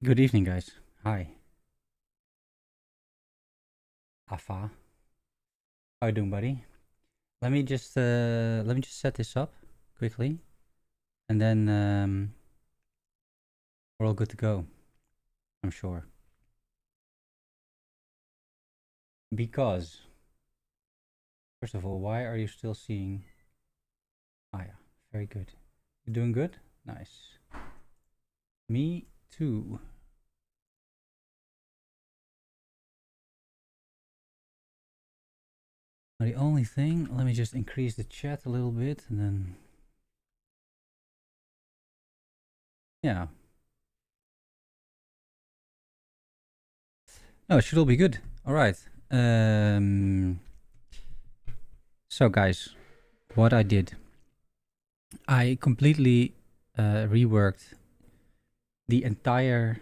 Good evening, guys. Hi. Afa. How you doing, buddy? Let me just set this up quickly, and then we're all good to go. I'm sure. Because first of all, why are you still seeing? Ah, yeah, very good. You doing good? Nice. Me too. The only thing, let me just increase the chat a little bit, and then yeah. No, it should all be good. All right. So guys, what I did, I completely reworked the entire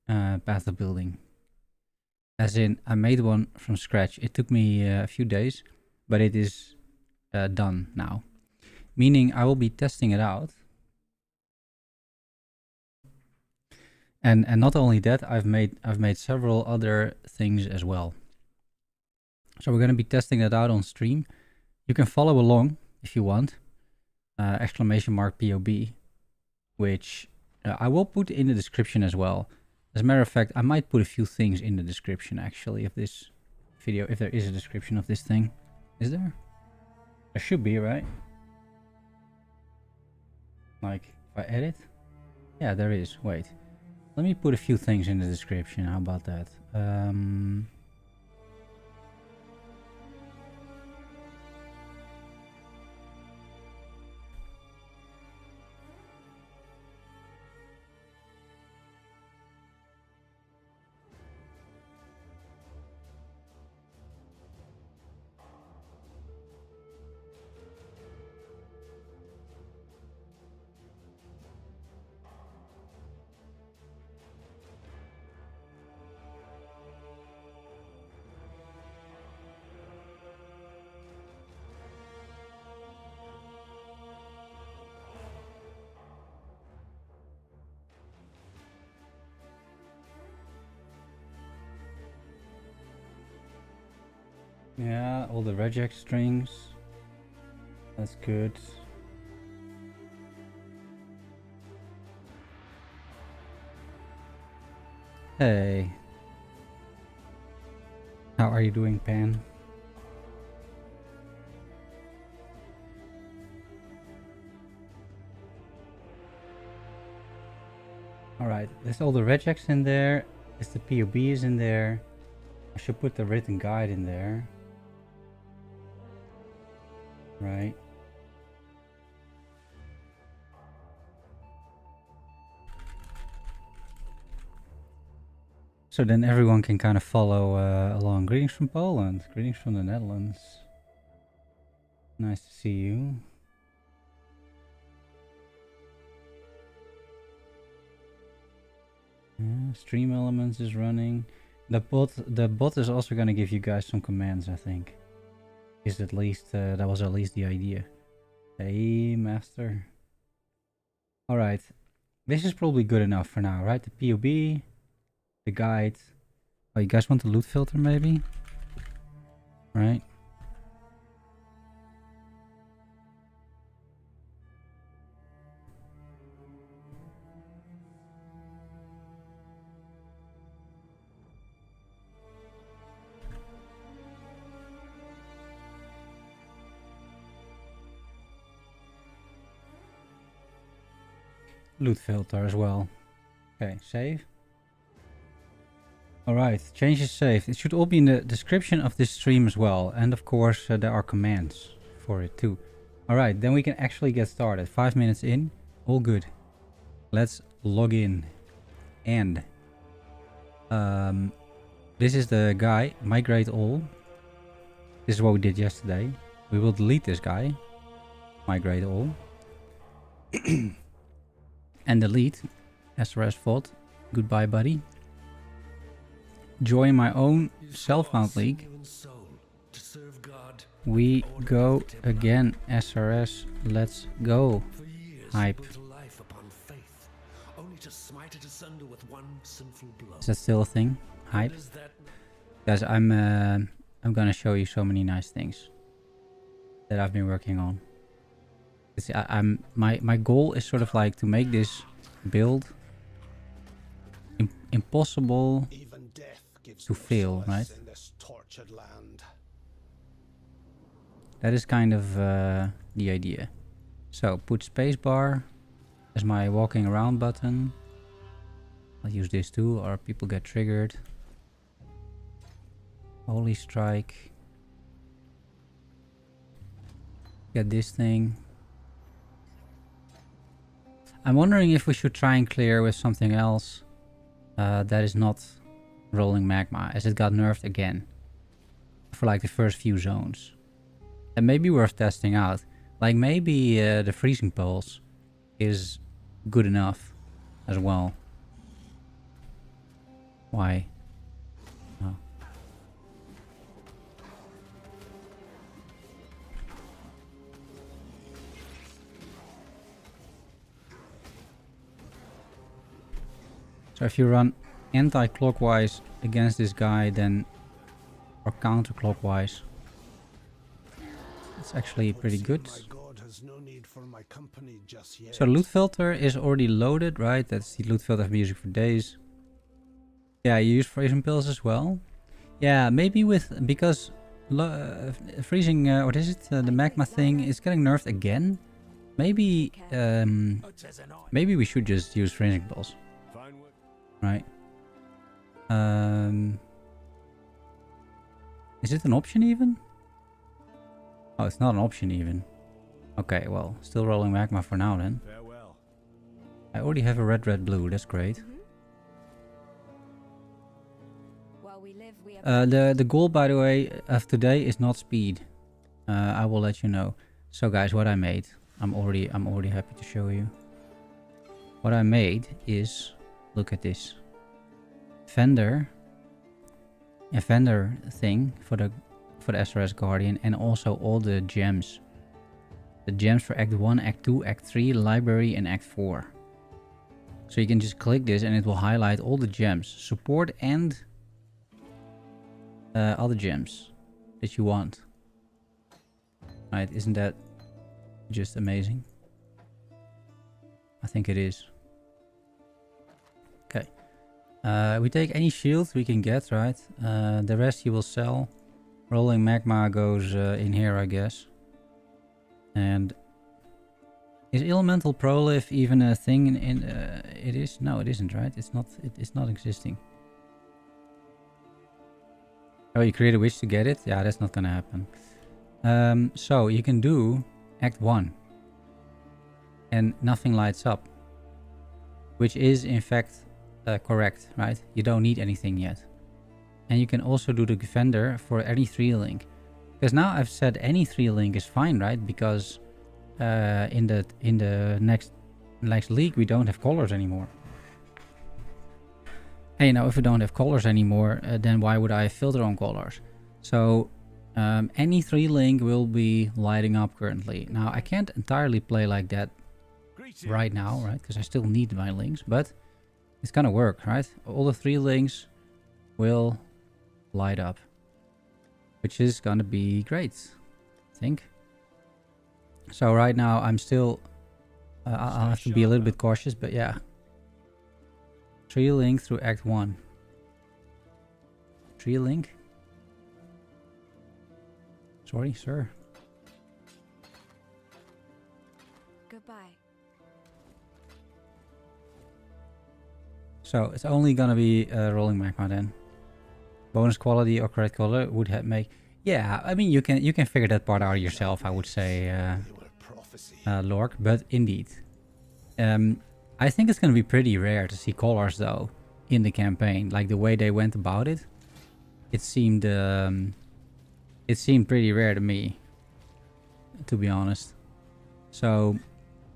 path of building. As in, I made one from scratch. It took me a few days, but it is done now. Meaning I will be testing it out. And not only that, I've made several other things as well. So we're going to be testing that out on stream. You can follow along if you want. Exclamation mark POB, which I will put in the description as well. As a matter of fact, I might put a few things in the description actually of this video, if there is a description of this thing. Is there? There should be, right? Like, if I edit? Yeah, there is. Wait. Let me put a few things in the description. How about that? Yeah, all the Regex strings. That's good. Hey. How are you doing, Pan? Alright, there's all the regex in there. There's the POBs in there. I should put the written guide in there. Right. So then everyone can kind of follow along. Greetings from Poland. Greetings from the Netherlands. Nice to see you. Yeah, stream elements is running. The bot is also gonna give you guys some commands, I think. Is at least that was at least the idea. Hey, master. All right, this is probably good enough for now, right? The POB, the guide. Oh, you guys want the loot filter, maybe? Right. Loot filter as well. Okay, save. Alright, changes saved. It should all be in the description of this stream as well. And of course, there are commands for it too. Alright, then we can actually get started. 5 minutes in, all good. Let's log in. And this is the guy, migrate all. This is what we did yesterday. We will delete this guy, migrate all. And delete SRS fault. Goodbye, buddy. Join my own self-mount league. We go again, SRS. Let's go. Hype. to smite it asunder with one sinful blow. Is that still a thing? Hype? Guys, I'm gonna show you so many nice things that I've been working on. See, my goal is sort of like to make this build impossible to fail, right? That is kind of the idea. So put spacebar as my walking around button. I'll use this too, or people get triggered. Holy strike. Get this thing. I'm wondering if we should try and clear with something else that is not rolling magma, as it got nerfed again for like the first few zones. That may be worth testing out. Like maybe the freezing pulse is good enough as well. Why? Oh. So if you run anti-clockwise against this guy, then, or counterclockwise, it's actually pretty good. So loot filter is already loaded, right? That's the loot filter I've been using for days. Yeah, you use freezing pills as well. Yeah, maybe with, because freezing, what is it? The magma thing is getting nerfed again. Maybe, maybe we should just use freezing pills. Right. Is it an option even? Oh, it's not an option even. Okay, well, still rolling magma for now then. Farewell. I already have a red, blue. That's great. The goal, by the way, of today is not speed. I will let you know. So, guys, what I made, I'm already happy to show you. What I made is, look at this, vendor thing for the SRS Guardian, and also all the gems. The gems for Act 1, Act 2, Act 3, Library, and Act 4. So you can just click this and it will highlight all the gems. Support and other gems that you want. Right, isn't that just amazing? I think it is. Okay. We take any shields we can get, right? The rest you will sell. Rolling magma goes in here, I guess. And is elemental prolif even a thing in it is? No, it isn't, right? It's not. It's not existing. Oh, you create a witch to get it? Yeah, that's not gonna happen. So you can do Act 1 and nothing lights up, which is in fact correct, right? You don't need anything yet. And you can also do the vendor for any 3-link. Because now I've said any 3-link is fine, right? Because in the next league we don't have colors anymore. And you know, if we don't have colors anymore, then why would I filter on colors? So any 3-link will be lighting up currently. Now I can't entirely play like that right now, right? Because I still need my links, but it's gonna work, right? All the 3 links will light up, which is gonna be great, I think. So right now I'm still I'll have to be a little bit cautious, but yeah, 3-link through Act 1. 3-link. Sorry, sir. Goodbye. So it's only gonna be rolling magma then. Bonus quality or correct color would make. Yeah, I mean you can figure that part out yourself, I would say, Lork. But indeed, I think it's gonna be pretty rare to see colors though in the campaign. Like the way they went about it, it seemed pretty rare to me, to be honest. So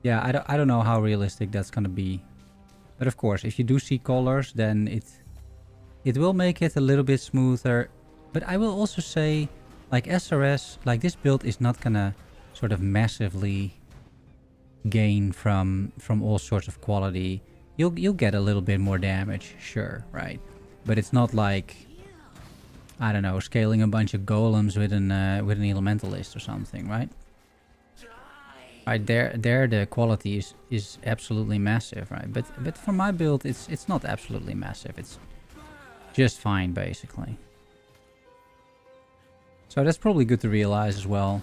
yeah, I don't know how realistic that's gonna be. But of course, if you do see colors, then it will make it a little bit smoother. But I will also say, like SRS, like this build is not gonna sort of massively gain from all sorts of quality. you'll get a little bit more damage, sure, right? But it's not like, I don't know, scaling a bunch of golems with an elementalist or something, right? Right there the quality is absolutely massive, right? But for my build, it's not absolutely massive. It's just fine, basically. So that's probably good to realize as well.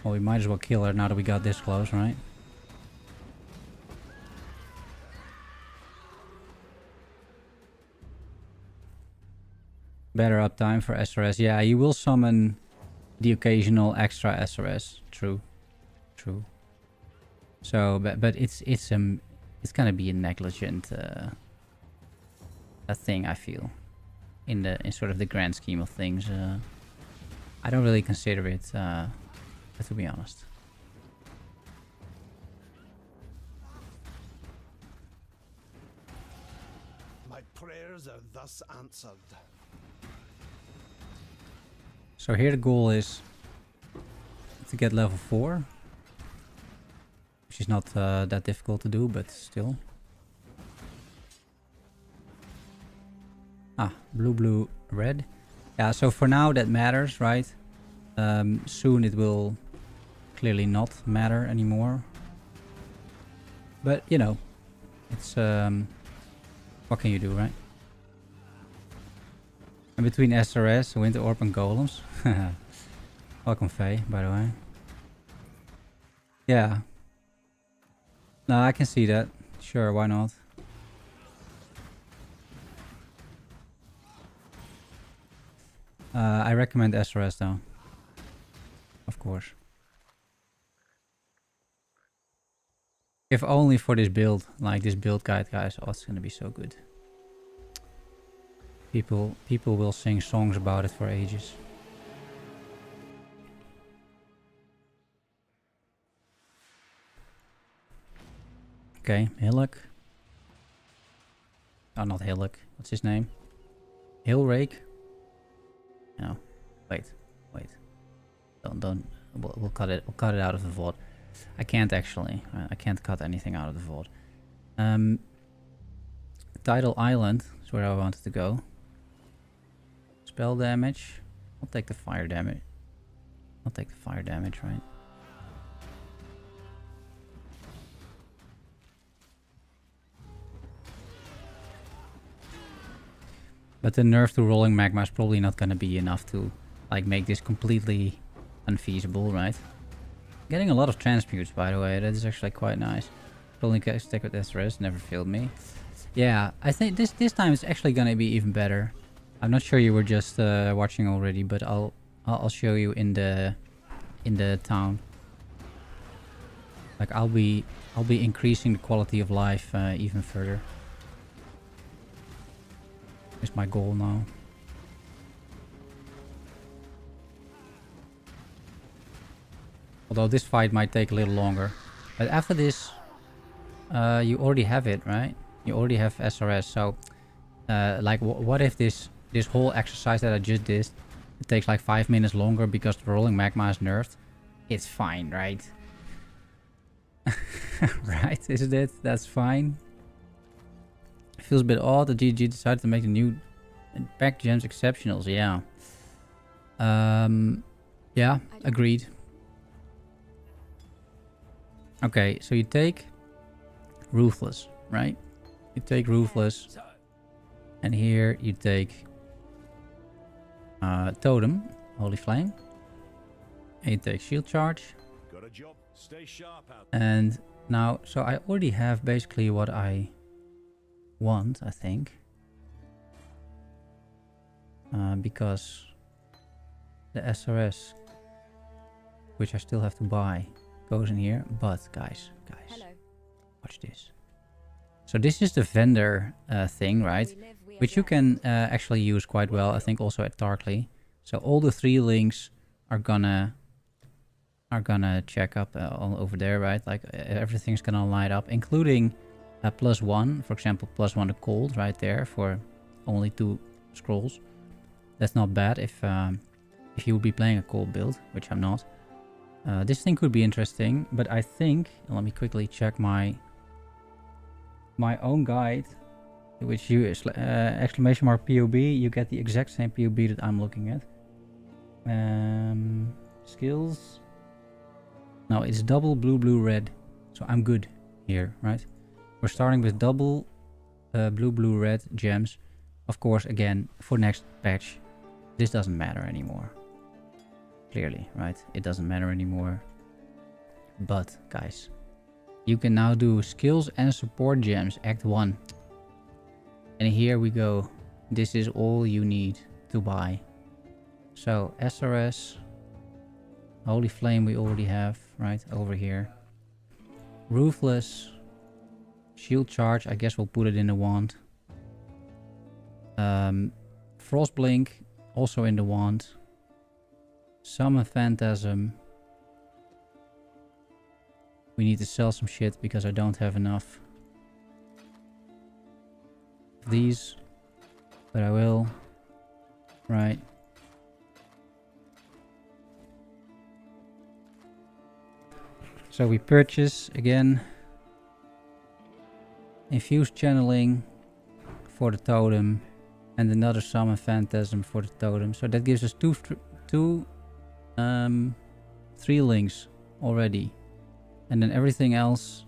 Well, we might as well kill her now that we got this close, right? Better uptime for SRS. Yeah, you will summon the occasional extra SRS. True. True. So, but it's gonna be a negligent a thing, I feel, in sort of the grand scheme of things. I don't really consider it, to be honest. My prayers are thus answered. So here the goal is to get level 4. Which is not that difficult to do, but still. Ah, blue, blue, red. Yeah, so for now that matters, right? Soon it will clearly not matter anymore. But, you know, it's... what can you do, right? And between SRS, Winter Orb and Golems. Welcome, Faye, by the way. Yeah. No, I can see that. Sure, why not? I recommend SRS though. Of course. If only for this build. Like this build guide, guys. Oh, it's gonna be so good. People will sing songs about it for ages. Okay, Hillock. Oh, not Hillock. What's his name? Hillrake? No. Wait. Don't. We'll cut it. We'll cut it out of the VOD. I can't actually. I can't cut anything out of the VOD. Tidal Island is where I wanted to go. Spell damage. I'll take the fire damage. I'll take the fire damage, right? But the nerf to rolling magma is probably not going to be enough to like make this completely unfeasible, right? Getting a lot of transmutes, by the way. That is actually quite nice. Rolling stick with SRS never failed me. Yeah, I think this time it's actually going to be even better. I'm not sure you were just watching already, but I'll show you in the town. Like I'll be increasing the quality of life even further. Is my goal now. Although this fight might take a little longer. But after this, you already have it, right? You already have SRS. So, like, what if this whole exercise that I just did, it takes like 5 minutes longer because the rolling magma is nerfed? It's fine, right? Right, isn't it? That's fine. Feels a bit odd that GG decided to make the new back gems exceptionals. Yeah. Yeah, agreed. Okay, so you take Ruthless, right? You take Ruthless. And here you take Totem, Holy Flame. And you take Shield Charge. Got a job. Stay sharp out. And now, so I already have basically what I want, I think. Because the SRS, which I still have to buy, goes in here. But guys, Hello. watch this. So this is the vendor thing, right? Which you can actually use quite well, I think, also at Tarkly. So all the 3 links are gonna check up all over there, right? Like everything's gonna light up, including +1, for example, +1 to cold right there for only 2 scrolls. That's not bad if if you would be playing a cold build, which I'm not. This thing could be interesting, but I think, let me quickly check my own guide, which you exclamation mark POB, you get the exact same POB that I'm looking at. Skills. No, it's double blue, blue, red. So I'm good here, right? We're starting with double blue, blue, red gems. Of course, again, for next patch, this doesn't matter anymore. Clearly, right? It doesn't matter anymore. But, guys, you can now do skills and support gems, Act 1. And here we go. This is all you need to buy. So, SRS. Holy Flame we already have, right? Over here. Ruthless. Shield Charge, I guess we'll put it in the wand. Frostblin, also in the wand. Summon Phantasm. We need to sell some shit because I don't have enough of these. But I will. Right. So we purchase again. Infused channeling for the totem. And another summon Phantasm for the totem. So that gives us three links already, and then everything else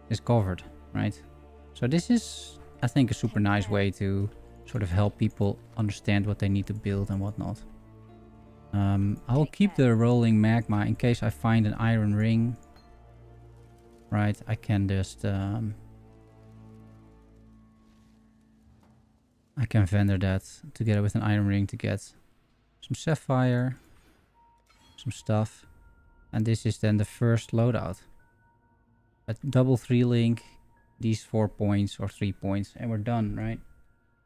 is covered, right? So this is, I think, a super nice way to sort of help people understand what they need to build and whatnot. I will keep the rolling magma in case I find an iron ring, right? I can just I can vendor that together with an iron ring to get some sapphire, some stuff, and this is then the first loadout. A double 3 link, these 4 points or 3 points, and we're done, right?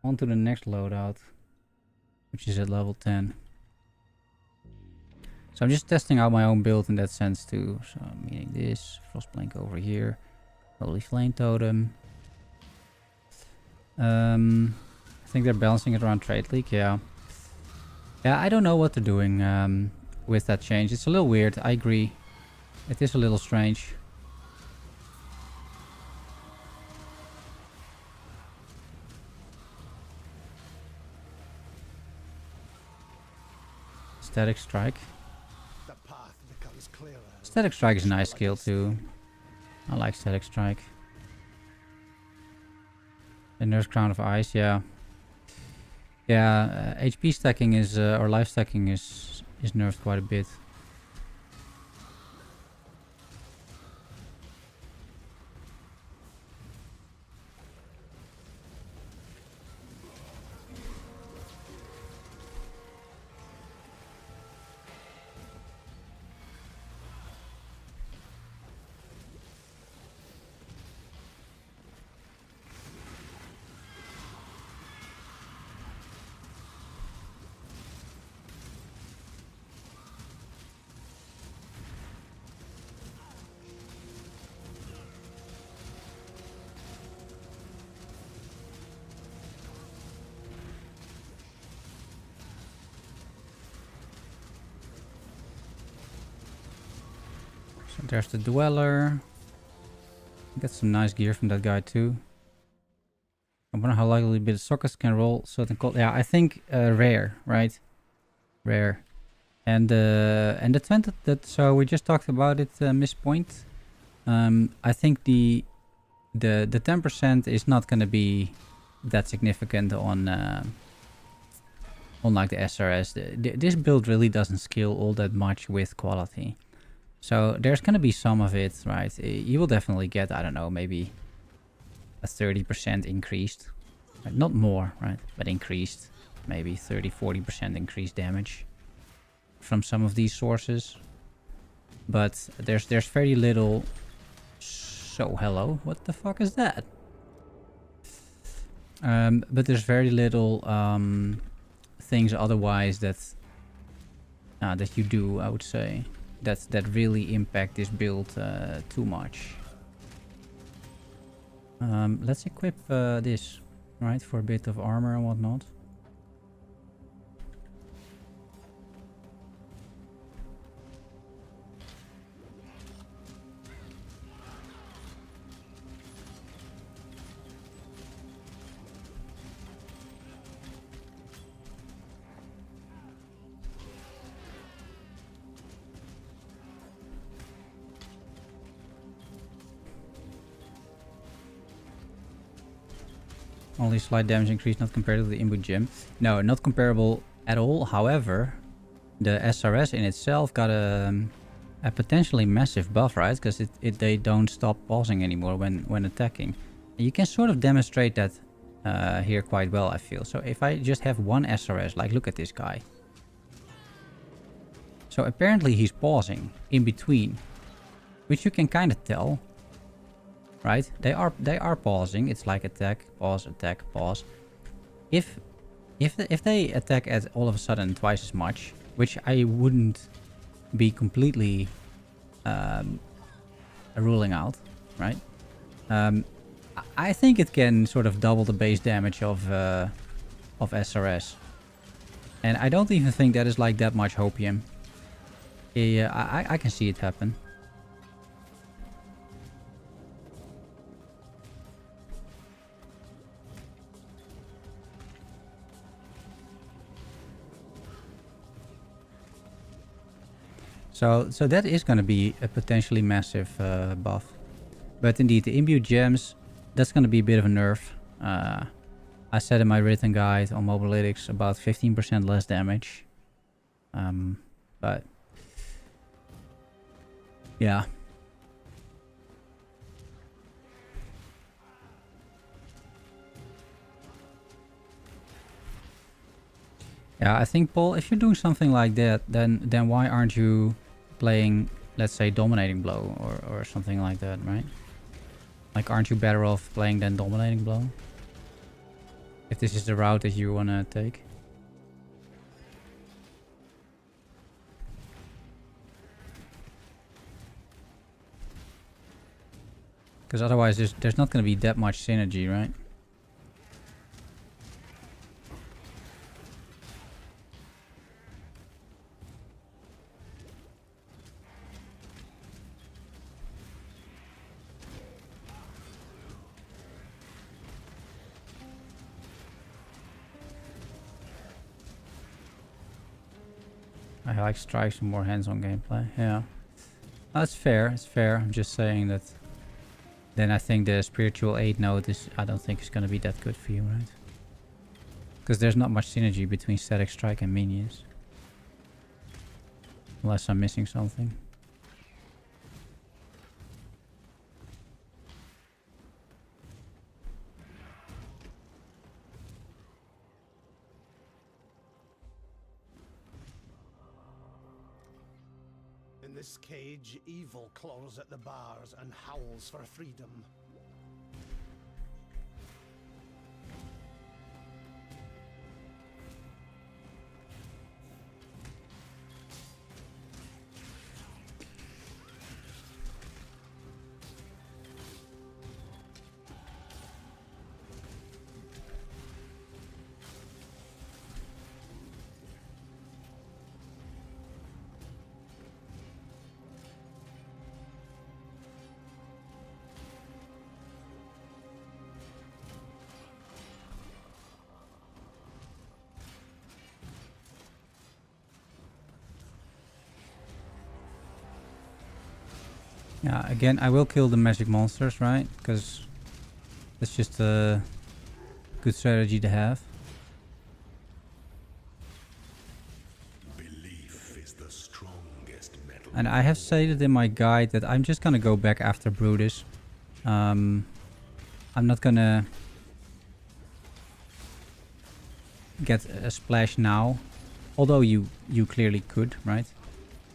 On to the next loadout, which is at level 10. So I'm just testing out my own build in that sense too. So meaning this, frostblin over here, holy flame totem. I think they're balancing it around trade leak, yeah. Yeah, I don't know what they're doing with that change. It's a little weird, I agree. It is a little strange. Static strike. The path becomes clearer. Static strike is a nice skill too. I like static strike. The Nurse Crown of Ice, yeah. Yeah, HP stacking is, or life stacking is nerfed quite a bit. So there's the Dweller. Get some nice gear from that guy too. I wonder how likely the sockets can roll certain cold. Yeah, I think rare, right? Rare. And the trend that so we just talked about it, Miss Point. I think the 10% is not gonna be that significant on like the SRS. This build really doesn't scale all that much with quality. So there's gonna be some of it, right? You will definitely get, I don't know, maybe a 30% increased. Not more, right? But increased. Maybe 30-40% increased damage from some of these sources. But there's very little. So hello, what the fuck is that? But there's very little things otherwise that you do, I would say, that really impact this build too much. Let's equip this, right, for a bit of armor and whatnot. Only slight damage increase, not compared to the input gem. No, not comparable at all. However, the SRS in itself got a potentially massive buff, right? Because they don't stop pausing anymore when attacking. And you can sort of demonstrate that here quite well, I feel. So if I just have one SRS, like look at this guy. So apparently he's pausing in between, which you can kind of tell, right? They are pausing. It's like attack, pause, attack, pause. If they attack at all of a sudden twice as much, which I wouldn't be completely ruling out, right? I think it can sort of double the base damage of SRS, and I don't even think that is like that much hopium. Yeah, I can see it happen. So that is going to be a potentially massive buff. But indeed, the imbued gems, that's going to be a bit of a nerf. I said in my written guide on mobilytics about 15% less damage. But yeah. Yeah, I think, Paul, if you're doing something like that, then why aren't you playing, let's say, dominating blow or something like that, right? Like, aren't you better off playing than dominating blow? If this is the route that you want to take. Because otherwise there's not going to be that much synergy, right? I like strikes and more hands-on gameplay. Yeah, that's fair. It's fair. I'm just saying that. Then I think the spiritual aid node is, I don't think it's going to be that good for you, right? Because there's not much synergy between static strike and minions. Unless I'm missing something. In this cage, evil claws at the bars and howls for freedom. Yeah, again, I will kill the magic monsters, right? Because that's just a good strategy to have. Belief is the strongest metal. And I have stated in my guide that I'm just gonna go back after Brutus. I'm not gonna get a splash now. Although you clearly could, right?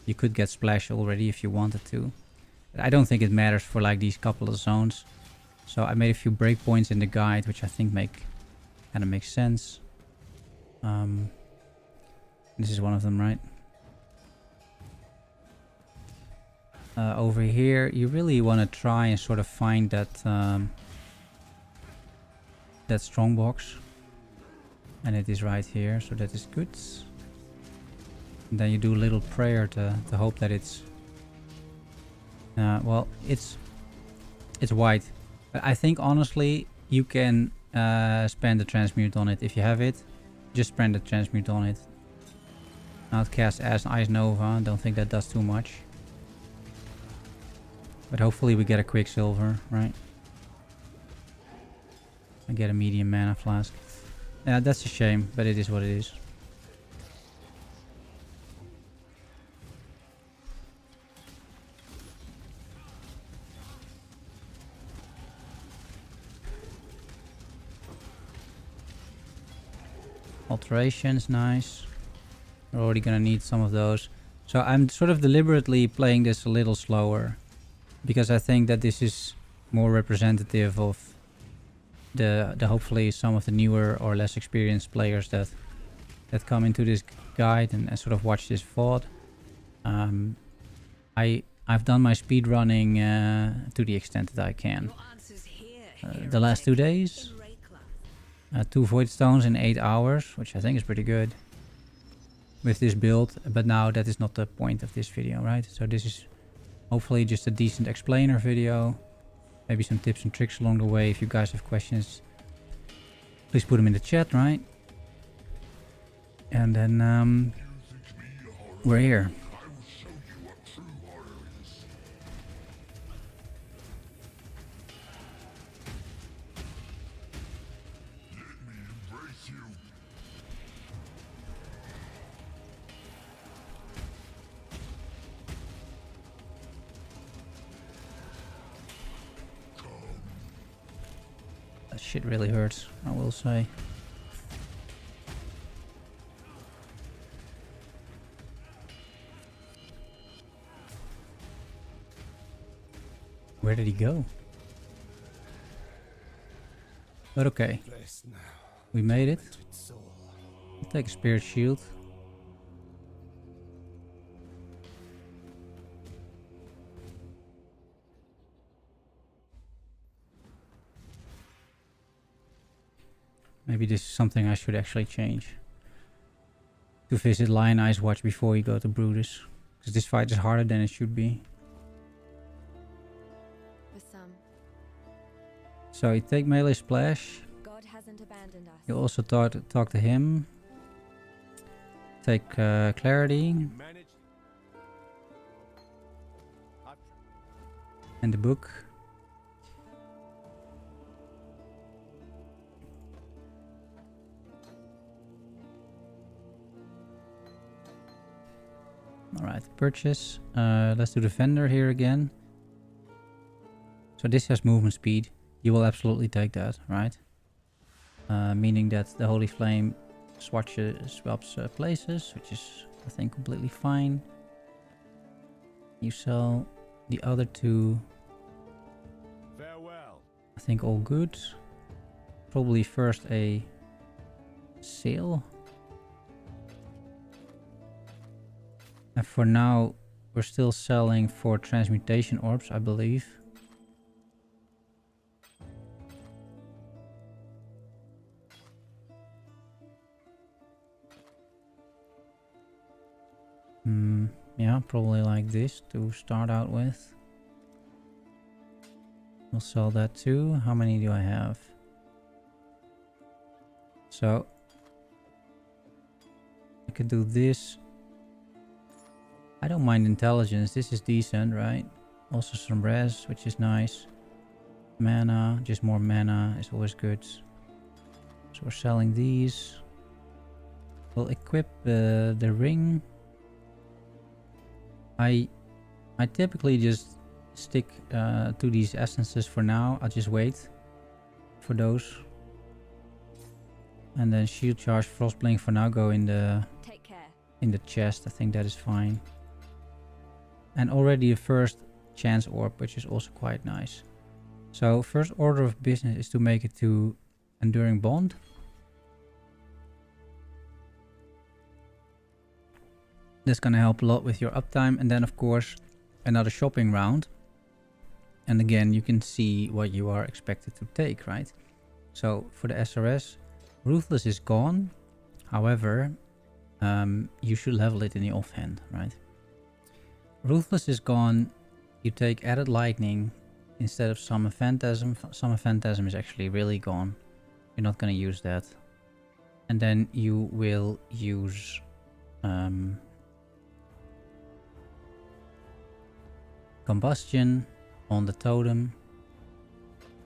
You could get splash already if you wanted to. I don't think it matters for like these couple of zones. So I made a few breakpoints in the guide, which I think kind of makes sense. This is one of them, right? Over here, you really want to try and sort of find that that strong box, and it is right here, so that is good. And then you do a little prayer to hope that it's. Well, it's white. But I think honestly you can spend the transmute on it if you have it. Just spend the transmute on it. Outcast as Ice Nova. Don't think that does too much. But hopefully we get a Quicksilver, right? I get a medium mana flask. Yeah, that's a shame, but it is what it is. Alterations, nice. We're already gonna need some of those. So I'm sort of deliberately playing this a little slower, because I think that this is more representative of the hopefully some of the newer or less experienced players that come into this guide and sort of watch this VOD. I've done my speed running to the extent that I can. The last 2 days, 2 void stones in 8 hours, which I think is pretty good with this build. But now that is not the point of this video, right? So this is hopefully just a decent explainer video. Maybe some tips and tricks along the way. If you guys have questions, please put them in the chat, right? And then we're here. That shit really hurts, I will say. Where did he go? But okay. We made it. I'll take a spirit shield. Maybe this is something I should actually change. To visit Lion Eyes Watch before you go to Brutus. Because this fight is harder than it should be. For some, So you take melee splash. God hasn't abandoned us. You also talk to him. Take clarity. And the book. Alright, purchase. Let's do the vendor here again. So this has movement speed. You will absolutely take that, right? Meaning that the Holy Flame swaps places, which is, I think, completely fine. You sell the other two. Farewell. I think all good. Probably first a sale. And for now, we're still selling for transmutation orbs, I believe. Yeah, probably like this to start out with. We'll sell that too. How many do I have? So I could do this. I don't mind intelligence. This is decent, right? Also some res, which is nice. Mana, just more mana is always good. So we're selling these. We'll equip the ring. I typically just stick to these essences for now. I'll just wait for those. And then shield charge, frostblin for now go in the Take care. in the chest. I think that is fine. And already a first chance orb, which is also quite nice. So first order of business is to make it to Enduring Bond. That's gonna help a lot with your uptime. And then of course another shopping round. And again you can see what you are expected to take, right? So for the SRS, Ruthless is gone. However, you should level it in the offhand, right? Ruthless is gone. You take added lightning instead of summon phantasm. Summon phantasm is actually really gone. You're not going to use that. And then you will use combustion on the totem.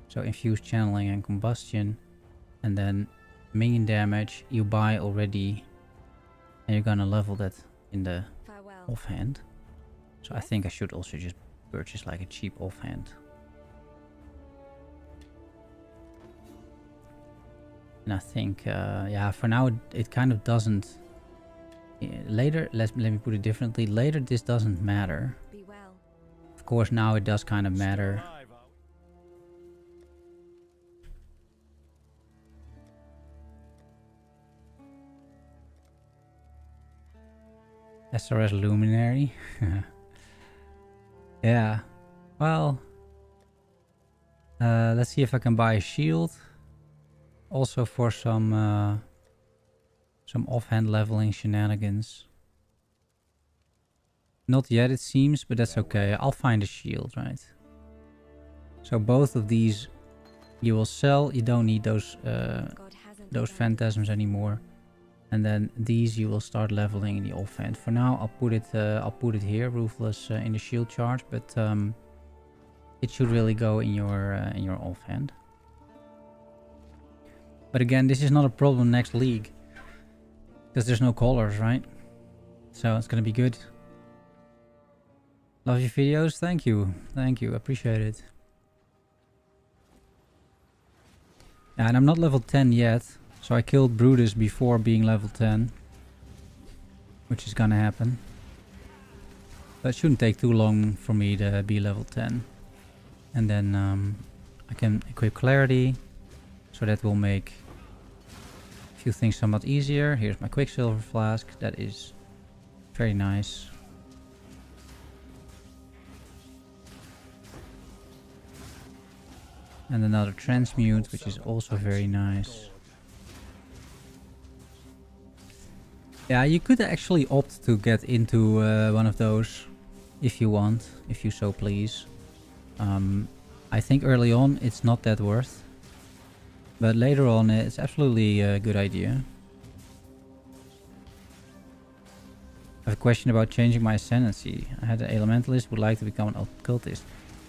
So infused channeling and combustion. And then minion damage you buy already. And you're gonna level that in the Farewell. offhand. So I think I should also just purchase like a cheap offhand. And I think, yeah, for now it kind of doesn't. Later, let me put it differently. Later, this doesn't matter. Be well. Of course, now it does kind of matter. SRS Luminary. Yeah. Well, let's see if I can buy a shield. Also for some offhand leveling shenanigans. Not yet it seems, but that's okay. I'll find a shield, right? So both of these you will sell. You don't need those phantasms anymore. And then these you will start leveling in the offhand. For now, I'll put it here, Ruthless, in the shield charge, but it should really go in your offhand. But again, this is not a problem next league. Because there's no colors, right? So it's gonna be good. Love your videos. Thank you. Thank you. Appreciate it. Yeah, and I'm not level 10 yet. So I killed Brutus before being level 10. Which is gonna happen. But it shouldn't take too long for me to be level 10. And then I can equip Clarity. So that will make few things somewhat easier. Here's my Quicksilver Flask. That is very nice. And another Transmute, which is also very nice. Yeah, you could actually opt to get into one of those if you want, if you so please. I think early on it's not that worth. But later on, it's absolutely a good idea. I have a question about changing my ascendancy. I had an elementalist, would like to become an occultist.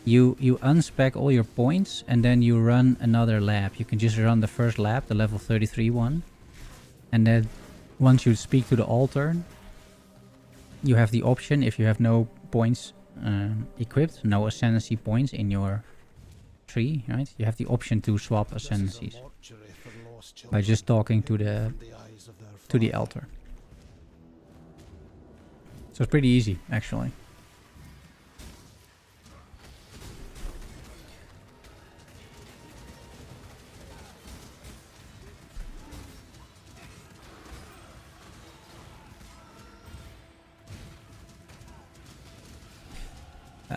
You unspec all your points and then you run another lab. You can just run the first lab, the level 33 one. And then once you speak to the altar, you have the option, if you have no points equipped, no ascendancy points in your tree, right? You have the option to swap ascendancies by just talking to the altar. So it's pretty easy, actually.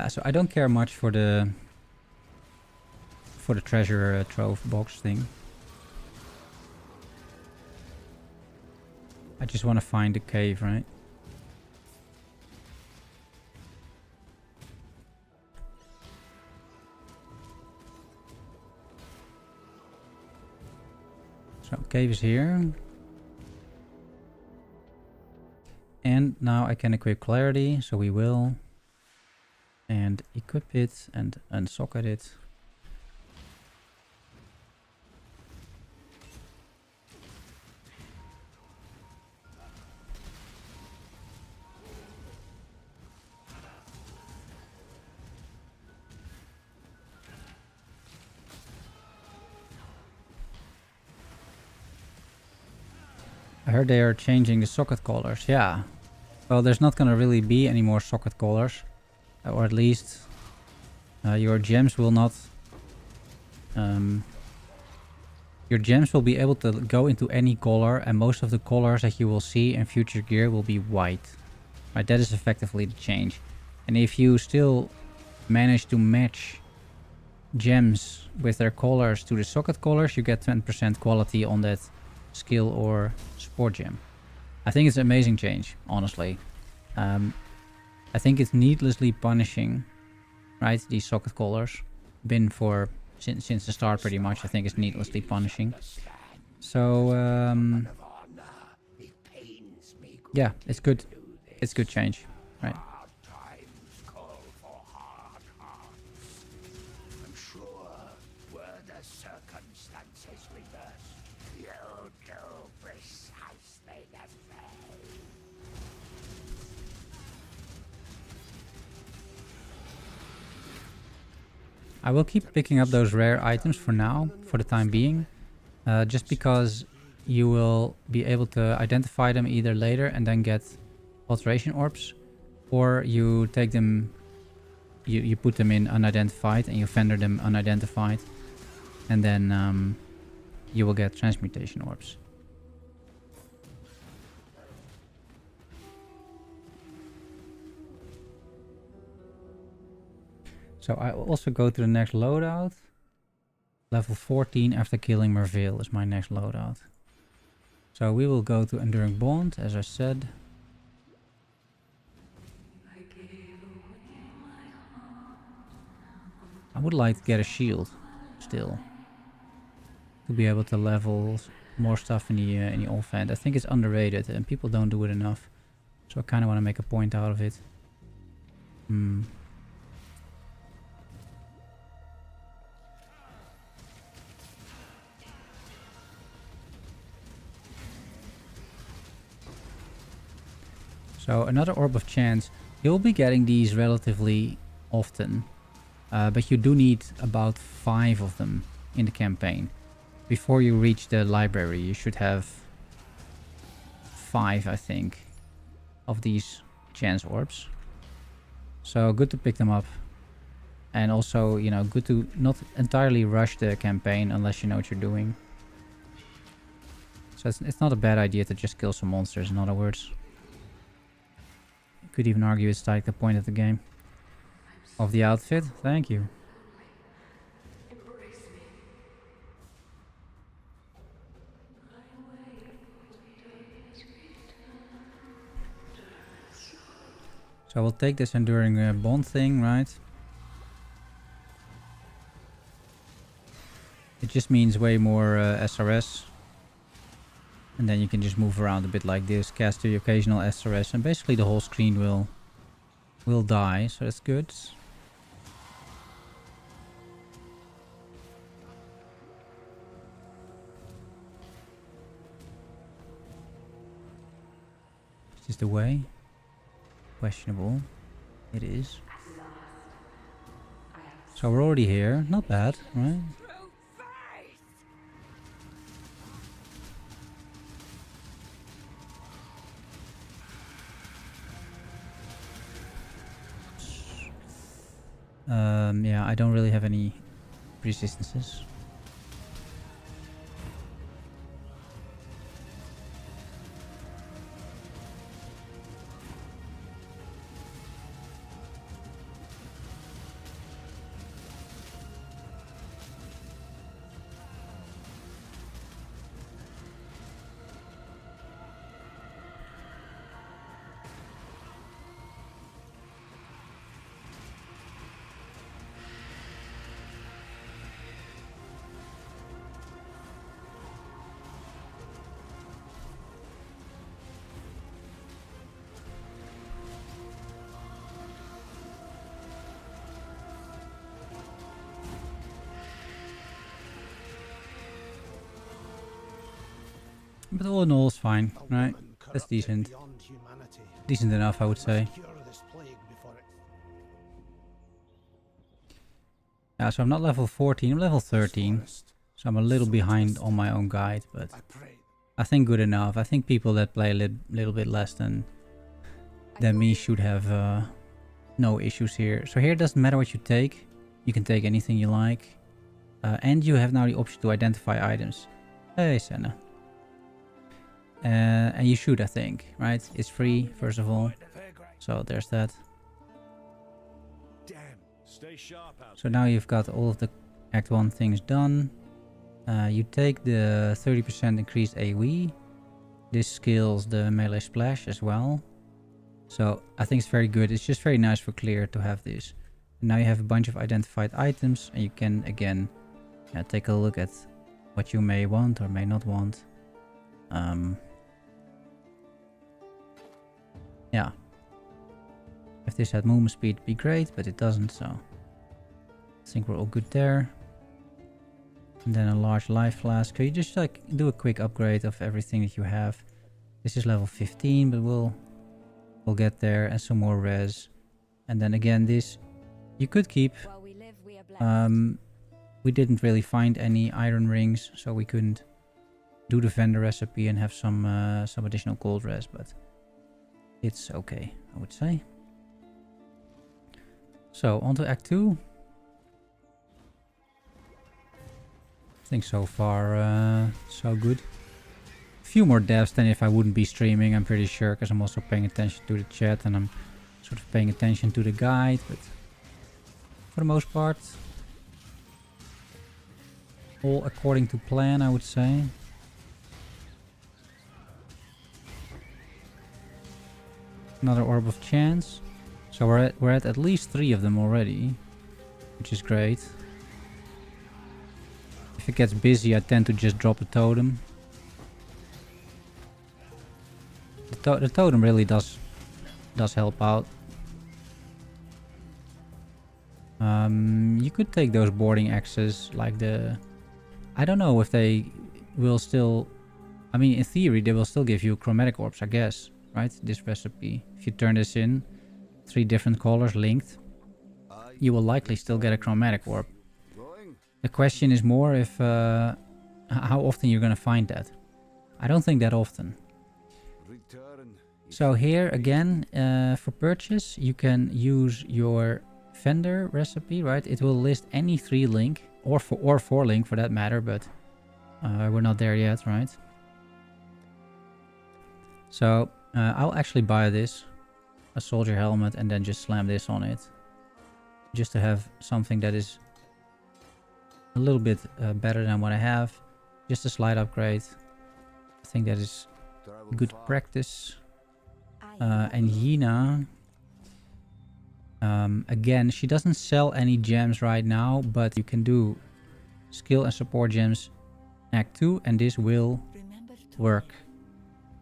So I don't care much for the treasure trove box thing. I just want to find the cave, right? So cave is here. And now I can equip Clarity, so we will. And equip it and unsocket it. I heard they are changing the socket colors. Yeah. Well, there's not gonna really be any more socket colors. Or at least your gems will not... your gems will be able to go into any color, and most of the colors that you will see in future gear will be white. Right, that is effectively the change. And if you still manage to match gems with their colors to the socket colors, you get 10% quality on that skill or sport gem. I think it's an amazing change, honestly. I think it's needlessly punishing, right? These socket colors. Been for since the start pretty much. I think it's needlessly punishing. So yeah, it's good. It's good change, right? I will keep picking up those rare items for now, for the time being. Just because you will be able to identify them either later and then get alteration orbs. Or you take them, you put them in unidentified and you vendor them unidentified. And then you will get transmutation orbs. So I will also go to the next loadout. Level 14 after killing Merveil is my next loadout. So we will go to Enduring Bond, as I said. I would like to get a shield still. To be able to level more stuff in the offhand. I think it's underrated and people don't do it enough. So I kind of want to make a point out of it. So another Orb of Chance. You'll be getting these relatively often. But you do need about 5 of them in the campaign. Before you reach the library, you should have 5, I think, of these chance orbs. So good to pick them up. And also, you know, good to not entirely rush the campaign unless you know what you're doing. So it's not a bad idea to just kill some monsters, in other words. You could even argue it's like the point of the game. Of the outfit, thank you. So we'll take this Enduring Bond thing, right? It just means way more SRS. And then you can just move around a bit like this, cast the occasional SRS, and basically the whole screen will die, so that's good. Is this the way? Questionable. It is. So we're already here. Not bad, right? Yeah, I don't really have any resistances. But all in all, it's fine, right? That's decent. Decent enough, I would say. Yeah, so I'm not level 14, I'm level 13. So I'm a little behind on my own guide, but I think good enough. I think people that play a little bit less than me should have no issues here. So here it doesn't matter what you take. You can take anything you like. And you have now the option to identify items. Hey, Senna. And you should, I think, right? It's free, first of all. So there's that. So now you've got all of the Act 1 things done. You take the 30% increased AoE. This scales the melee splash as well. So I think it's very good. It's just very nice for clear to have this. And now you have a bunch of identified items. And you can, again, take a look at what you may want or may not want. Yeah. If this had movement speed, it'd be great, but it doesn't, so I think we're all good there. And then a large life flask. So you just like do a quick upgrade of everything that you have. This is level 15, but we'll get there, and some more res. And then again, this you could keep. We didn't really find any iron rings, so we couldn't do the vendor recipe and have some additional gold res, but it's okay, I would say. So on to Act 2. I think so far so good. Few more deaths than if I wouldn't be streaming, I'm pretty sure, because I'm also paying attention to the chat and I'm sort of paying attention to the guide, but for the most part, all according to plan, I would say. Another orb of chance. So we're at least 3 of them already, which is great. If it gets busy, I tend to just drop a totem. The totem really does help out. You could take those boarding axes, like the... I don't know if they will still... I mean, in theory, they will still give you chromatic orbs, I guess, right? This recipe. If you turn this in, 3 different colors linked, you will likely still get a chromatic orb. The question is more if... how often you're gonna find that. I don't think that often. So here again, for purchase, you can use your vendor recipe, right? It will list any 3 link, or 4 link for that matter, but we're not there yet, right? So I'll actually buy this, a soldier helmet, and then just slam this on it, just to have something that is a little bit better than what I have. Just a slight upgrade. I think that is good practice. And Yina, again, she doesn't sell any gems right now, but you can do skill and support gems Act 2, and this will work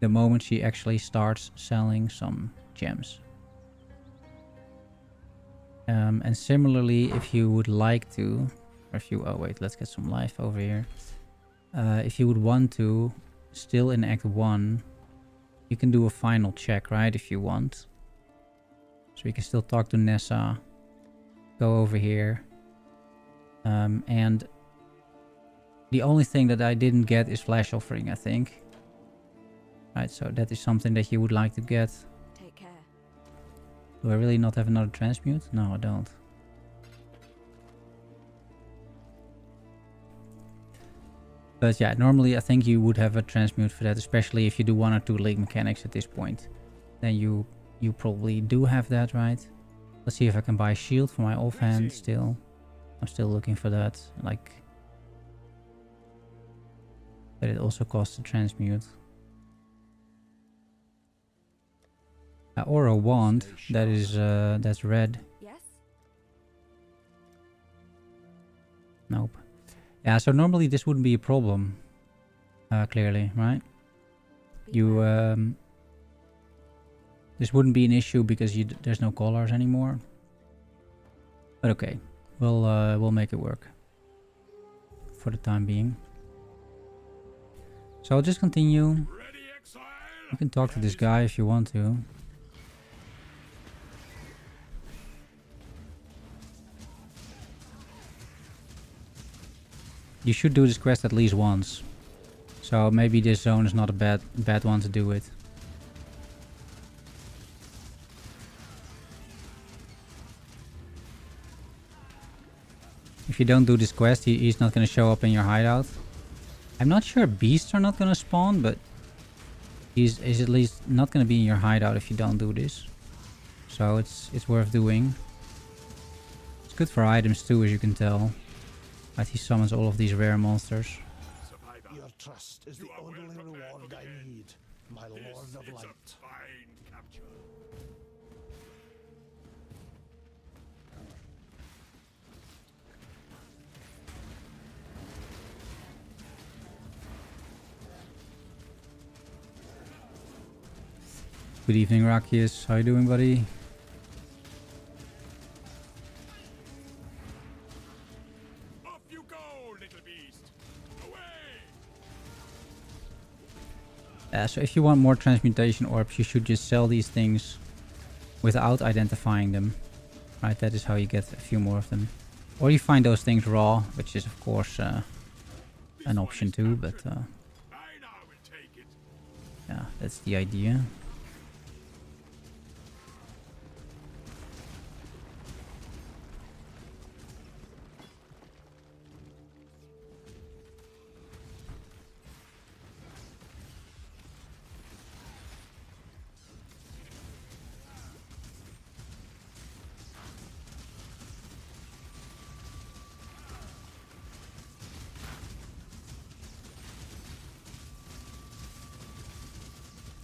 the moment she actually starts selling some gems. And similarly, if you would like to, or if you, oh wait, let's get some life over here. If you would want to, still in Act 1, you can do a final check, right, if you want. So you can still talk to Nessa, go over here. And the only thing that I didn't get is Flash Offering, I think. Right, so that is something that you would like to get. Take care. Do I really not have another transmute? No, I don't. But yeah, normally I think you would have a transmute for that, especially if you do 1 or 2 link mechanics at this point. Then you probably do have that, right? Let's see if I can buy a shield for my offhand still. I'm still looking for that. Like, but it also costs a transmute. Or a wand. That is that's red. Yes? Nope. Yeah, so normally this wouldn't be a problem. Clearly, right? This wouldn't be an issue because there's no colors anymore. But okay, we'll make it work for the time being. So I'll just continue. You can talk to this guy if you want to. You should do this quest at least once. So maybe this zone is not a bad one to do it. If you don't do this quest, he's not going to show up in your hideout. I'm not sure beasts are not going to spawn, but he's at least not going to be in your hideout if you don't do this. So it's worth doing. It's good for items too, as you can tell. Right, he summons all of these rare monsters. Your trust is the only reward I need, my Lord of Light. Good evening, Rakius. How you doing, buddy? So if you want more transmutation orbs, you should just sell these things without identifying them. Right, that is how you get a few more of them. Or you find those things raw, which is of course an option too, but yeah, that's the idea.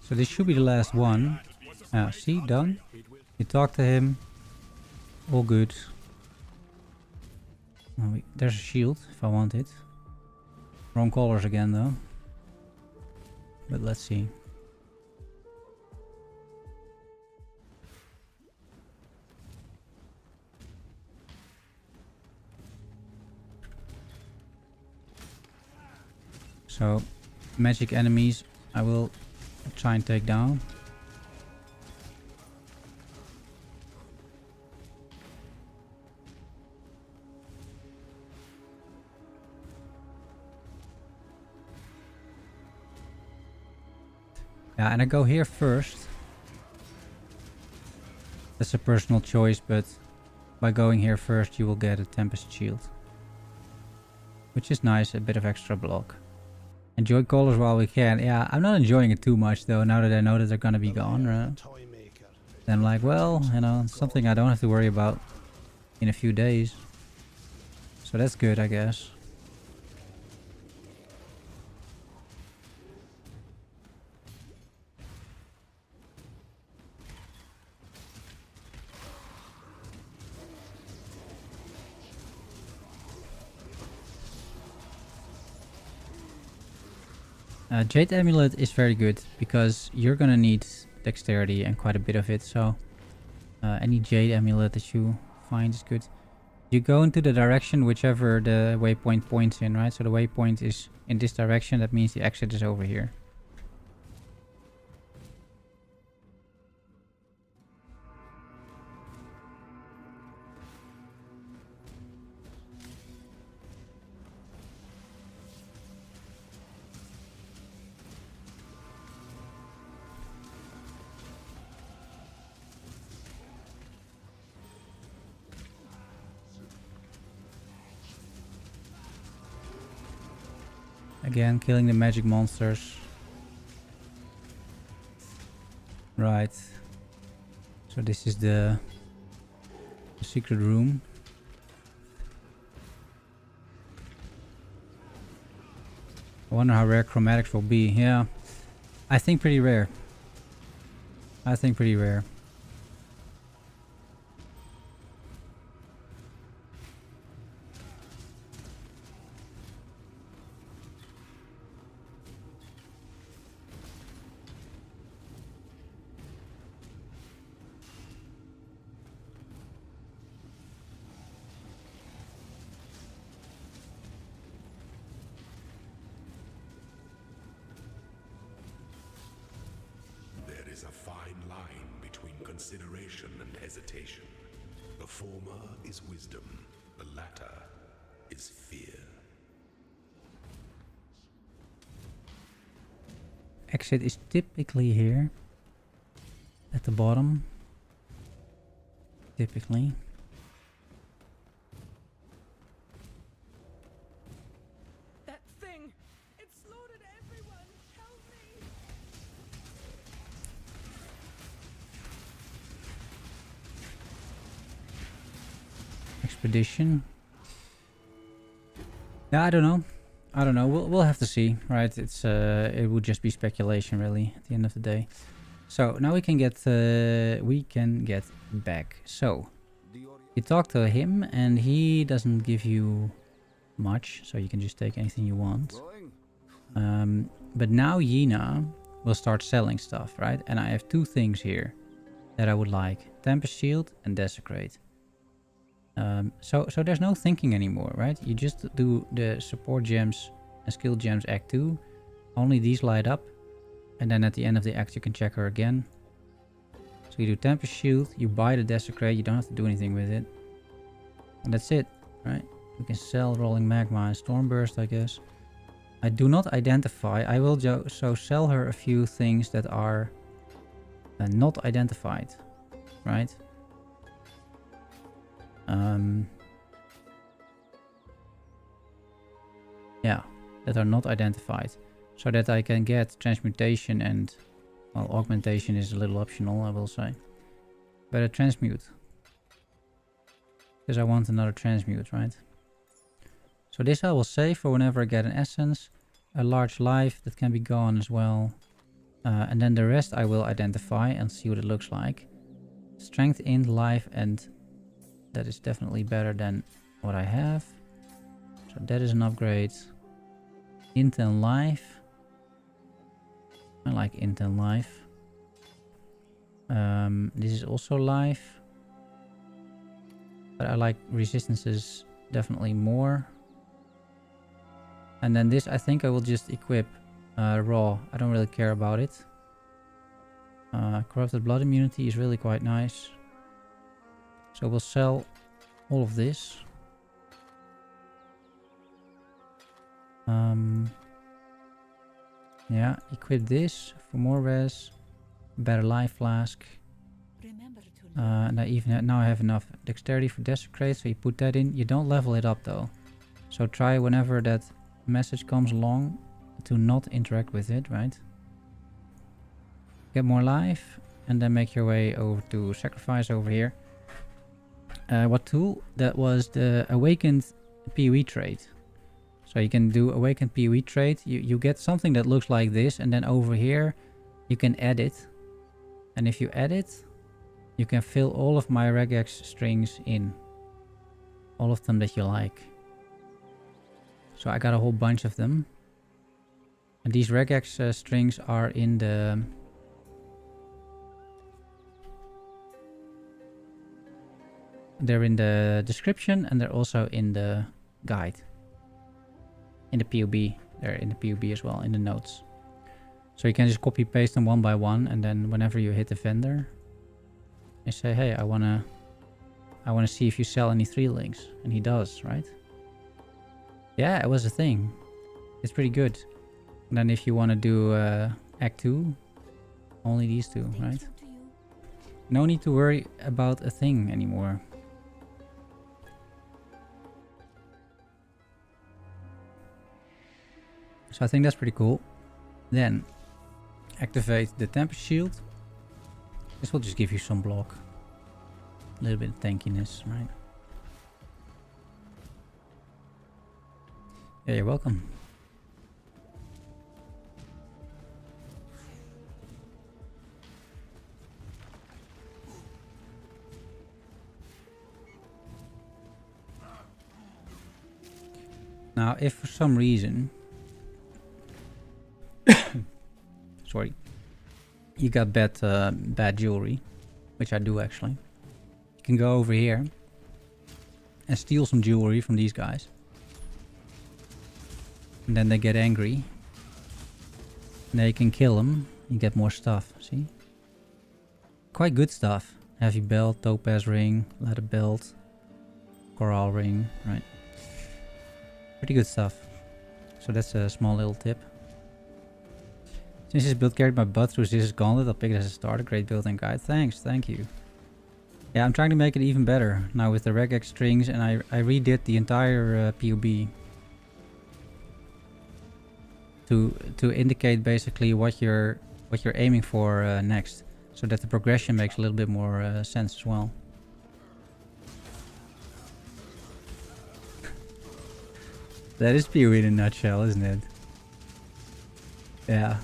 So this should be the last one. See, done. You talk to him. All good. Oh, there's a shield if I want it. Wrong colors again though. But let's see. So, magic enemies I will try and take down. Yeah, and I go here first. That's a personal choice, but by going here first you will get a tempest shield. Which is nice, a bit of extra block. Enjoy colors while we can. Yeah, I'm not enjoying it too much though, now that I know that they're gonna be gone. Then I'm like, well, you know, it's something I don't have to worry about in a few days. So that's good, I guess. Jade Amulet is very good because you're gonna need dexterity and quite a bit of it, so any Jade Amulet that you find is good. You go into the direction whichever the waypoint points in, right? So the waypoint is in this direction, that means the exit is over here. Again, killing the magic monsters. Right. So this is the secret room. I wonder how rare chromatics will be. Yeah, I think pretty rare. I think pretty rare. Is a fine line between consideration and hesitation. The former is wisdom, the latter is fear. Exit is typically here at the bottom. Typically. That thing! It slaughtered everyone! Help me! Expedition. Yeah, I don't know. I don't know. We'll have to see, right? It's it would just be speculation, really, at the end of the day. So now we can get back. So you talk to him, and he doesn't give you much, so you can just take anything you want. But now Yina will start selling stuff, right? And I have two things here that I would like: Tempest Shield and Desecrate. So there's no thinking anymore, right? You just do the support gems and skill gems act 2. Only these light up. And then at the end of the act you can check her again. So you do Tempest Shield, you buy the Desecrate, you don't have to do anything with it. And that's it. Right? We can sell rolling magma and stormburst, I guess. I do not identify. I will so sell her a few things that are not identified. Right? Yeah, that are not identified. So that I can get transmutation and, well, augmentation is a little optional, I will say. But a transmute. Because I want another transmute, right? So this I will save for whenever I get an essence. A large life that can be gone as well. And then the rest I will identify and see what it looks like. Strength, int, life, and that is definitely better than what I have. So that is an upgrade. Int and life. I like int and life. This is also life. But I like resistances definitely more. And then this I think I will just equip raw. I don't really care about it. Corrupted blood immunity is really quite nice. So we'll sell all of this. Yeah, equip this for more res. Better life flask. And now I have enough dexterity for desecrate, so you put that in. You don't level it up though. So try whenever that message comes along to not interact with it, right? Get more life and then make your way over to sacrifice over here. What tool? That was the awakened PoE trait. So you can do awakened PoE trait. You get something that looks like this, and then over here you can add it. And if you add it, you can fill all of my regex strings in. All of them that you like. So I got a whole bunch of them. And these regex strings are in the... They're in the description and they're also in the guide. In the POB. They're in the POB as well, in the notes. So you can just copy paste them one by one, and then whenever you hit the vendor, you say, hey, I wanna see if you sell any 3 links. And he does, right? Yeah, it was a thing. It's pretty good. And then if you want to do Act 2, only these 2, right? No need to worry about a thing anymore. So I think that's pretty cool. Then activate the tempest shield. This will just give you some block. A little bit of tankiness, right? Yeah, you're welcome. Now, if for some reason... sorry. You got bad jewelry, which I do actually. You can go over here and steal some jewelry from these guys. And then they get angry. And then you can kill them. You get more stuff, see? Quite good stuff. Heavy belt, topaz ring, leather belt, coral ring, right? Pretty good stuff. So that's a small little tip. Since this build carried my butt through this gauntlet, I'll pick it as a starter. Great build and guide. Thanks, thank you. Yeah, I'm trying to make it even better now with the regex strings, and I redid the entire POB to indicate basically what you're aiming for next, so that the progression makes a little bit more sense as well. That is PoE in a nutshell, isn't it? Yeah.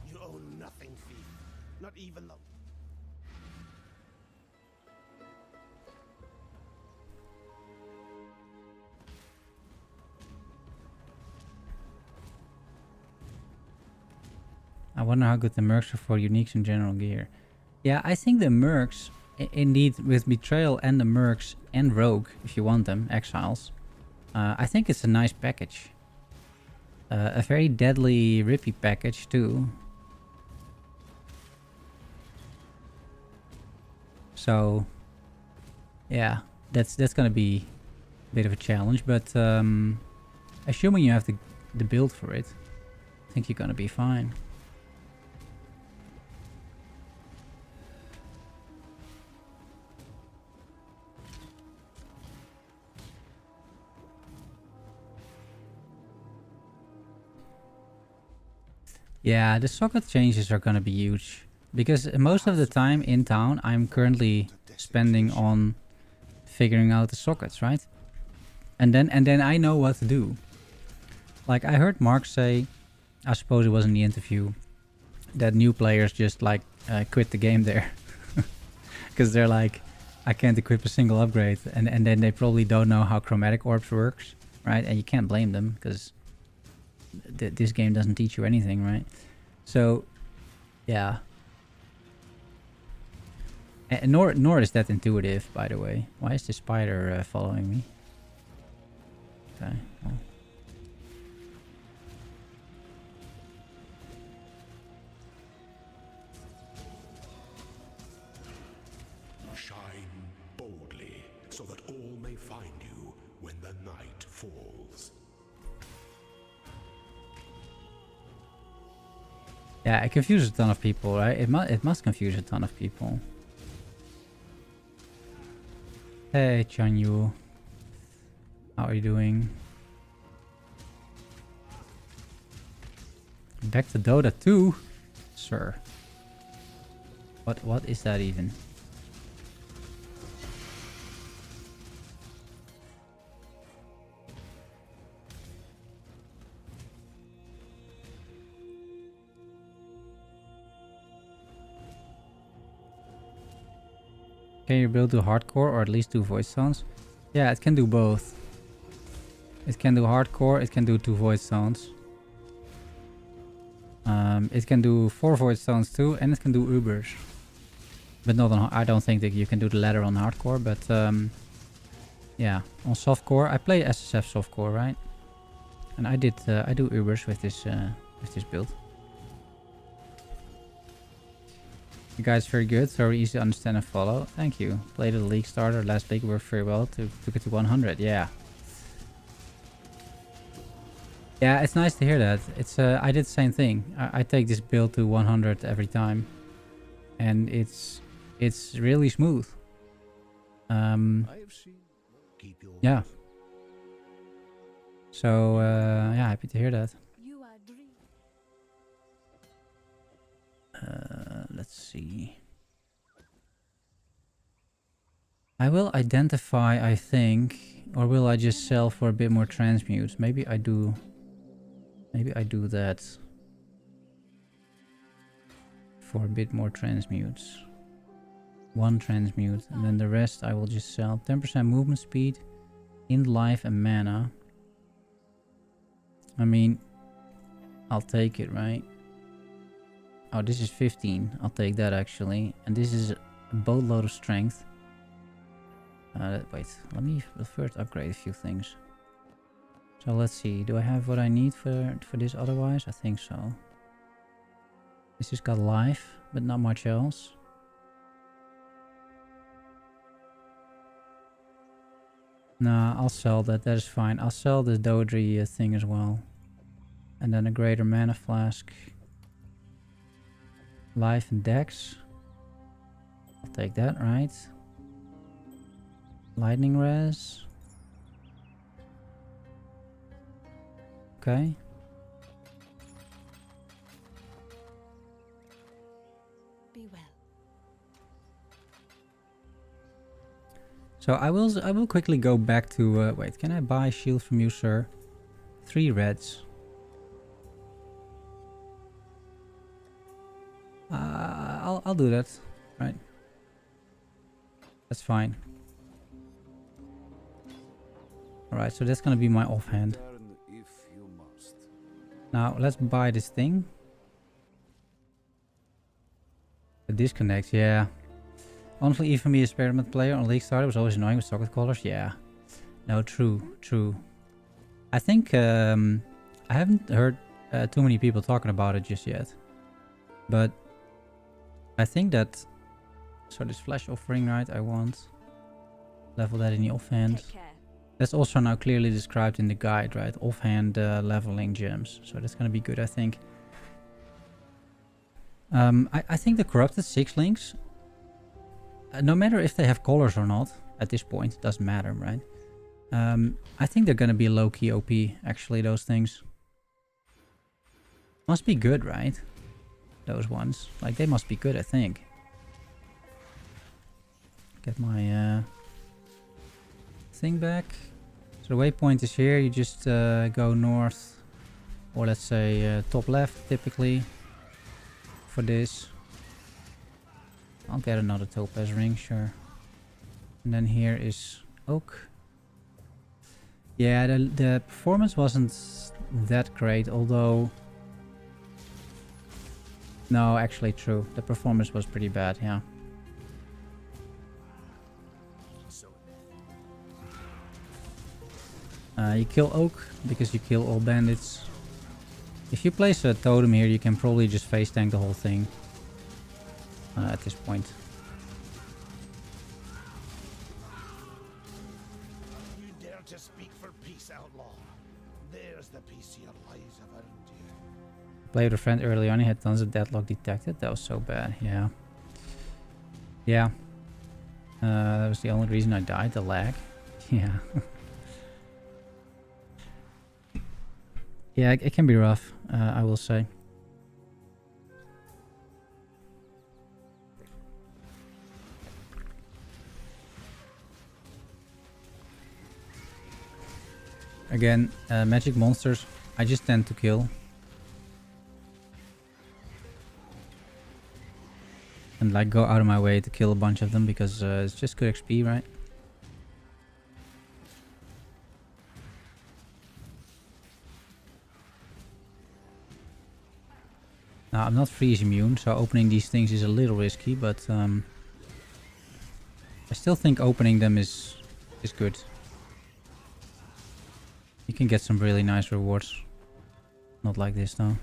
You own nothing, thief. Not even the... I wonder how good the mercs are for uniques and general gear. Yeah, I think the mercs, indeed, with betrayal and the mercs and rogue, if you want them, exiles, I think it's a nice package. A very deadly, rippy package too. So, yeah, that's gonna be a bit of a challenge, but assuming you have the build for it, I think you're gonna be fine. Yeah, the socket changes are gonna be huge. Because most of the time in town, I'm currently spending on figuring out the sockets, right? And then I know what to do. Like I heard Mark say, I suppose it was in the interview, that new players just like quit the game there. Because they're like, I can't equip a single upgrade. And then they probably don't know how chromatic orbs works, right? And you can't blame them because this game doesn't teach you anything, right? So, yeah. And nor is that intuitive, by the way. Why is the spider following me? Okay, well. Shine boldly, so that all may find you when the night falls. Yeah, it confuses a ton of people, right? It must confuse a ton of people. Hey, Chanyu. How are you doing? Back to Dota 2? Sir. What is that even? Can you build to hardcore or at least 2 voice sounds? Yeah, it can do both. It can do hardcore, it can do 2 voice sounds. It can do 4 voice sounds too, and it can do Ubers. But not on, I don't think that you can do the latter on hardcore, but yeah, on softcore. I play SSF softcore, right? And I do Ubers with this build. You guys very good, very easy to understand and follow. Thank you. Played the league starter last league, worked very well. Took it to 100. Yeah. Yeah, it's nice to hear that. It's I did the same thing. I take this build to 100 every time, and it's really smooth. Yeah. So yeah, happy to hear that. You are dream. Let's see. I will identify, I think, or will I just sell for a bit more transmutes? Maybe I do that for a bit more transmutes. 1 transmute, and then the rest I will just sell. 10% movement speed, in life and mana. I mean, I'll take it, right? Oh, this is 15. I'll take that actually. And this is a boatload of strength. Wait, let me first upgrade a few things. So let's see. Do I have what I need for this otherwise? I think so. This has got life, but not much else. Nah, I'll sell that. That is fine. I'll sell the Dodri thing as well. And then a greater mana flask. Life and dex. I'll take that, right? Lightning res. Okay. Be well. So I will quickly go back to wait, can I buy shield from you, sir? 3 reds. I'll do that, right? That's fine. Alright, so that's gonna be my offhand. Now let's buy this thing. The disconnect, yeah. Honestly, even me, a experiment player on League Starter, was always annoying with socket callers. Yeah. No, true. I think I haven't heard too many people talking about it just yet. But I think that... So this flash offering, right, I want. level that in the offhand. Take care. That's also now clearly described in the guide, right? Offhand leveling gems. So that's going to be good, I think. I think the corrupted sixlings, no matter if they have colors or not, at this point, it doesn't matter, right? I think they're going to be low-key OP, actually, those things. Must be good, right? Those ones. Like, they must be good, I think. Get my thing back. So the waypoint is here. You just go north, or let's say top left, typically, for this. I'll get another topaz ring, sure. And then here is oak. Yeah, the performance wasn't that great, although... No, actually true. The performance was pretty bad, yeah. You kill oak, because you kill all bandits. If you place a totem here, you can probably just face tank the whole thing. At this point. You dare to speak for peace, outlaw. There's the peace your lives have earned you. Played with a friend early on, he had tons of deadlock detected. That was so bad, yeah. Yeah. That was the only reason I died, the lag. Yeah. Yeah, it can be rough, I will say. Again, magic monsters, I just tend to kill. And like go out of my way to kill a bunch of them because it's just good XP, right? Now, I'm not freeze immune, so opening these things is a little risky, but I still think opening them is good. You can get some really nice rewards. Not like this though.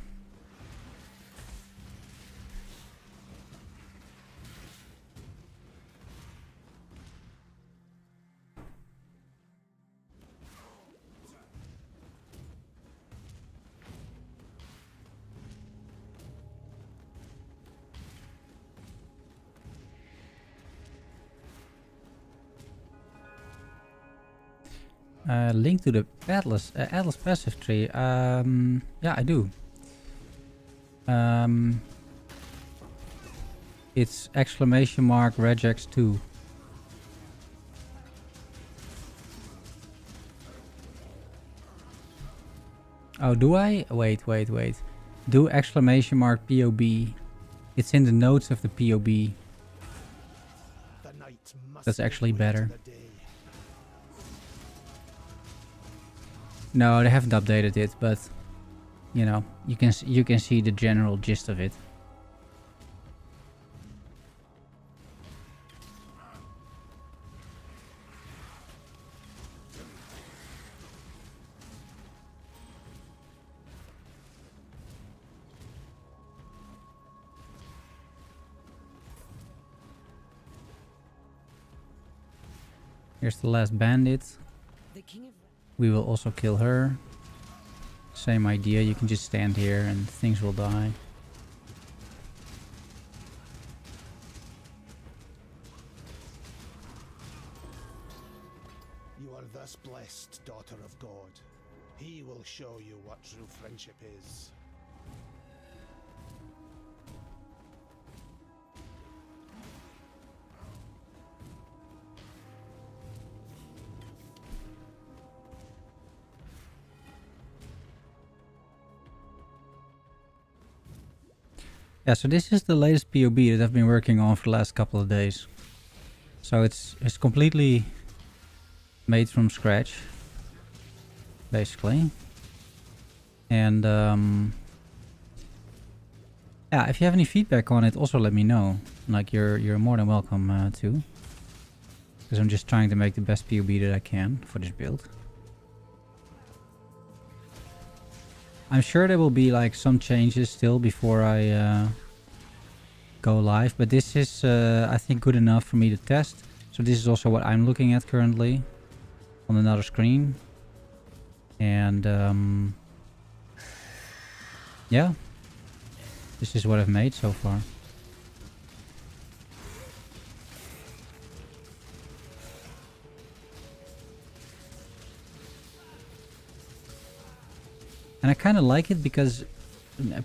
Link to the Atlas passive tree. Yeah, I do. It's exclamation mark Regex 2. Oh, do I? Wait. Do exclamation mark POB. It's in the notes of the POB. That's actually better. No, they haven't updated it, but you know, you can see the general gist of it. Here's the last bandit. The king of We will also kill her. Same idea, you can just stand here and things will die. You are thus blessed, daughter of God. He will show you what true friendship is. Yeah, so this is the latest POB that I've been working on for the last couple of days. So it's completely made from scratch, basically. And yeah, if you have any feedback on it, also let me know. Like you're more than welcome to, because I'm just trying to make the best POB that I can for this build. I'm sure there will be like some changes still before I go live, but this is I think good enough for me to test. So this is also what I'm looking at currently on another screen. And yeah, this is what I've made so far. And I kind of like it because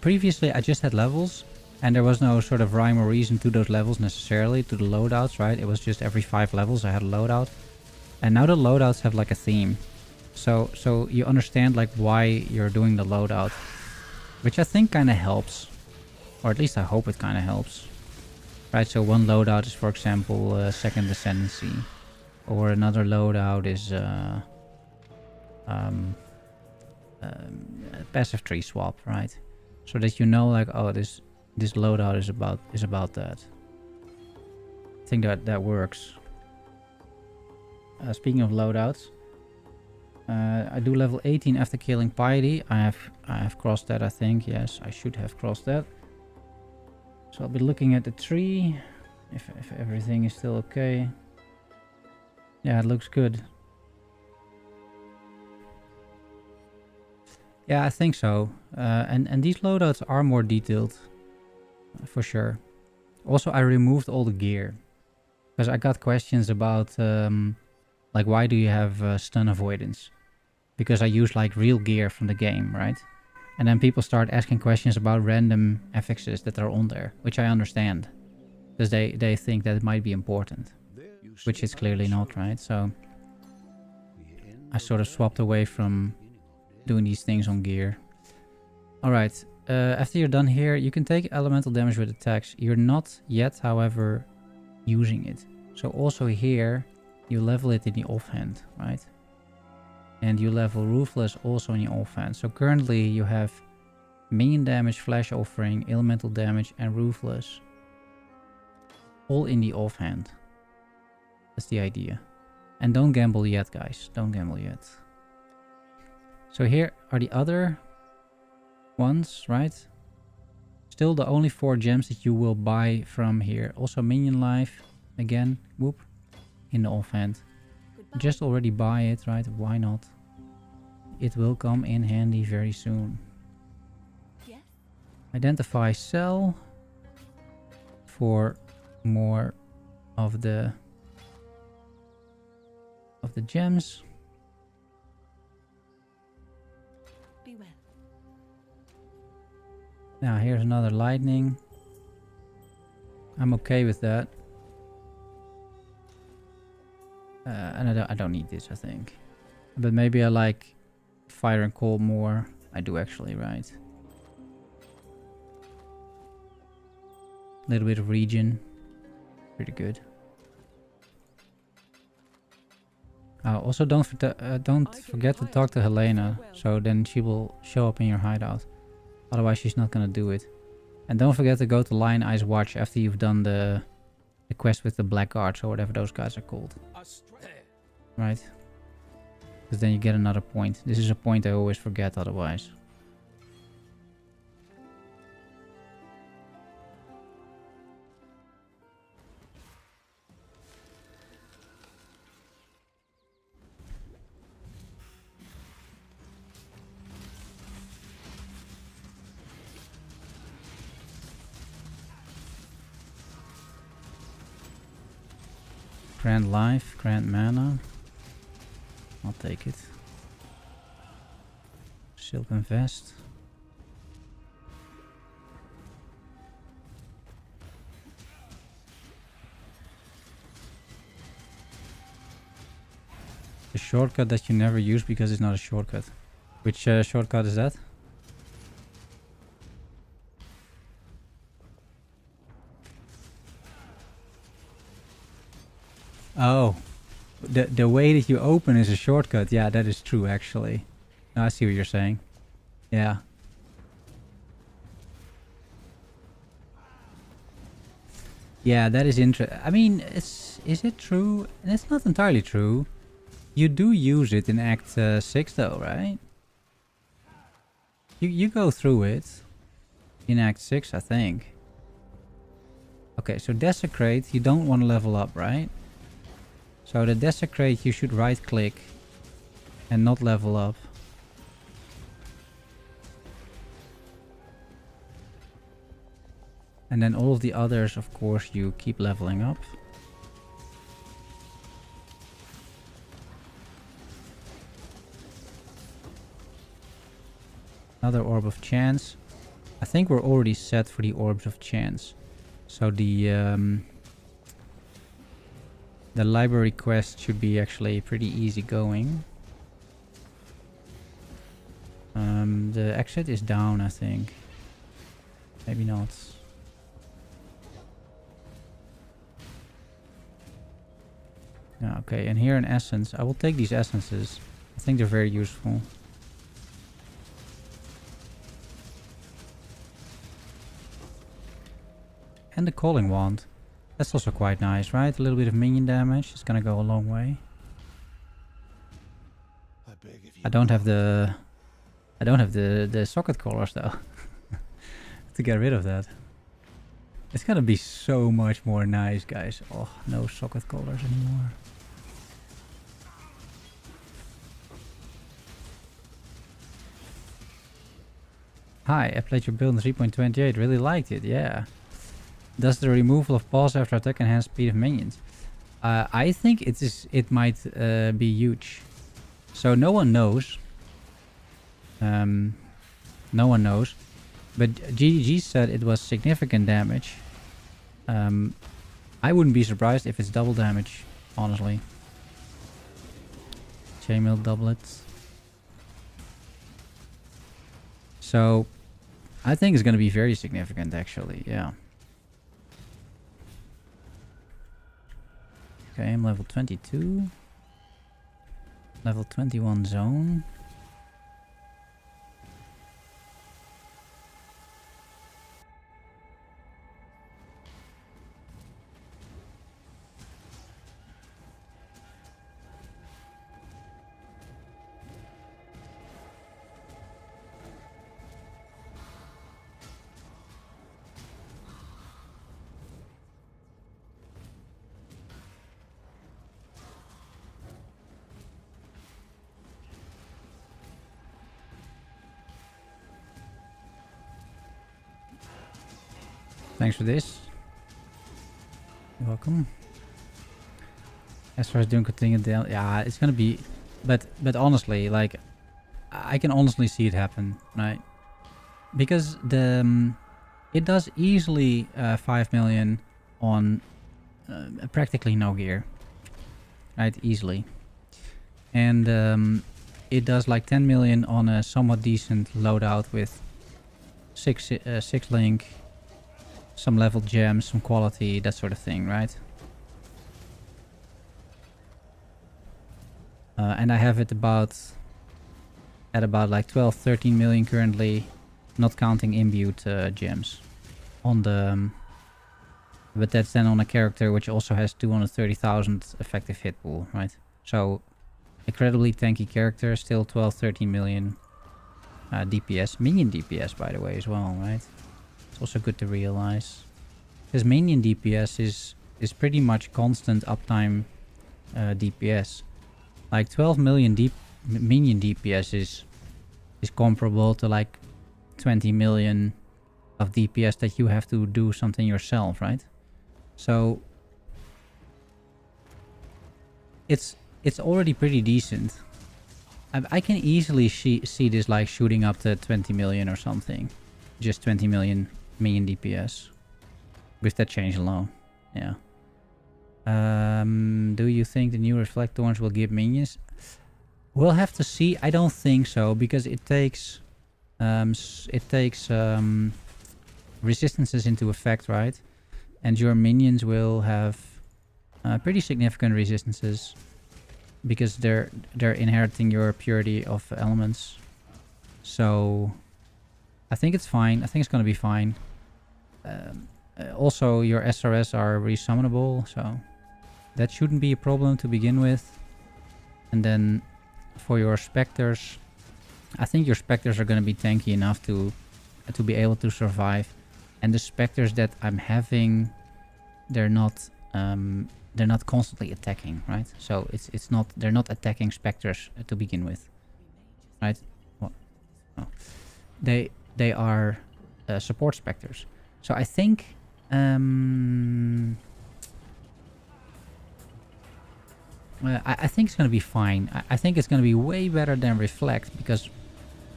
previously I just had levels and there was no sort of rhyme or reason to those levels necessarily, to the loadouts, right? It was just every 5 levels I had a loadout. And now the loadouts have like a theme. So you understand like why you're doing the loadout. Which I think kind of helps. Or at least I hope it kind of helps. Right, so one loadout is for example second ascendancy. Or another loadout is passive tree swap, right? So that you know like, oh, this loadout is about that. I think that works. Speaking of loadouts, I do level 18 after killing Piety. I have crossed that, I think. Yes, I should have crossed that. So I'll be looking at the tree if everything is still okay. Yeah, it looks good. Yeah, I think so. And these loadouts are more detailed, for sure. Also, I removed all the gear because I got questions about like, why do you have stun avoidance? Because I use like real gear from the game, right? And then people start asking questions about random affixes that are on there, which I understand. Because they think that it might be important. Which it's clearly not, right? So I sort of swapped away from doing these things on gear. Alright, after you're done here, you can take elemental damage with attacks. You're not yet, however, using it. So also here, you level it in the offhand, right? And you level Ruthless also in the offhand. So currently you have minion damage, flash offering, elemental damage and Ruthless. All in the offhand. That's the idea. And don't gamble yet, guys. Don't gamble yet. So here are the other ones, right? Still the only 4 gems that you will buy from here. Also minion life, again, whoop, in the offhand. Just already buy it, right? Why not? It will come in handy very soon. Yes. Identify cell for more of the gems. Be well. Now here's another lightning. I'm okay with that. And I don't need this, I think. But maybe I like fire and cold more. I do actually, right? A little bit of regen. Pretty good. Also, don't forget to talk to Helena. So then she will show up in your hideout. Otherwise, she's not gonna do it. And don't forget to go to Lion Eyes Watch after you've done the quest with the Black Guards or whatever those guys are called. Right? Because then you get another point. This is a point I always forget otherwise. Grand life, grand mana. I'll take it. Silken vest. A shortcut that you never use because it's not a shortcut. Which shortcut is that? Oh, the way that you open is a shortcut. Yeah, that is true actually. No, I see what you're saying. Yeah. Yeah, that is interesting. I mean, is it true? It's not entirely true. You do use it in Act 6 though, right? You go through it in Act 6, I think. Okay, so desecrate, you don't want to level up, right? So the desecrate you should right click and not level up. And then all of the others, of course, you keep leveling up. Another orb of chance. I think we're already set for the orbs of chance. So the library quest should be actually pretty easy going. The exit is down, I think. Maybe not. Yeah, okay, and here an essence. I will take these essences. I think they're very useful. And the calling wand. That's also quite nice, right? A little bit of minion damage. It's gonna go a long way. I don't have the socket collars though. To get rid of that. It's gonna be so much more nice, guys. Oh, no socket collars anymore. Hi, I played your build in 3.28. Really liked it, yeah. Does the removal of pause after attack enhance speed of minions? I think it might be huge. So no one knows. No one knows. But GGG said it was significant damage. I wouldn't be surprised if it's double damage, honestly. Chainmail doublets. So I think it's going to be very significant, actually, yeah. Okay, I'm level 22. Level 21 zone. Thanks for this. You're welcome. SRS doing continued down. Yeah, it's gonna be, but honestly, like, I can honestly see it happen, right? Because it does easily 5 million on practically no gear, right? Easily, and it does like 10 million on a somewhat decent loadout with 6 link. Some level gems, some quality, that sort of thing, right? And I have it at about like 12-13 million currently, not counting imbued gems on the but that's then on a character which also has 230,000 effective hit pool, right? So incredibly tanky character, still 12-13 million DPS, minion DPS by the way as well, right? It's also good to realize. Because minion DPS is pretty much constant uptime DPS. Like 12 million minion DPS is comparable to like 20 million of DPS that you have to do something yourself, right? So it's already pretty decent. I can easily see this like shooting up to 20 million or something. Just 20 million minion DPS. With that change alone. Yeah. Do you think the new reflectors will give minions? We'll have to see. I don't think so, because it takes resistances into effect, right? And your minions will have pretty significant resistances because they're inheriting your purity of elements. So I think it's fine. I think it's gonna be fine. Also, your SRS are resummonable, so that shouldn't be a problem to begin with. And then for your Spectres, I think your Spectres are going to be tanky enough to be able to survive. And the Spectres that I'm having, they're not they're not constantly attacking, right? So it's not, they're not attacking specters to begin with, right? What? Oh. They are support specters. So I think I think it's gonna be fine. I think it's gonna be way better than reflect, because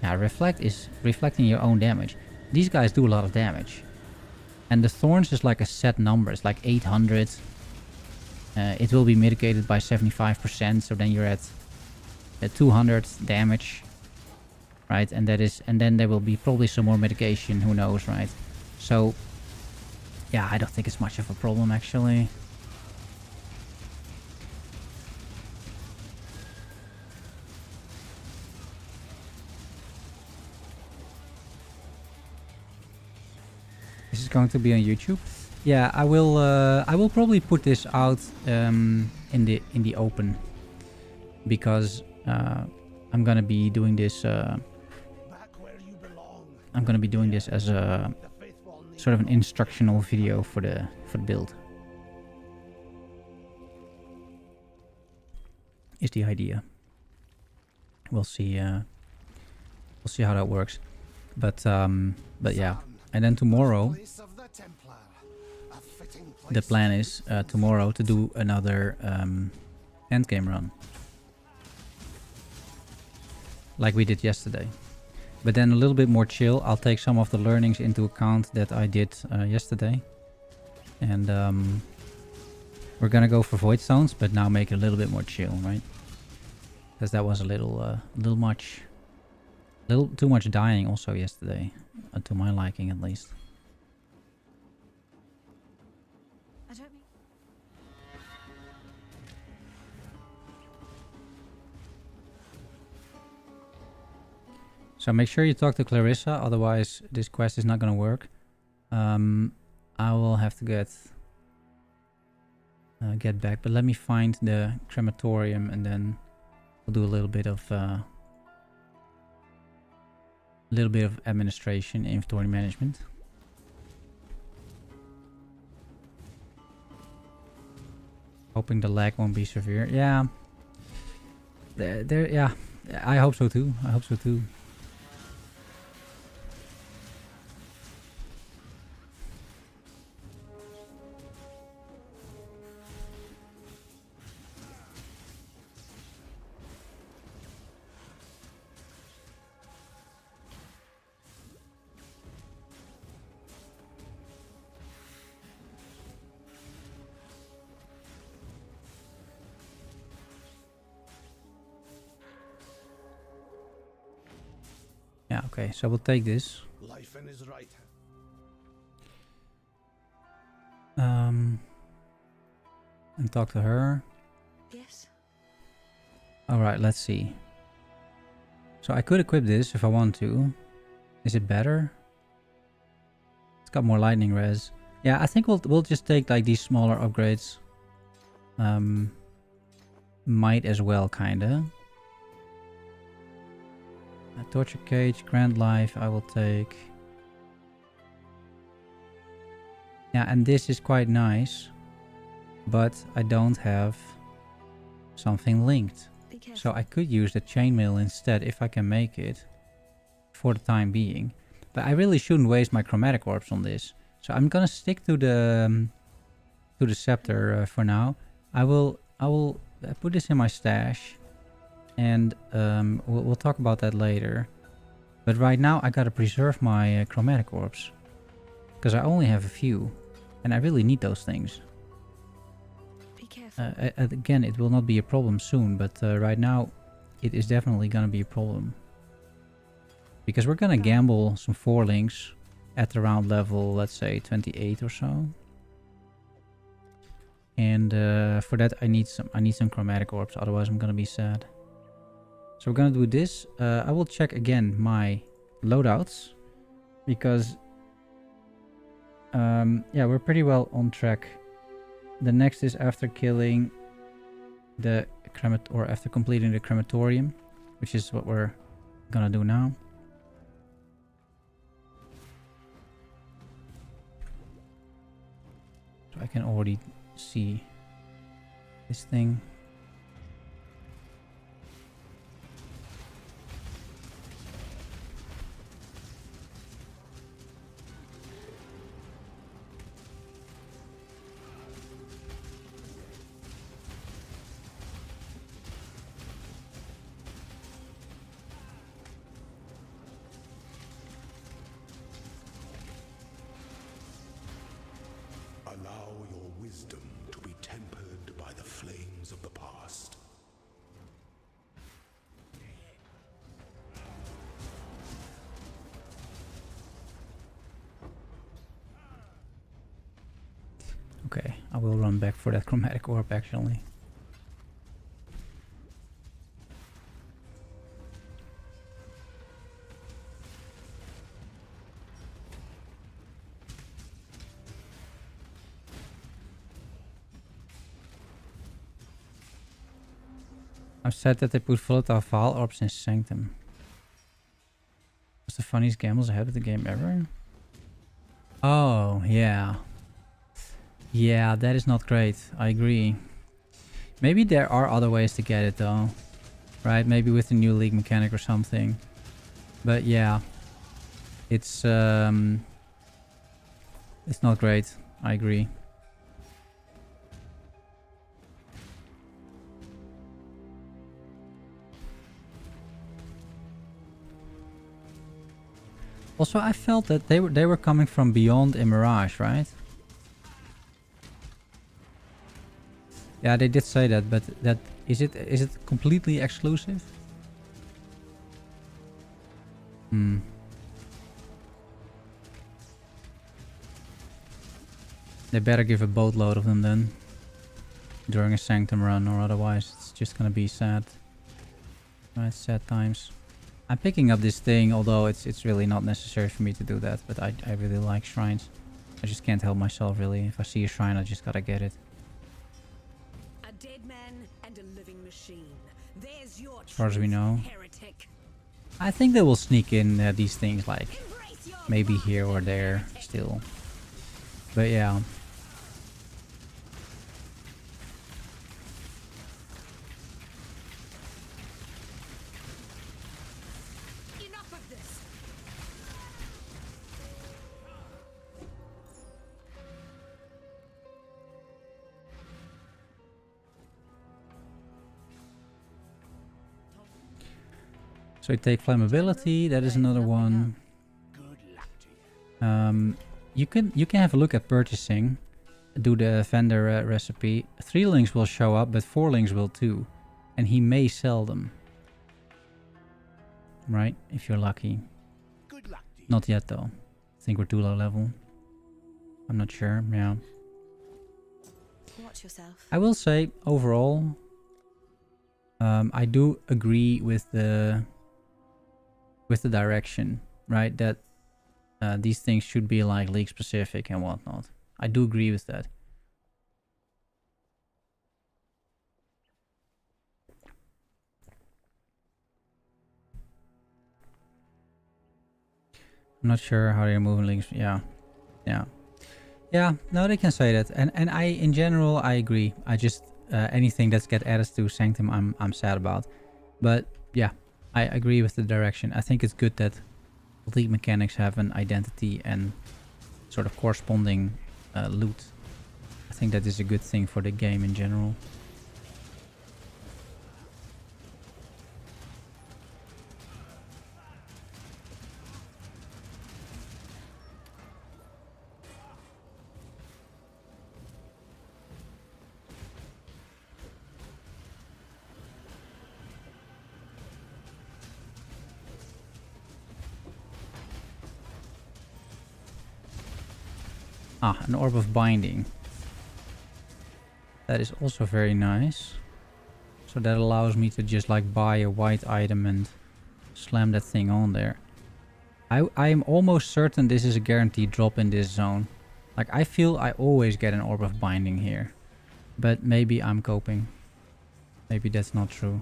yeah, reflect is reflecting your own damage. These guys do a lot of damage, and the thorns is like a set number. It's like 800. It will be mitigated by 75%, so then you're at 200 damage, right? And that is, and then there will be probably some more mitigation. Who knows, right? So yeah, I don't think it's much of a problem actually. This is going to be on YouTube. Yeah, I will probably put this out in the open, because I'm gonna be doing this. I'm gonna be doing this as a sort of an instructional video for the build. Is the idea. We'll see how that works. But yeah. And then tomorrow, the plan is tomorrow to do another end game run, like we did yesterday. But then a little bit more chill. I'll take some of the learnings into account that I did yesterday. And we're gonna go for void stones, but now make it a little bit more chill, right? Because that was a little too much dying also yesterday, to my liking at least. I don't mean. So make sure you talk to Clarissa, otherwise this quest is not gonna work. I will have to get back, but let me find the crematorium and then we'll do a little bit of administration, inventory management. Hoping the lag won't be severe. Yeah. Yeah. I hope so too. I hope so too. Yeah, okay, so we'll take this. Life in his right. And talk to her. Yes. Alright, let's see. So I could equip this if I want to. Is it better? It's got more lightning res. Yeah, I think we'll just take like these smaller upgrades. Might as well, kinda. A torture cage, grand life, I will take. Yeah, and this is quite nice, but I don't have something linked. Be careful. So I could use the chainmail instead if I can make it for the time being. But I really shouldn't waste my chromatic orbs on this. So I'm gonna stick to the scepter for now. I will put this in my stash. And we'll talk about that later. But right now I gotta preserve my chromatic orbs, because I only have a few, and I really need those things. Be careful. Again, it will not be a problem soon, but right now it is definitely gonna be a problem, because we're gonna gamble some 4 links at around level, let's say 28 or so. And for that I need some chromatic orbs, otherwise I'm gonna be sad. So we're gonna do this. I will check again my loadouts, because yeah, we're pretty well on track. The next is after killing the after completing the crematorium, which is what we're gonna do now. So I can already see This thing. Allow your wisdom to be tempered by the flames of the past. Okay, I will run back for that chromatic orb actually. I'm sad that they put volatile Vaal orbs in Sanctum. It's the funniest gambles ahead of the game ever. Oh, yeah. Yeah, that is not great. I agree. Maybe there are other ways to get it though. Right? Maybe with the new league mechanic or something. But yeah. It's not great. I agree. Also, I felt that they were coming from beyond in Mirage, right? Yeah, they did say that, but that is it completely exclusive? Hmm. They better give a boatload of them then during a Sanctum run, or otherwise it's just gonna be sad. Right, sad times. I'm picking up this thing, although it's really not necessary for me to do that, but I really like shrines. I just can't help myself really. If I see a shrine, I just gotta get it. A dead man and a living machine. There's your As far as we know. heretic. I think they will sneak in these things like maybe here or there still. But yeah. Enough of this. So we take flammability, that is another one. You can have a look at purchasing. Do the vendor recipe. 3 links will show up, but 4 links will too. And he may sell them. Right? If you're lucky. Not yet though. I think we're too low level. I'm not sure, yeah. Watch yourself. I will say, overall, I do agree with the direction, right? That these things should be like league specific and whatnot. I do agree with that. I'm not sure how they're moving leagues. Yeah. No, they can say that, and I, in general, I agree. I just anything that's get added to Sanctum, I'm sad about. But yeah, I agree with the direction. I think it's good that league mechanics have an identity and sort of corresponding loot. I think that is a good thing for the game in general. Ah, an orb of binding. That is also very nice. So that allows me to just like buy a white item and slam that thing on there. I am almost certain this is a guaranteed drop in this zone. Like, I feel I always get an orb of binding here. But maybe I'm coping. Maybe that's not true.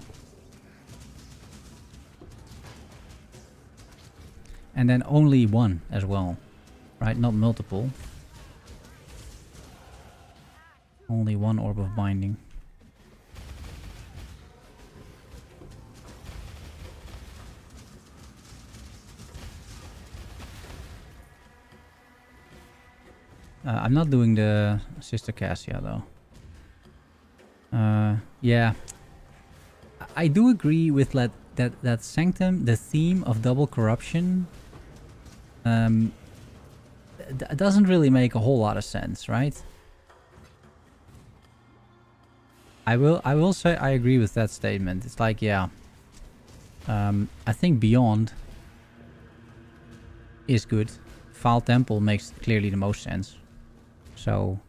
And then only one as well. Right? Not multiple. Only one orb of binding. I'm not doing the Sister Cassia though. Yeah. I do agree with that Sanctum, the theme of double corruption. Doesn't really make a whole lot of sense, right? I will say I agree with that statement. It's like, yeah. I think Beyond is good. Foul Temple makes clearly the most sense. So,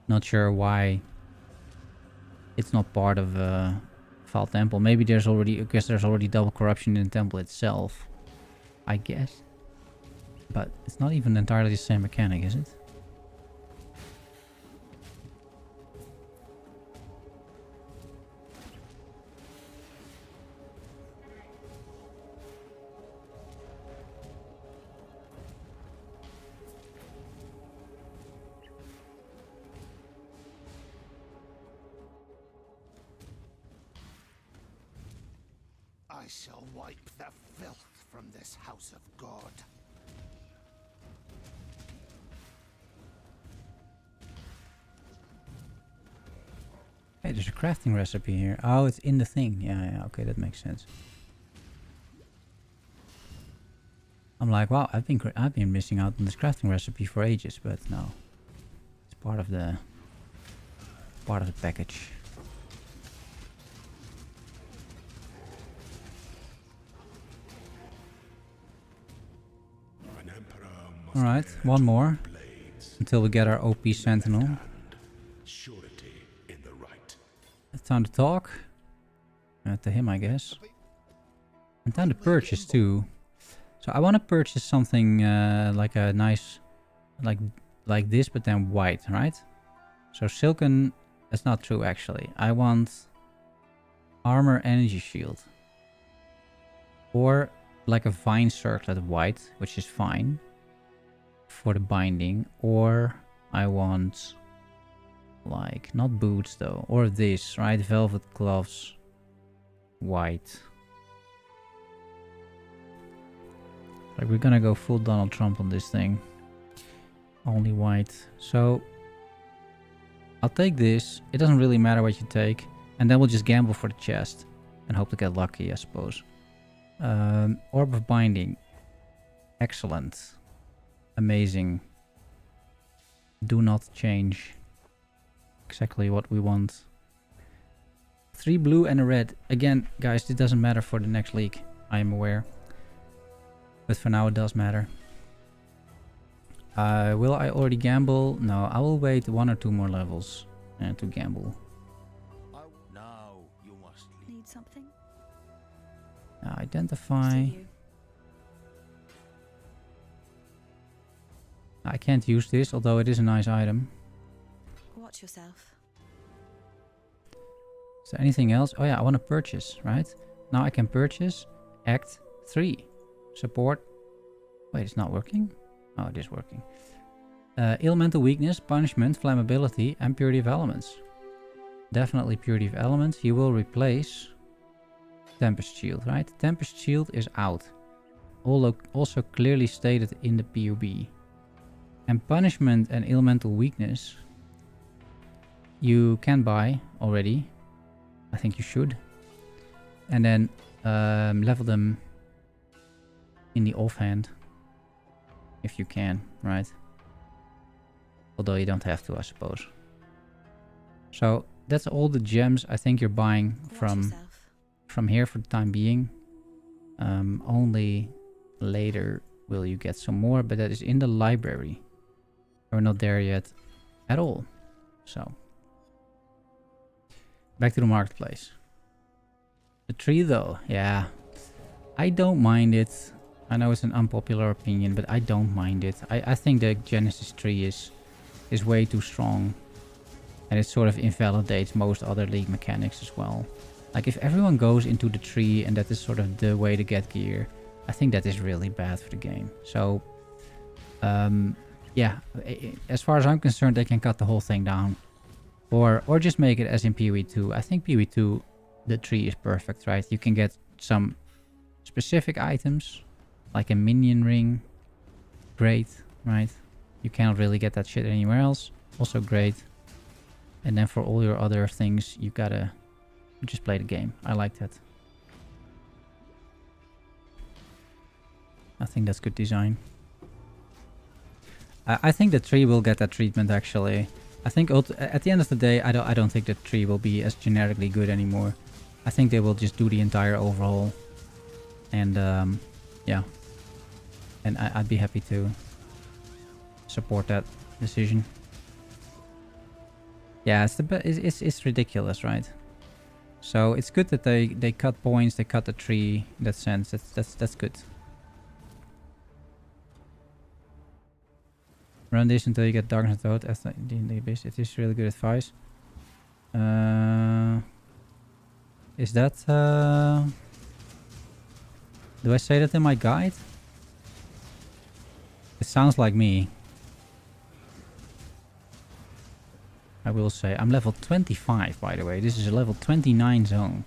not sure why it's not part of Foul Temple. Maybe there's already, I guess there's already double corruption in the temple itself. I guess. But it's not even entirely the same mechanic, is it? I shall wipe the filth from this house of God. Hey, there's a crafting recipe here. Oh, it's in the thing. Yeah, okay, that makes sense. I'm like, wow, I've been missing out on this crafting recipe for ages, but no, it's part of the package. All right, one more until we get our OP Sentinel. It's time to talk. To him, I guess. And time to purchase too. So I want to purchase something like a nice, like this, but then white, right? So silken, that's not true actually. I want armor energy shield. Or like a vine circlet white, which is fine for the binding. Or I want like, not boots though, or this, right? Velvet gloves, white. Like, we're gonna go full Donald Trump on this thing. Only white. So I'll take this. It doesn't really matter what you take. And then we'll just gamble for the chest and hope to get lucky, I suppose. Orb of Binding. Excellent. Amazing. Do not change. Exactly what we want. 3 blue and a red. Again, guys, it doesn't matter for the next league. I am aware. But for now it does matter. Will I already gamble? No, I will wait 1 or 2 more levels to gamble. Now you must leave. Need something? Identify. See you. I can't use this, although it is a nice item. Watch yourself. Is there anything else? Oh yeah, I want to purchase, right? Now I can purchase Act 3. Support. Wait, it's not working? Oh, it is working. Elemental weakness, punishment, flammability, and purity of elements. Definitely purity of elements. You will replace Tempest Shield, right? Tempest Shield is out. Although also clearly stated in the PoB. And punishment and elemental weakness you can buy already. I think you should. And then level them in the offhand. If you can, right? Although you don't have to, I suppose. So that's all the gems I think you're buying from here for the time being. Only later will you get some more, but that is in the library. We're not there yet at all. So back to the marketplace. The tree though, yeah. I don't mind it. I know it's an unpopular opinion, but I don't mind it. I think the Genesis tree is way too strong. And it sort of invalidates most other league mechanics as well. Like if everyone goes into the tree and that is sort of the way to get gear, I think that is really bad for the game. So, yeah, as far as I'm concerned, they can cut the whole thing down. Or just make it as in PoE 2. I think PoE 2, the tree is perfect, right? You can get some specific items, like a minion ring. Great, right? You cannot really get that shit anywhere else. Also great. And then for all your other things, you gotta just play the game. I like that. I think that's good design. I think the tree will get that treatment actually. I think at the end of the day, I don't think the tree will be as generically good anymore. I think they will just do the entire overhaul. And yeah. And I'd be happy to support that decision. Yeah, it's ridiculous, right? So it's good that they cut points, they cut the tree in that sense. That's good. Run this until you get darkness out as the abyss. It is really good advice. Is that do I say that in my guide? It sounds like me. I will say. I'm level 25, by the way. This is a level 29 zone.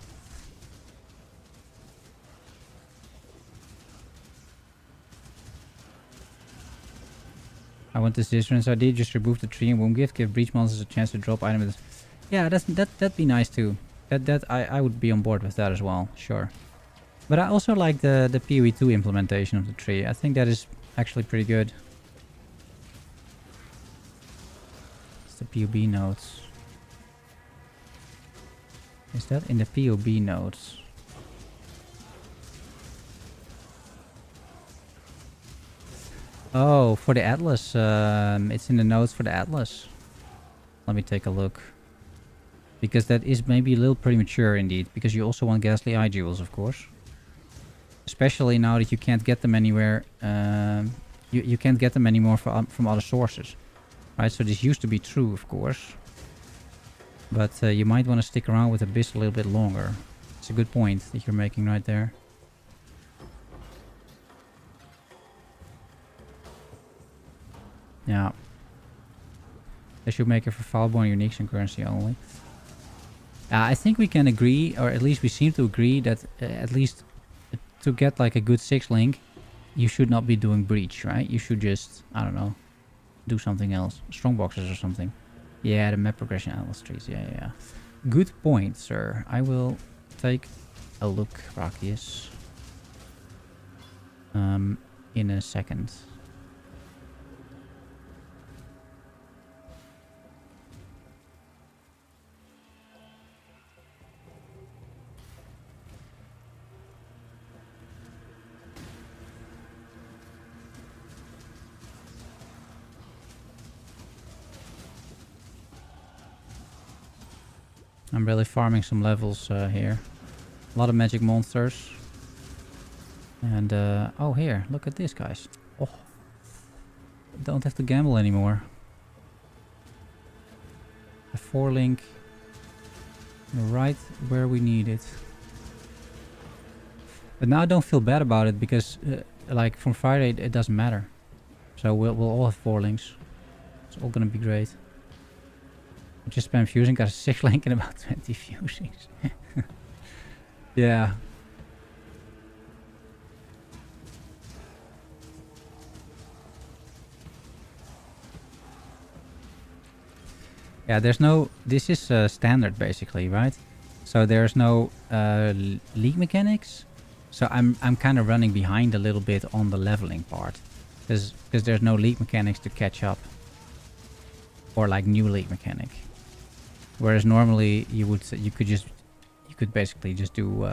I want this distance ID. Just remove the tree and won't give breach monsters a chance to drop items. Yeah, that'd be nice too. I would be on board with that as well. Sure. But I also like the PoE 2 implementation of the tree. I think that is actually pretty good. It's the PoB nodes. Is that in the PoB nodes? Oh, for the Atlas. It's in the nodes for the Atlas. Let me take a look. Because that is maybe a little premature indeed. Because you also want ghastly eye jewels, of course. Especially now that you can't get them anywhere. You can't get them anymore from other sources. Right, so this used to be true, of course. But you might want to stick around with Abyss a little bit longer. It's a good point that you're making right there. Yeah. They should make it for Foulborn uniques and currency only. I think we can agree, or at least we seem to agree, that at least to get like a good 6 link, you should not be doing breach, right? You should just, I don't know, do something else. Strong boxes or something. Yeah, the map progression atlas trees. Yeah. Good point, sir. I will take a look, Rakius. In a second. I'm really farming some levels here. A lot of magic monsters. And, oh here, look at this, guys. Oh, don't have to gamble anymore. A 4 link. Right where we need it. But now I don't feel bad about it because, like, from Friday it doesn't matter. So we'll all have 4 links. It's all gonna be great. Just spam fusing, got a 6 link and about 20 fusings. Yeah. Yeah, there's no... This is standard basically, right? So there's no league mechanics. So I'm kind of running behind a little bit on the leveling part. Because there's no league mechanics to catch up. Or like new league mechanic. Whereas normally you could basically just do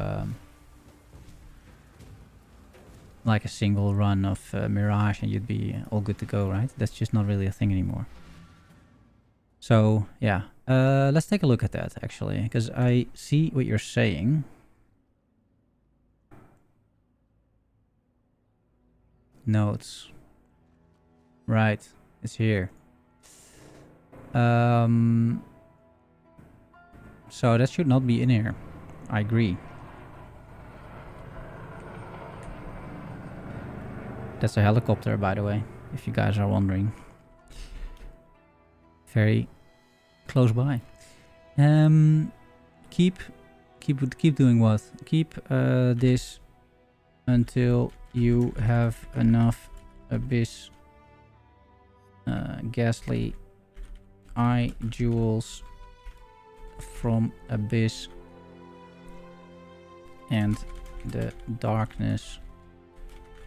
like a single run of Mirage and you'd be all good to go, right? That's just not really a thing anymore. So yeah, let's take a look at that actually, because I see what you're saying. Notes. Right, it's here. So that should not be in here. I agree. That's a helicopter, by the way, if you guys are wondering. Very close by. Keep doing what? Keep this until you have enough abyss ghastly eye jewels from abyss and the darkness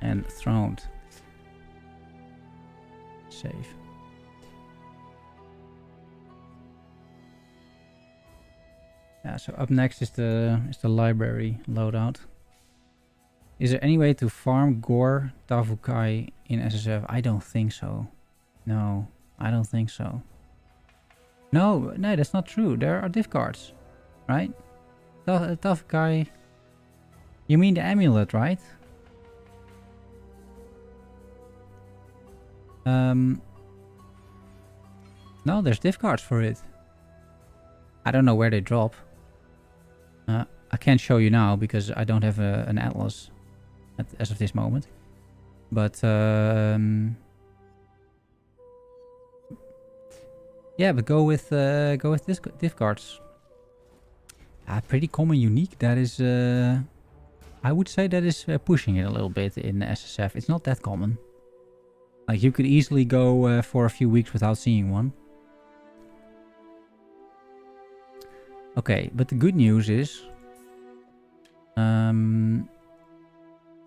enthroned. Save. Yeah, so up next is the library loadout. Is there any way to farm Guar Tavukai in SSF? I don't think so. No, I don't think so. No, that's not true. There are div cards, right? Tavukai. You mean the amulet, right? No, there's div cards for it. I don't know where they drop. I can't show you now because I don't have an atlas as of this moment. But yeah, but go with this div cards. Pretty common unique. That is, I would say that is pushing it a little bit in SSF. It's not that common. Like you could easily go for a few weeks without seeing one. Okay, but the good news is...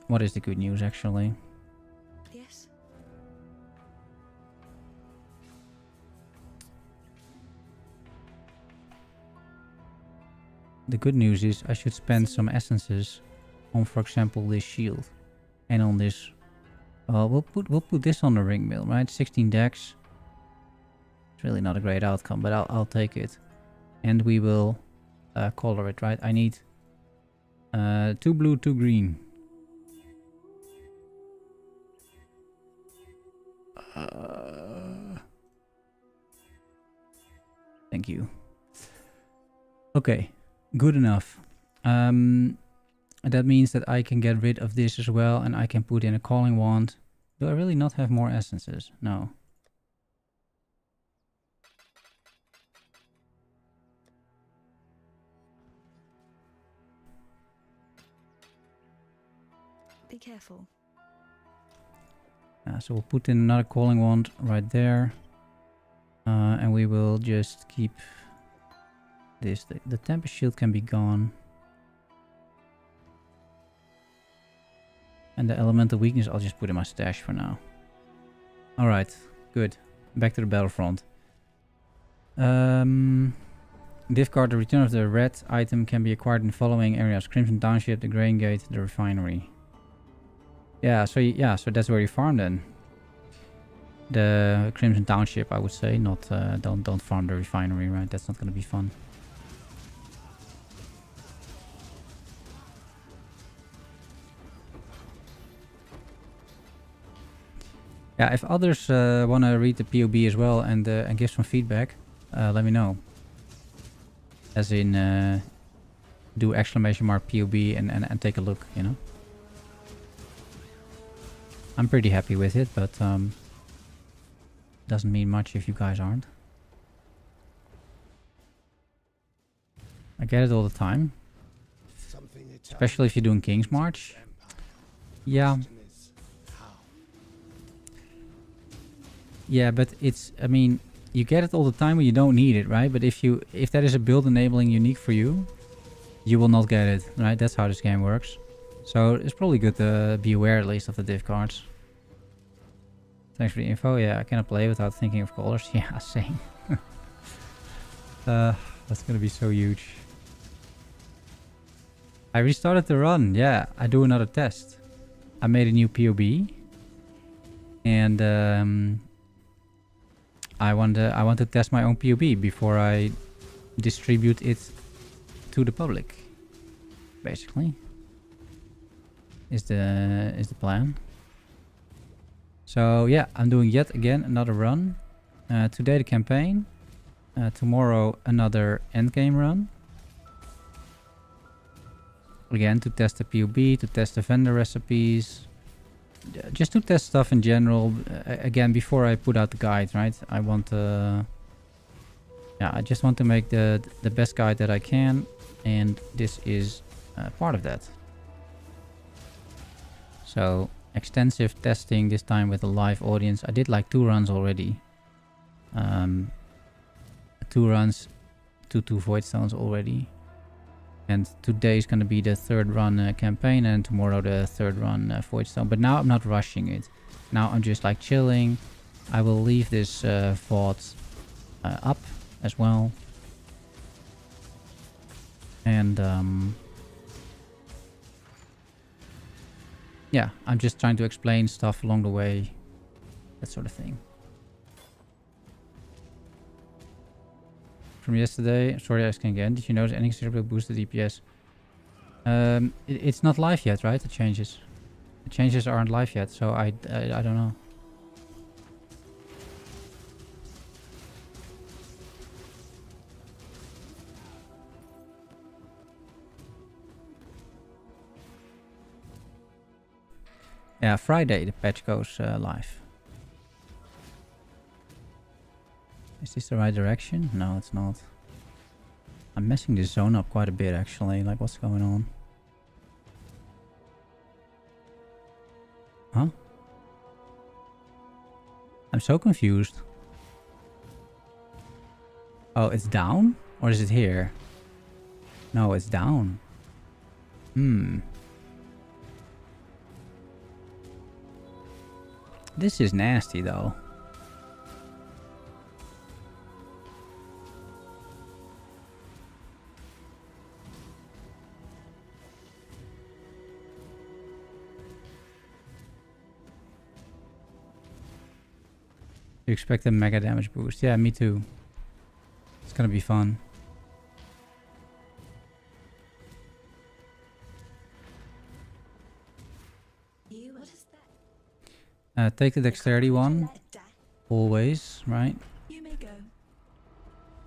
what is the good news, actually? Yes. The good news is I should spend some essences on, for example, this shield. And on this... we'll put this on the ring mill, right? 16 decks. It's really not a great outcome, but I'll take it. And we will color it, right? I need 2 blue, 2 green. Thank you. Okay, good enough. That means that I can get rid of this as well, and I can put in a calling wand. Do I really not have more essences? No. Be careful. So we'll put in another calling wand right there. And we will just keep this. The tempest shield can be gone. And the elemental weakness I'll just put in my stash for now. Alright, good. Back to the battlefront. Div card, the return of the red item can be acquired in the following areas: Crimson Township, the Grain Gate, the refinery. Yeah, so that's where you farm then. The Crimson Township, I would say, not don't farm the refinery, right? That's not gonna be fun. Yeah, if others want to read the POB as well and give some feedback, let me know. As in, do exclamation mark POB and take a look, you know. I'm pretty happy with it, but doesn't mean much if you guys aren't. I get it all the time. Especially if you're doing King's March. Yeah. Yeah, but it's, I mean, you get it all the time when you don't need it, right? But if that is a build enabling unique for you, you will not get it, right? That's how this game works. So it's probably good to be aware at least of the div cards. Thanks for the info. Yeah, I cannot play without thinking of colors. Yeah, same. That's gonna be so huge. I restarted the run. Yeah, I do another test. I made a new POB. And I want to test my own POB before I distribute it to the public. Basically, is the plan. So yeah, I'm doing yet again another run. Today the campaign. Tomorrow another endgame run. Again to test the POB, to test the vendor recipes. Just to test stuff in general, again, before I put out the guide, right? I want to... Yeah, I just want to make the best guide that I can. And this is part of that. So, extensive testing, this time with a live audience. I did like 2 runs already. 2 runs to 2 void stones already. And today is going to be the 3rd run campaign, and tomorrow the 3rd run void stone. But now I'm not rushing it. Now I'm just like chilling. I will leave this vault up as well. And yeah, I'm just trying to explain stuff along the way. That sort of thing. From yesterday, sorry asking again, did you notice any considerably boosted DPS? It's not live yet, right? The changes. The changes aren't live yet, so I don't know. Yeah, Friday the patch goes live. Is this the right direction? No, it's not. I'm messing this zone up quite a bit actually. Like, what's going on? Huh? I'm so confused. Oh, it's down? Or is it here? No, it's down. This is nasty though. You expect a mega damage boost? Yeah, me too. It's gonna be fun. What is that? Take the dexterity one. Always, right? You may go.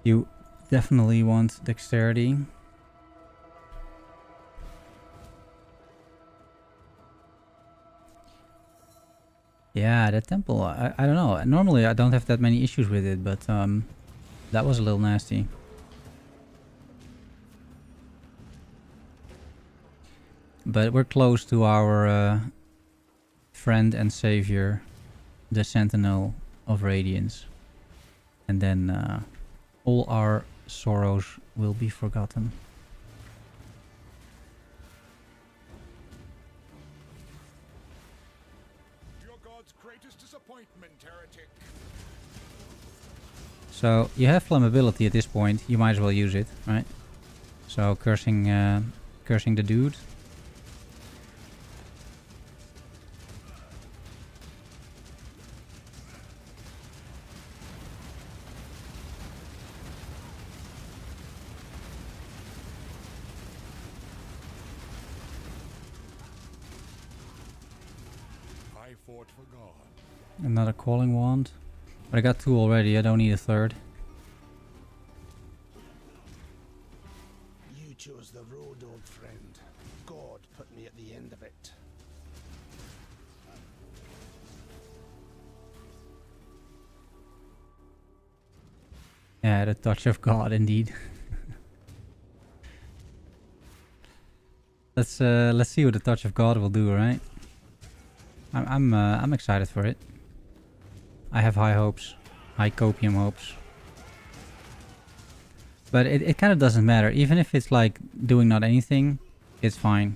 You definitely want dexterity. Yeah, the temple, I don't know. Normally I don't have that many issues with it, but that was a little nasty. But we're close to our friend and savior, the Sentinel of Radiance. And then all our sorrows will be forgotten. So you have flammability at this point, you might as well use it, right? So cursing the dude. I fought for God. Another calling wand. But I got 2 already, I don't need a 3rd. You chose the road, old friend. God put me at the end of it. Yeah, the touch of God indeed. Let's see what the touch of God will do, right? I'm excited for it. I have high hopes, high copium hopes. But it kind of doesn't matter. Even if it's like doing not anything, it's fine,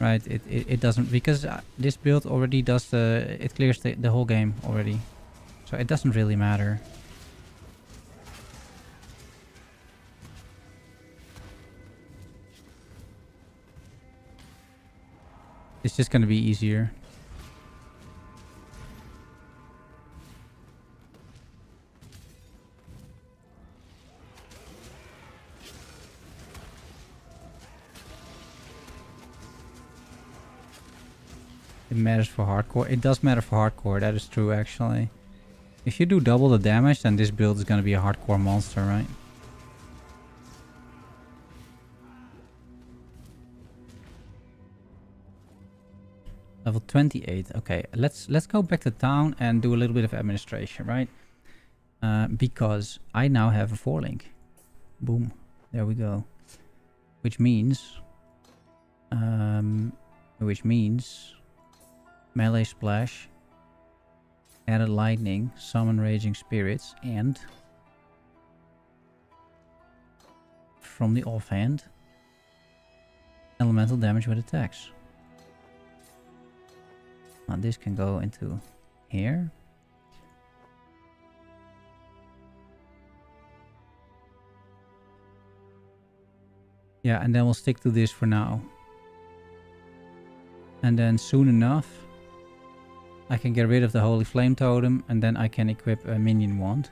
right? It doesn't, because this build already does it clears the whole game already, so it doesn't really matter. It's just gonna be easier. It matters for hardcore. It does matter for hardcore, that is true actually. If you do double the damage, then this build is gonna be a hardcore monster, right? Level 28. Okay, let's go back to town and do a little bit of administration, right? Because I now have a 4-link. Boom. There we go. Which means melee splash added lightning, summon raging spirits, and from the offhand, elemental damage with attacks. Now this can go into here. Yeah, and then we'll stick to this for now. And then soon enough, I can get rid of the Holy Flame Totem, and then I can equip a minion wand.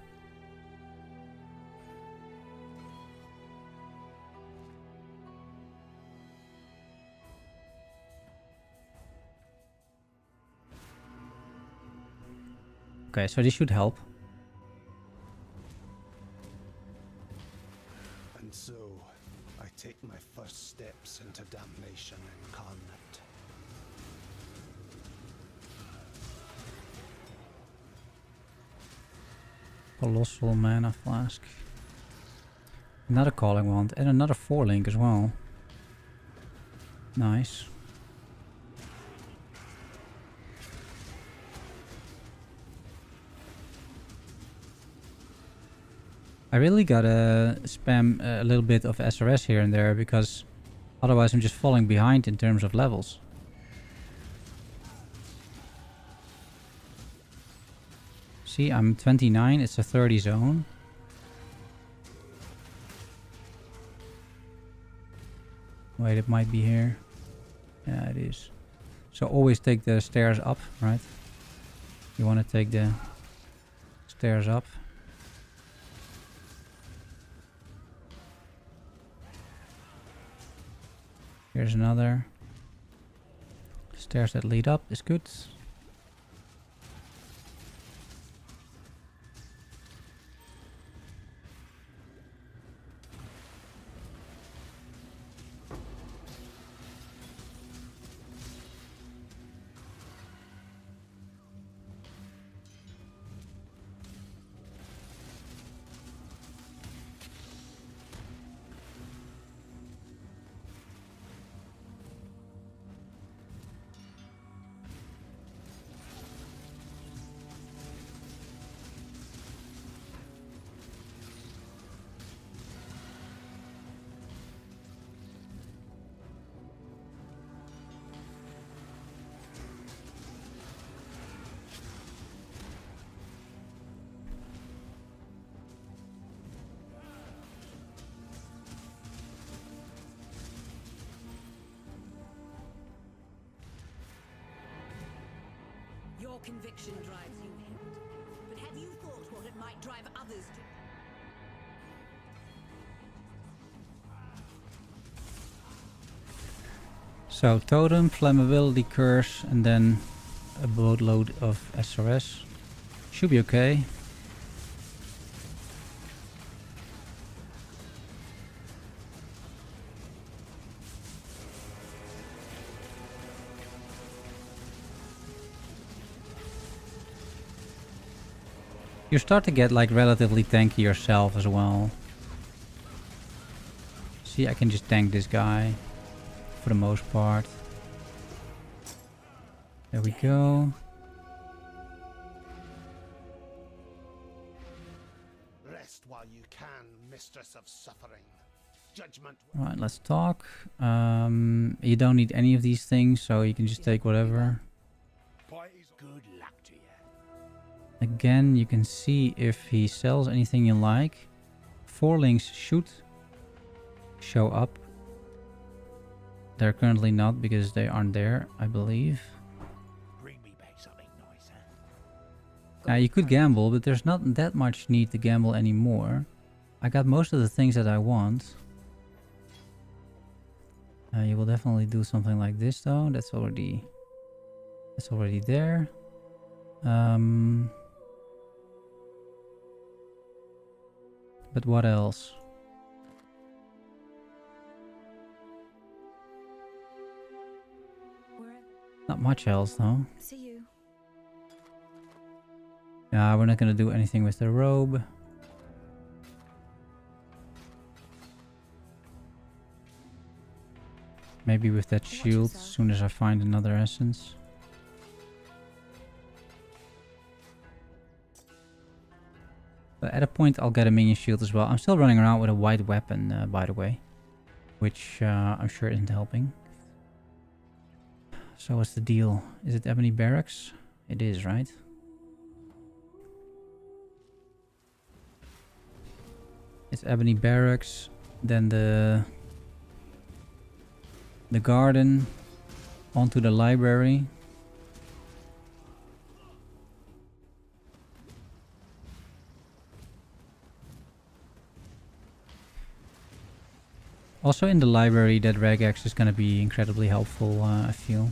Okay, so this should help. And so, I take my first steps into damnation incarnate. Colossal mana flask. Another calling wand and another 4-link as well. Nice. I really gotta spam a little bit of SRS here and there, because otherwise I'm just falling behind in terms of levels. See, I'm 29, it's a 30 zone. Wait, it might be here. Yeah, it is. So always take the stairs up, right? You want to take the stairs up. Here's another. Stairs that lead up is good. Your conviction drives you here. But have you thought what it might drive others to? So totem, flammability curse, and then a boatload of SRS. Should be okay. You start to get like relatively tanky yourself as well. See, I can just tank this guy for the most part. There we go. Rest while you can, mistress of suffering. Judgment. Alright, let's talk. You don't need any of these things, so you can just take whatever. Good luck to you. Again, you can see if he sells anything you like. 4 links should show up. They're currently not because they aren't there, I believe. Bring me back something nice, huh? You could gamble, but there's not that much need to gamble anymore. I got most of the things that I want. You will definitely do something like this though. That's already there. But what else? Not much else though. See you. Yeah, we're not gonna do anything with the robe. Maybe with that shield as soon as I find another essence. But at a point I'll get a minion shield as well. I'm still running around with a white weapon, by the way. Which I'm sure isn't helping. So what's the deal? Is it Ebony Barracks? It is, right? It's Ebony Barracks. Then the garden. Onto the library. Also in the library, that Regex is going to be incredibly helpful, I feel.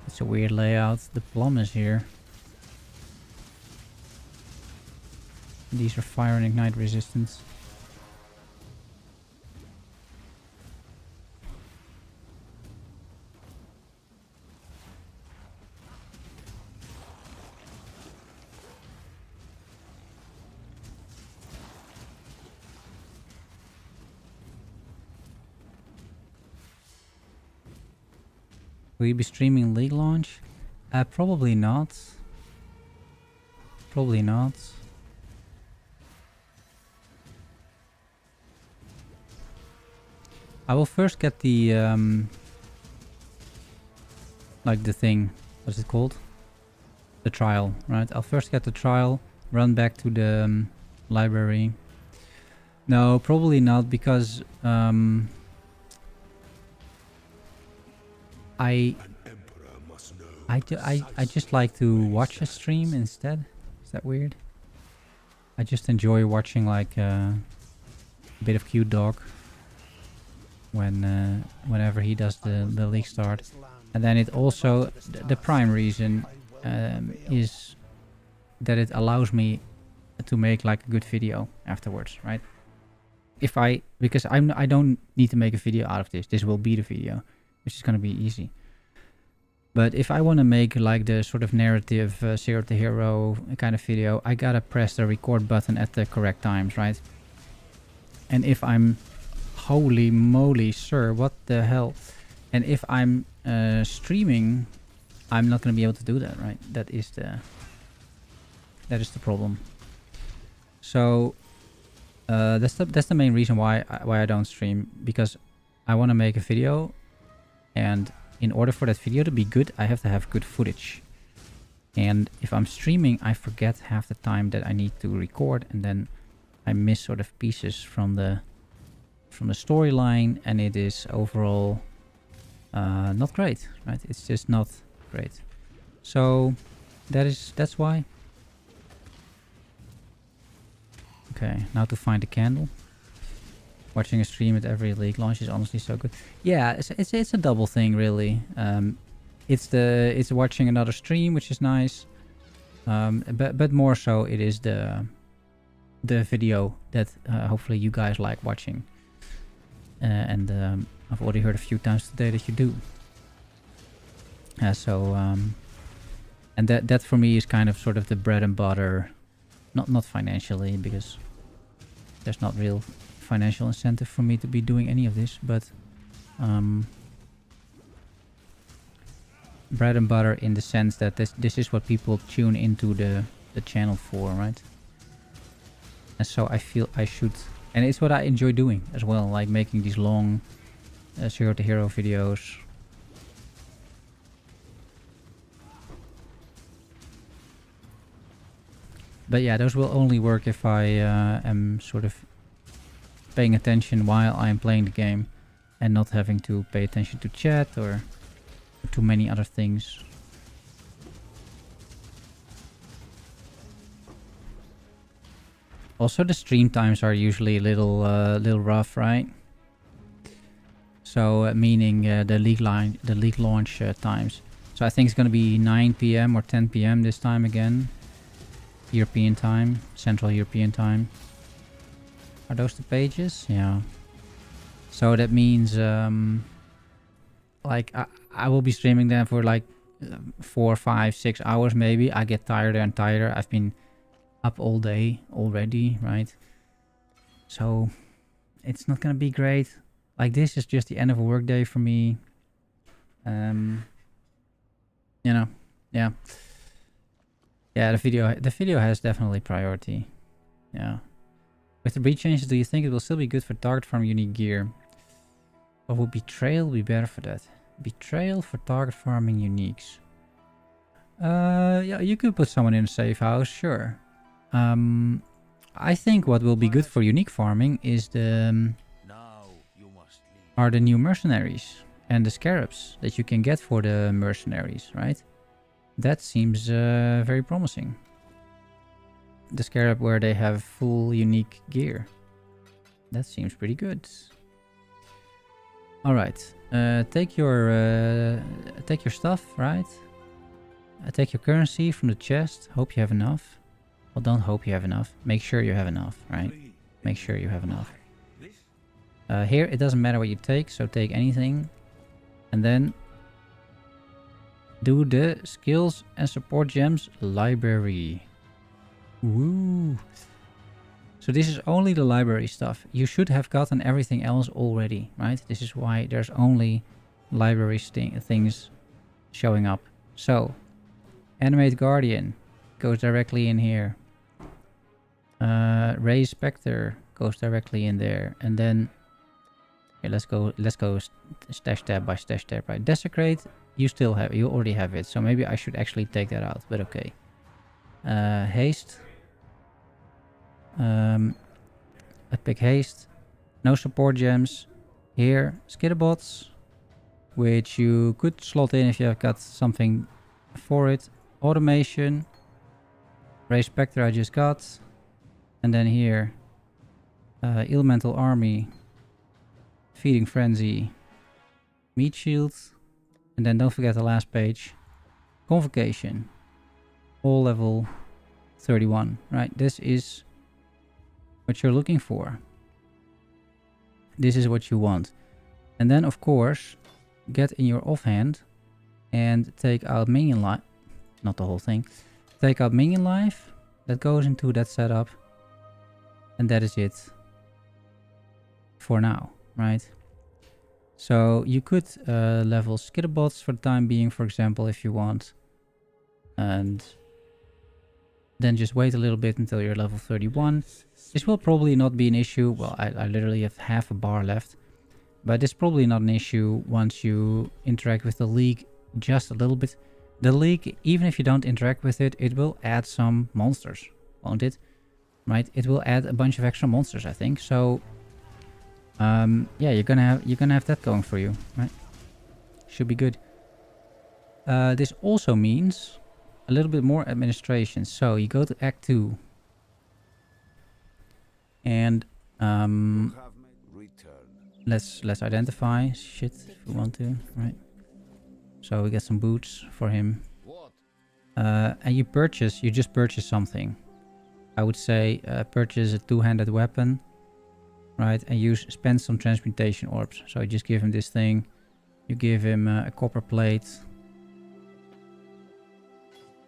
It's a weird layout. The plum is here. These are fire and ignite resistance. Will you be streaming League launch? Probably not. Probably not. I will first get the like the thing, what's it called? The trial, right? I'll first get the trial, run back to the library. No, probably not, because I just like to watch a stream instead. Is that weird? I just enjoy watching like a bit of cute dog when whenever he does the league start. And then it also, the prime reason is that it allows me to make like a good video afterwards, right? Because I don't need to make a video out of this. This will be the video, which is going to be easy. But if I want to make like the sort of narrative zero to hero kind of video, I gotta press the record button at the correct times, right? And if I'm, holy moly, sir, what the hell? And if I'm streaming, I'm not going to be able to do that, right? That is the problem. So that's the main reason why I don't stream, because I want to make a video, and in order for that video to be good, I have to have good footage. And if I'm streaming, I forget half the time that I need to record, and then I miss sort of pieces from the storyline, and it is overall not great, right? It's just not great. So that's why. Okay, now to find the candle. Watching a stream at every league launch is honestly so good. Yeah, it's a double thing, really. It's watching another stream, which is nice. But more so, it is the video that hopefully you guys like watching. And I've already heard a few times today that you do. And that for me is kind of sort of the bread and butter. Not financially, because there's not real financial incentive for me to be doing any of this, but bread and butter in the sense that this is what people tune into the channel for, right? And so I feel I should, and it's what I enjoy doing as well, like making these long zero to hero videos. But yeah, those will only work if I am sort of paying attention while I'm playing the game, and not having to pay attention to chat or too many other things. Also, the stream times are usually a little rough, right? So meaning the league launch times. So I think it's going to be 9 p.m. or 10 p.m. this time again. European time, Central European time. Are those the pages? Yeah. So that means like I will be streaming them for like 4, 5, 6 hours maybe. I get tired and tired. I've been up all day already, right? So it's not gonna be great. Like, this is just the end of a work day for me. You know, yeah. Yeah, the video has definitely priority. Yeah. With the breed changes, do you think it will still be good for target farm unique gear? Or would betrayal be better for that? Betrayal for target farming uniques. Yeah, you could put someone in a safe house, sure. I think what will be good for unique farming is the are the new mercenaries and the scarabs that you can get for the mercenaries, right? That seems very promising. The scarab where they have full unique gear. That seems pretty good. All right, take your stuff, right? Take your currency from the chest. Hope you have enough. Well, don't hope you have enough. Make sure you have enough, right? Make sure you have enough. Here, it doesn't matter what you take, so take anything. And then do the skills and support gems library. Woo! So this is only the library stuff. You should have gotten everything else already, right? This is why there's only library things showing up. So, animate guardian goes directly in here. Raise Spectre goes directly in there, and then here, let's go stash tab by stash tab. Right, desecrate. You already have it. So maybe I should actually take that out. But okay. Haste. I pick haste. No support gems. Here, skitterbots, which you could slot in if you have got something for it. Automation. Raise Spectre I just got. And then here, elemental army. Feeding frenzy. Meat shield. And then don't forget the last page. Convocation. All level 31. Right, this is what you're looking for. This is what you want. And then of course, get in your offhand and take out minion life. Not the whole thing. Take out minion life. That goes into that setup. And that is it for now, right? So you could level skitterbots for the time being, for example, if you want. And then just wait a little bit until you're level 31. This will probably not be an issue. Well, I literally have half a bar left. But it's probably not an issue once you interact with the league just a little bit. The league, even if you don't interact with it, it will add some monsters, won't it? Right? It will add a bunch of extra monsters, I think. So, yeah, you're gonna have that going for you, right? Should be good. This also means a little bit more administration. So you go to Act 2. And let's identify shit if we want to, right? So we get some boots for him. And you just purchase something. I would say purchase a two-handed weapon, right? And spend some transmutation orbs. So you just give him this thing. You give him a copper plate.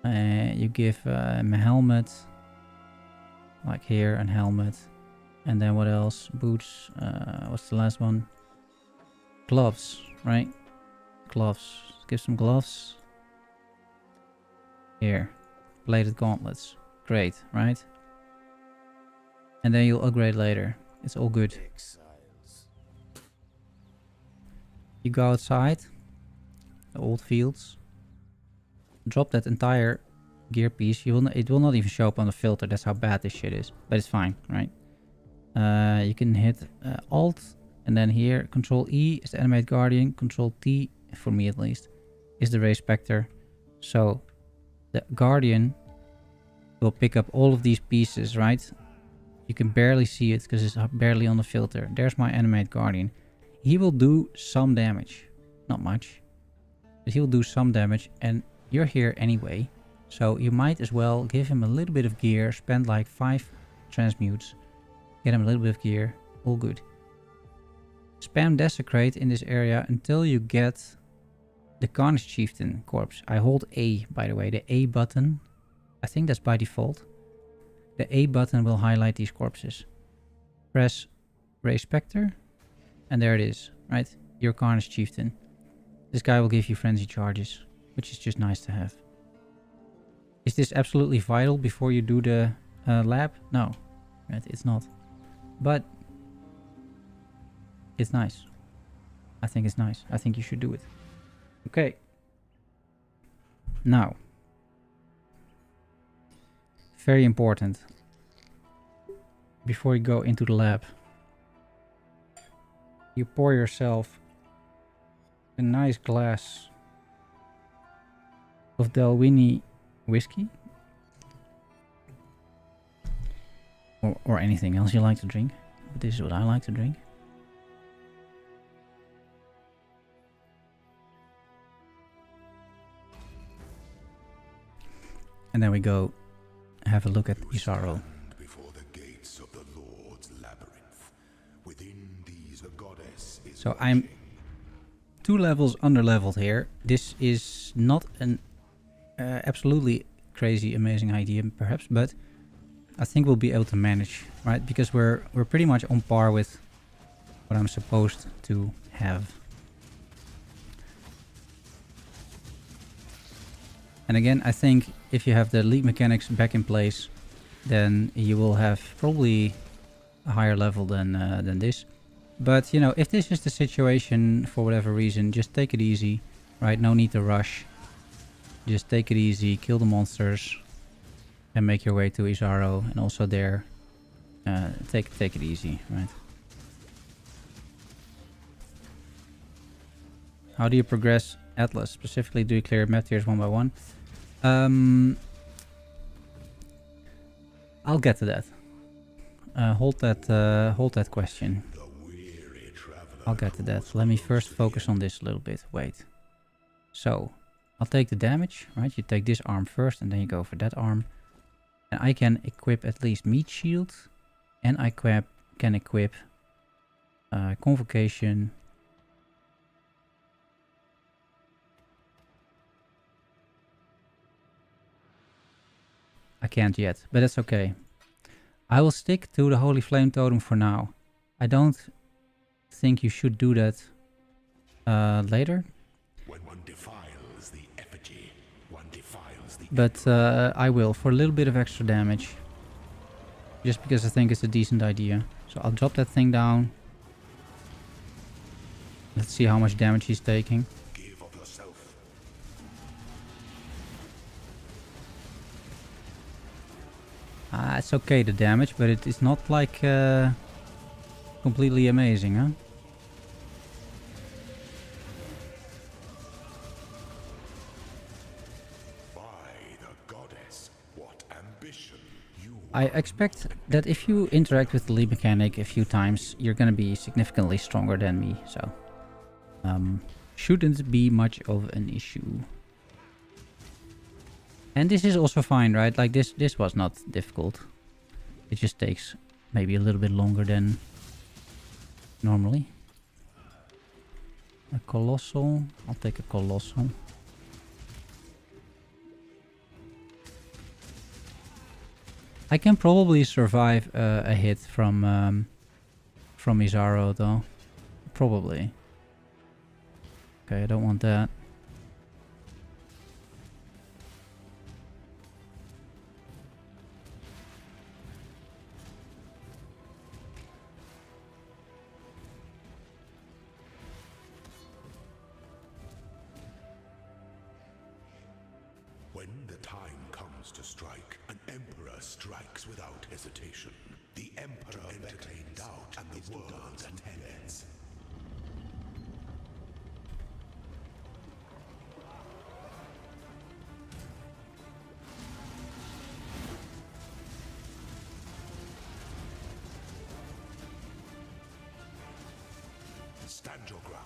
You give him a helmet. Like here, a helmet. And then what else? Boots. What's the last one? Gloves, right? Gloves. Give some gloves. Here. Bladed gauntlets. Great, right? And then you'll upgrade later. It's all good. You go outside. The old fields. Drop that entire gear piece. It will not even show up on the filter. That's how bad this shit is. But it's fine, right? You can hit Alt. And then here, Control E is the Animate Guardian. Control T, for me at least, is the Raise Spectre. So, the Guardian will pick up all of these pieces, right? You can barely see it because it's barely on the filter. There's my Animate Guardian. He will do some damage. Not much. But he will do some damage. And you're here anyway. So you might as well give him a little bit of gear. Spend like 5 transmutes. Get him a little bit of gear. All good. Spam Desecrate in this area until you get the Carnage Chieftain corpse. I hold A, by the way, the A button. I think that's by default. The A button will highlight these corpses. Press Raise Spectre, and there it is, right? Your Carnage Chieftain. This guy will give you frenzy charges, which is just nice to have. Is this absolutely vital before you do the lab? No, right? It's not. But it's nice. I think it's nice. I think you should do it. Okay. Now, very important. Before you go into the lab, you pour yourself a nice glass of Dalwhinnie whiskey. Or anything else you like to drink. But this is what I like to drink. And then we go have a look at Isaro. Before the gates of the Lord's labyrinth. Within these the goddess is So I'm 2 levels under-leveled here. This is not an absolutely crazy, amazing idea, perhaps, but I think we'll be able to manage, right? Because we're pretty much on par with what I'm supposed to have. And again, I think if you have the league mechanics back in place, then you will have probably a higher level than this. But, you know, if this is the situation for whatever reason, just take it easy, right? No need to rush. Just take it easy, kill the monsters, and make your way to Isaro. And also there, take it easy, right? How do you progress Atlas? Specifically, do you clear map tiers 1 by 1? I'll get to that. Hold that question. I'll get to that. Let me first focus on this a little bit. Wait. So, I'll take the damage, right? You take this arm first and then you go for that arm. And I can equip at least meat shield. And I can equip convocation. I can't yet, but that's okay. I will stick to the Holy Flame Totem for now. I don't think you should do that later. When one defiles the effigy, one defiles the But I will, for a little bit of extra damage. Just because I think it's a decent idea. So I'll drop that thing down. Let's see how much damage he's taking. give of yourself. It's okay, the damage, but it is not like completely amazing, huh? By the goddess, what ambition you I expect that if you interact with the lead mechanic a few times, you're gonna be significantly stronger than me, so shouldn't be much of an issue. And this is also fine, right? Like this was not difficult. It just takes maybe a little bit longer than normally. A colossal. I'll take a colossal. I can probably survive a hit from Isaro though. Probably. Okay, I don't want that. When the time comes to strike, an emperor strikes without hesitation. The emperor entertains doubt and the world attends. Stand your ground.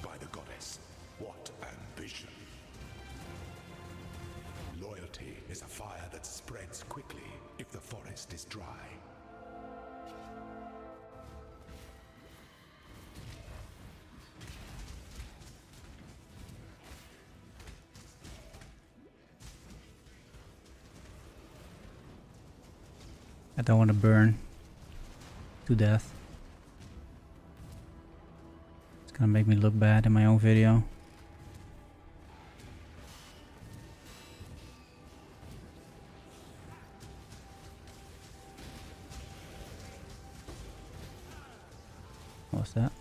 By the goddess, what ambition! that spreads quickly if the forest is dry. I don't want to burn to death. It's gonna make me look bad in my own video. What's that?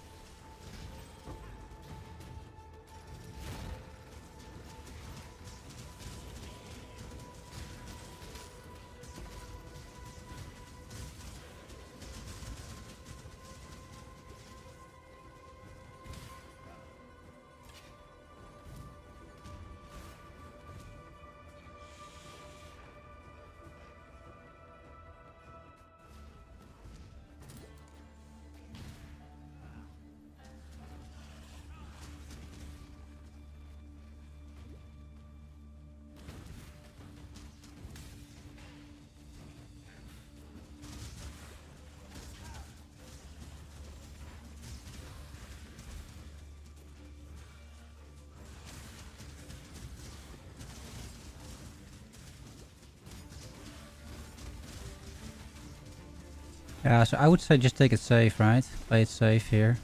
Yeah, so I would say just take it safe, right? Play it safe here.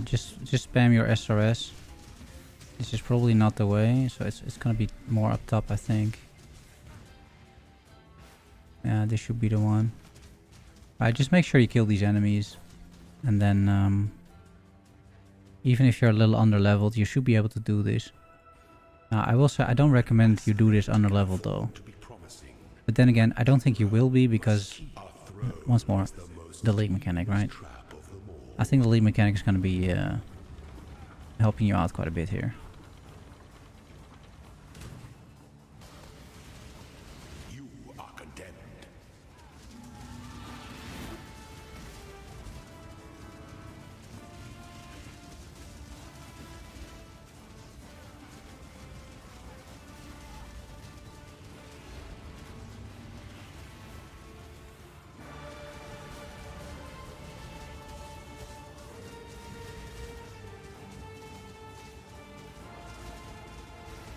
Just spam your SRS. This is probably not the way, so it's gonna be more up top, I think. Yeah, this should be the one. Just make sure you kill these enemies, and then even if you're a little under leveled, you should be able to do this. I will say I don't recommend you do this under leveled though. But then again, I don't think you will be because, once more, the league mechanic, right? I think the league mechanic is going to be helping you out quite a bit here. You are condemned.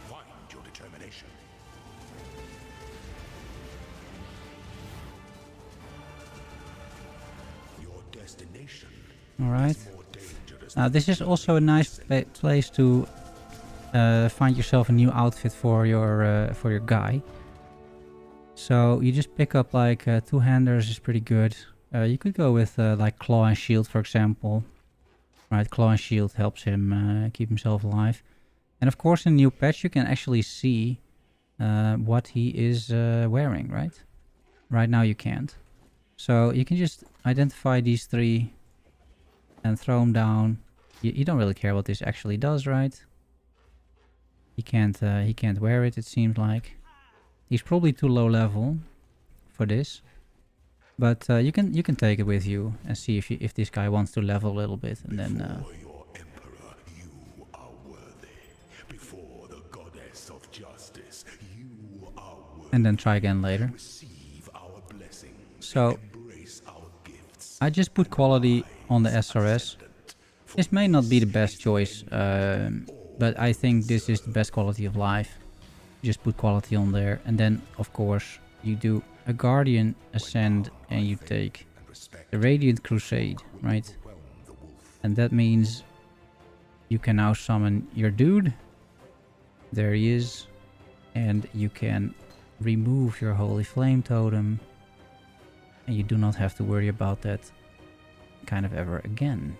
Find your determination. Your destination Alright. is more dangerous. Now this is also a nice place to find yourself a new outfit for your guy. So you just pick up like two-handers is pretty good. You could go with like claw and shield, for example. Right, claw and shield helps him keep himself alive. And of course in the new patch you can actually see what he is wearing, right? Right now you can't. So you can just identify these three and throw them down. You don't really care what this actually does, right? He can't wear it, it seems like. He's probably too low level for this. But you can take it with you and see if this guy wants to level a little bit, and then Before your emperor, you are worthy. Before the goddess of justice, you are worthy. and then try again later. Receive our blessings. So Embrace our gifts. I just put quality on the SRS. This may not be the best choice, but I think this is the best quality of life. Just put quality on there, and then of course you do a Guardian Ascend and you take the Radiant Crusade, right? And that means you can now summon your dude. There he is. And you can remove your Holy Flame Totem. And you do not have to worry about that kind of ever again.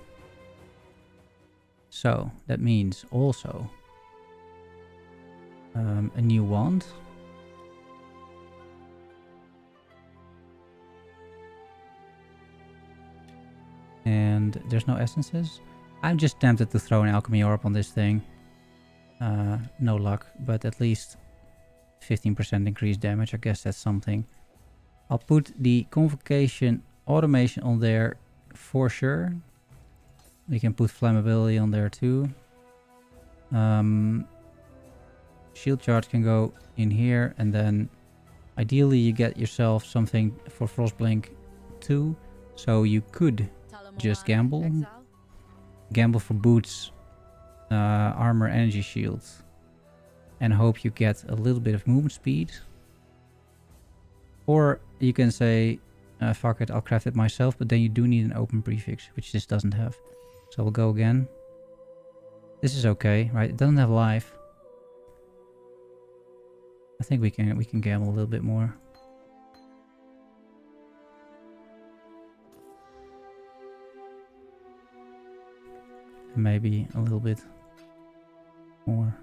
So that means also a new wand. And there's no essences. I'm just tempted to throw an alchemy orb on this thing. No luck, but at least 15% increased damage. I guess that's something. I'll put the convocation automation on there for sure. We can put flammability on there too. Shield charge can go in here, and then Ideally, you get yourself something for Frostblink 2, so you could just gamble. Gamble for boots, armor, energy shields, and hope you get a little bit of movement speed. Or you can say, fuck it, I'll craft it myself, but then you do need an open prefix, which this doesn't have. So we'll go again. This is okay, right? It doesn't have life. I think we can gamble a little bit more. Maybe a little bit more.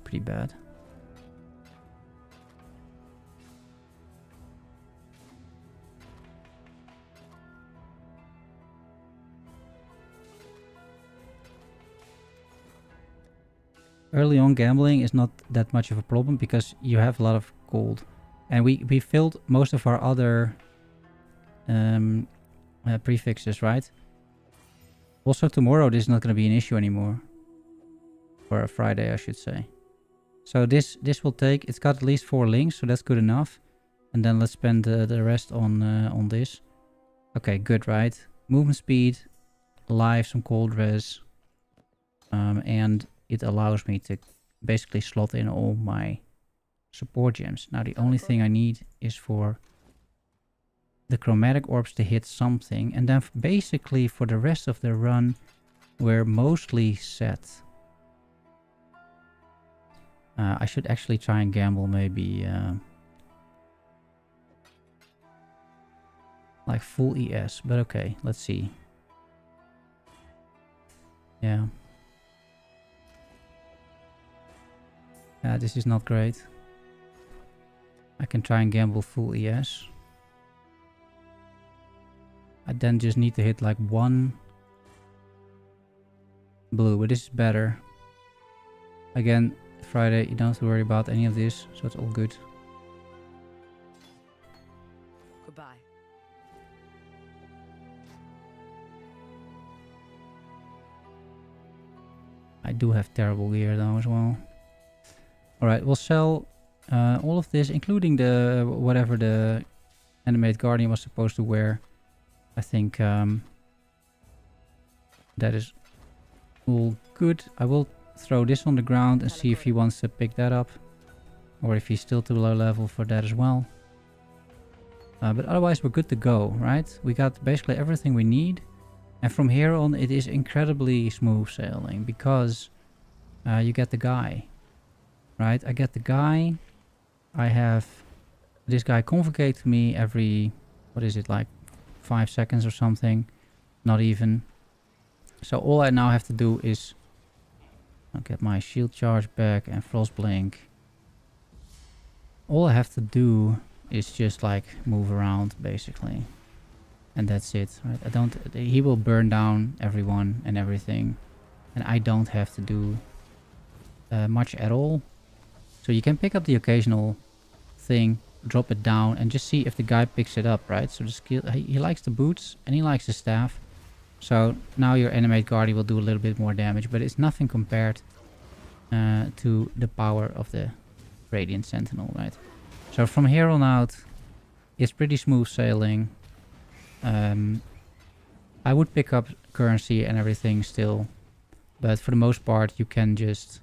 Pretty bad. Early on gambling is not that much of a problem because you have a lot of gold. And we filled most of our other prefixes, right? Also tomorrow this is not going to be an issue anymore. Or a Friday, I should say. So this will take, it's got at least 4 links, so that's good enough. And then let's spend the rest on this. Okay, good, right? Movement speed, life, some cold res. And it allows me to basically slot in all my support gems. Now the only thing I need is for the chromatic orbs to hit something. And then basically for the rest of the run, we're mostly set. I should actually try and gamble maybe like full ES, but okay, let's see. Yeah. This is not great. I can try and gamble full ES. I then just need to hit like 1 blue, but this is better. Again, Friday, you don't have to worry about any of this, so it's all good. Goodbye. I do have terrible gear though as well. Alright, we'll sell all of this, including the whatever the animate guardian was supposed to wear. I think that is all good. I will throw this on the ground and see if he wants to pick that up. Or if he's still too low level for that as well. But otherwise we're good to go, right? We got basically everything we need. And from here on it is incredibly smooth sailing because you get the guy. Right, I get the guy. I have this guy convocate to me every, what is it, like 5 seconds or something. Not even. So all I now have to do is I'll get my shield charge back and frostblink. All I have to do is just like move around basically. And that's it, right? He will burn down everyone and everything. And I don't have to do much at all. So you can pick up the occasional thing, drop it down, and just see if the guy picks it up, right? So the skill, he likes the boots and he likes the staff. So now your animate guardian will do a little bit more damage, but it's nothing compared to the power of the Radiant Sentinel, right? So from here on out, it's pretty smooth sailing. I would pick up currency and everything still, but for the most part you can just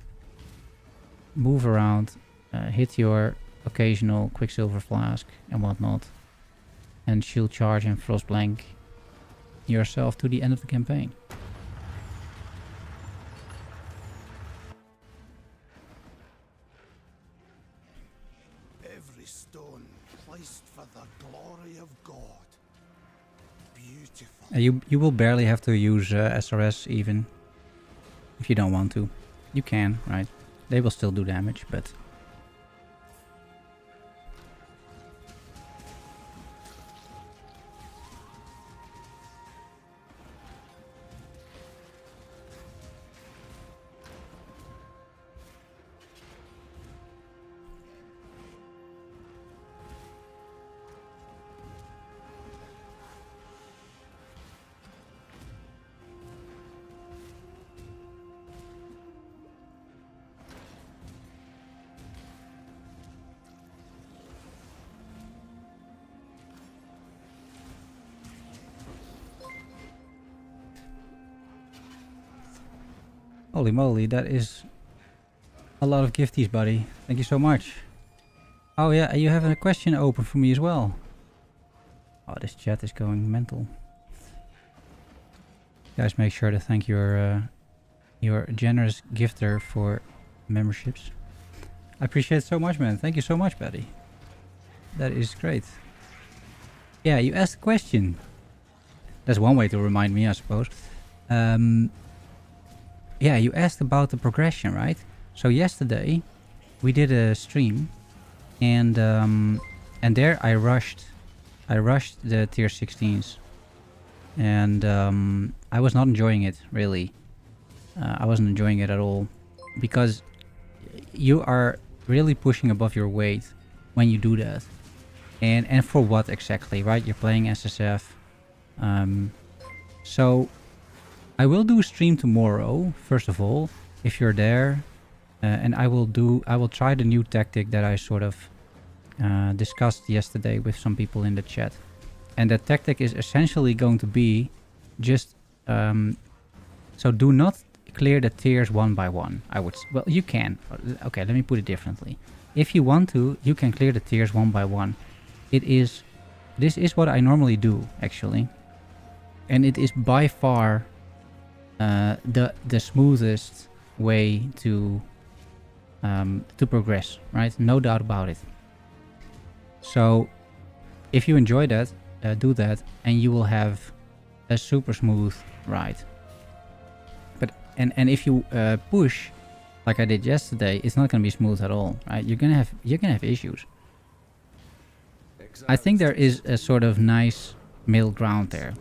move around, hit your occasional quicksilver flask and whatnot, and shield charge and frostblink yourself to the end of the campaign. Every stone placed for the glory of God. Beautiful. You will barely have to use SRS even if you don't want to. You can, right? They will still do damage, but Holy moly, that is a lot of gifties, buddy. Thank you so much. Oh yeah, you have a question open for me as well. Oh, this chat is going mental. Guys, make sure to thank your generous gifter for memberships. I appreciate it so much, man. Thank you so much, buddy. That is great. Yeah, you asked a question. That's one way to remind me, I suppose. Yeah, you asked about the progression, right? So yesterday we did a stream, and there I rushed the tier 16s, and I was not enjoying it really. I wasn't enjoying it at all, because you are really pushing above your weight when you do that, and for what exactly, right? You're playing SSF. So I will do a stream tomorrow, first of all, if you're there, and I will try the new tactic that I sort of discussed yesterday with some people in the chat. And that tactic is essentially going to be just so do not clear the tiers one by one. Well, you can. Okay, let me put it differently. If you want to, you can clear the tiers one by one. This is what I normally do, actually, and it is by far the smoothest way to progress, right? No doubt about it. So if you enjoy that, do that, and you will have a super smooth ride. But and if you push like I did yesterday, it's not going to be smooth at all, right? You're gonna have issues. I think there is a sort of nice middle ground there,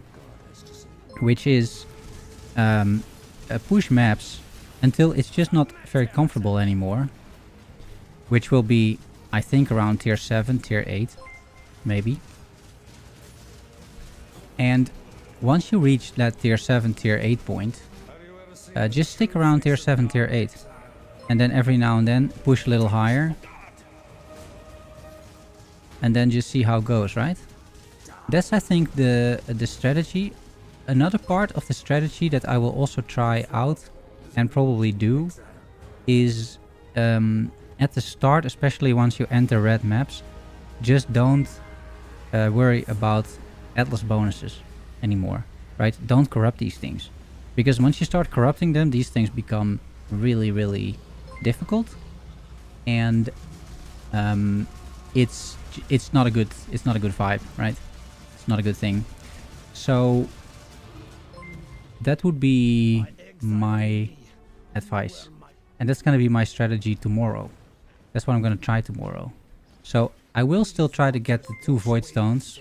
which is push maps until it's just not very comfortable anymore, which will be, I think, around tier 7, tier 8, maybe. And once you reach that tier 7, tier 8 point, just stick around tier 7, tier 8. And then every now and then push a little higher. And then just see how it goes, right? That's, I think, the strategy. Another part of the strategy that I will also try out and probably do is at the start, especially once you enter red maps, just don't worry about Atlas bonuses anymore, right? Don't corrupt these things, because once you start corrupting them, these things become really, really difficult, and it's not a good vibe, right? It's not a good thing. So that would be my advice, and that's going to be my strategy tomorrow. That's what I'm going to try tomorrow. So I will still try to get the 2 void stones,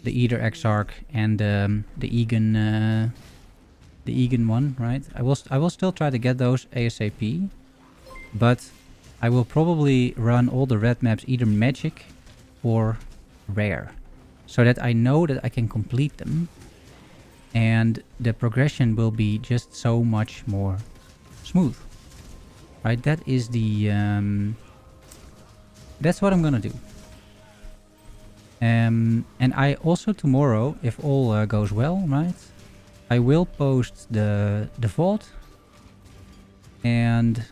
the Eater Exarch and the Egan one, right? I will still try to get those ASAP, but I will probably run all the red maps either magic or rare, so that I know that I can complete them, and the progression will be just so much more smooth, right? That is the that's what I'm gonna do. And I also tomorrow, if all goes well, right, I will post the vault, and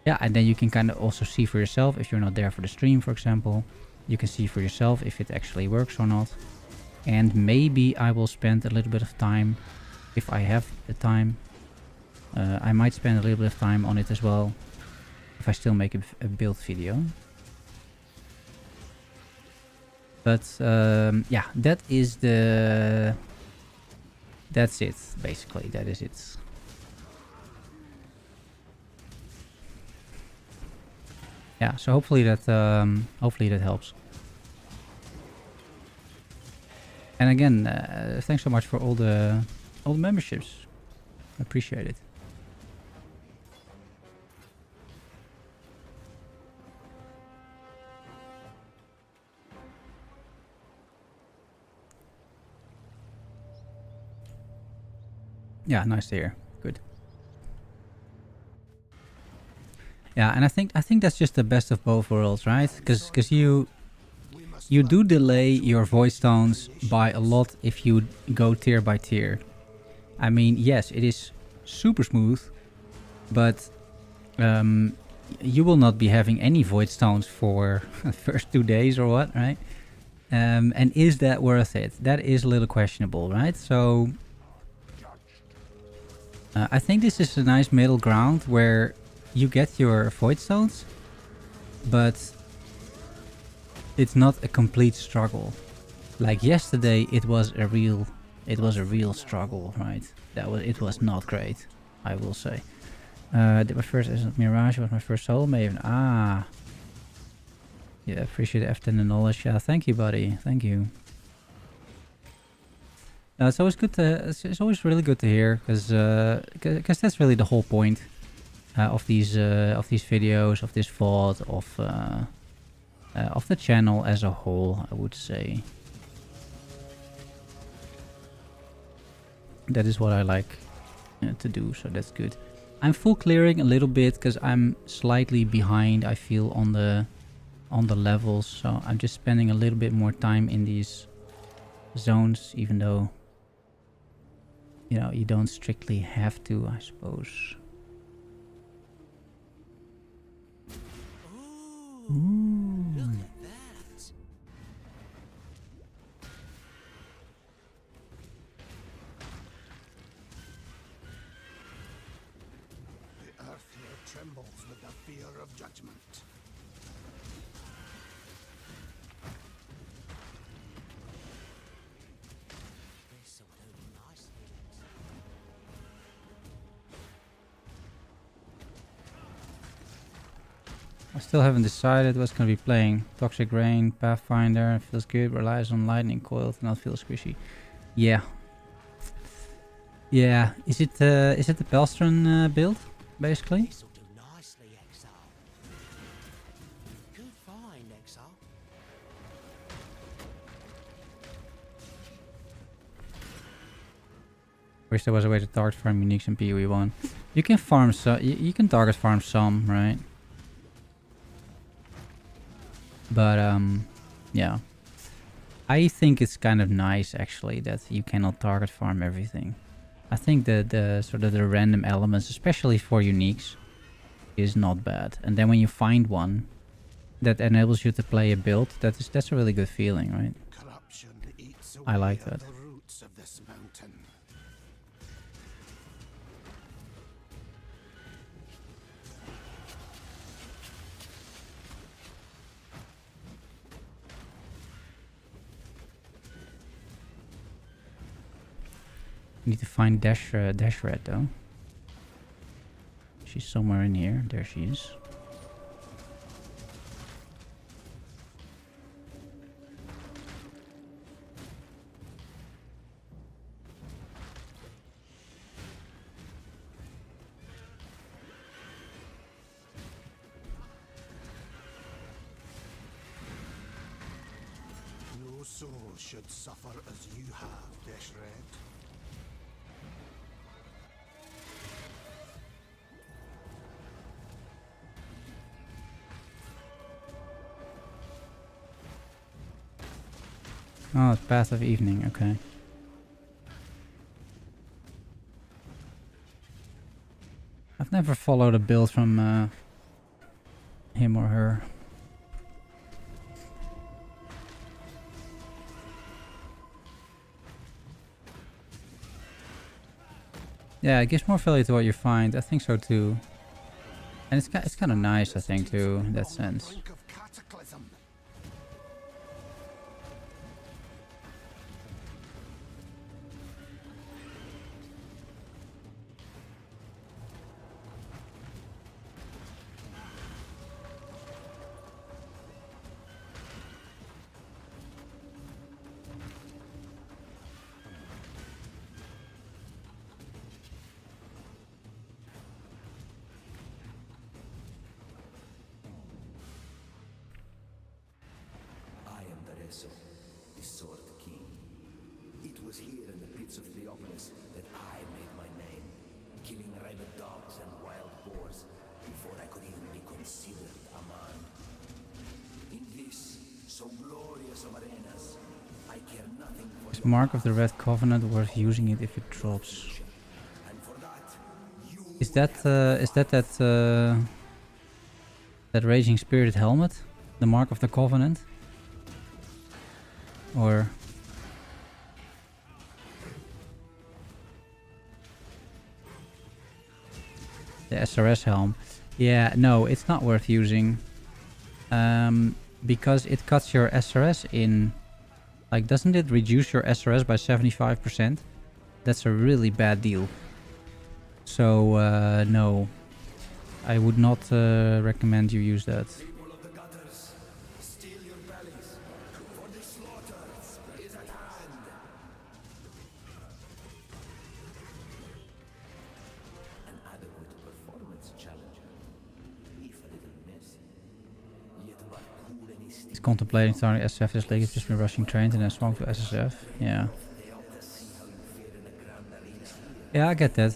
yeah, and then you can kind of also see for yourself, if you're not there for the stream, for example, you can see for yourself if it actually works or not. And maybe I will spend a little bit of time, if I have the time. I might spend a little bit of time on it as well, if I still make a build video. But yeah, that's it, basically. That is it. Yeah, so hopefully that helps. And again, thanks so much for all the memberships. I appreciate it. Yeah, nice to hear. Good. Yeah, and I think that's just the best of both worlds, right? Because you do delay your void stones by a lot if you go tier by tier. I mean, yes, it is super smooth, but you will not be having any void stones for the first 2 days or what, right? And is that worth it? That is a little questionable, right? So I think this is a nice middle ground where you get your void stones, but it's not a complete struggle. Like yesterday, it was a real struggle, right? It was not great, I will say. Did my first Mirage was my first solo Maven. Ah. Yeah, appreciate the F10 and knowledge. Yeah, thank you, buddy. Thank you. It's always good to. It's always really good to hear, because that's really the whole point of these videos, of this VOD, of the channel as a whole, I would say. That is what I like to do, so that's good. I'm full clearing a little bit because I'm slightly behind, I feel, on the levels, so I'm just spending a little bit more time in these zones, even though, you know, you don't strictly have to, I suppose. Ooh. Look at that. The earth here trembles with the fear of judgment. This will do nicely. I still haven't decided what's going to be playing. Toxic Rain, Pathfinder, feels good, relies on lightning coil to not feel squishy. Yeah. Yeah, is it the Pelstron build, basically? This will do nicely, Exile. Good find, Exile. Wish there was a way to target farm uniques in PoE 1. You can farm some, you can target farm some, right? But yeah, I think it's kind of nice actually that you cannot target farm everything. I think the sort of the random elements, especially for uniques, is not bad. And then when you find one that enables you to play a build, that's a really good feeling, right? Corruption eats I like away at that. the roots of this mountain. Need to find Dash Red though. She's somewhere in here. There she is. No soul should suffer as you have, Dash Red. Oh, it's Path of Evening, okay. I've never followed a build from him or her. Yeah, it gives more value to what you find. I think so too. And it's kind of nice, I think, too, in that sense. Brink of cataclysm. the Sword King. It was here in the pits of Theopolis that I made my name, killing rabid dogs and wild boars before I could even be considered a man. In this, so glorious of arenas, I care nothing for Is Mark of the Red Covenant worth using it if it drops? that raging spirited helmet, the mark of the covenant, or the SRS helm? Yeah, no, it's not worth using, because it cuts your SRS in. Like, doesn't it reduce your SRS by 75%? That's a really bad deal. So, no. I would not recommend you use that. He's contemplating starting SSF this league. He's just been rushing trains and then swung to SSF. Yeah. Yeah, I get that.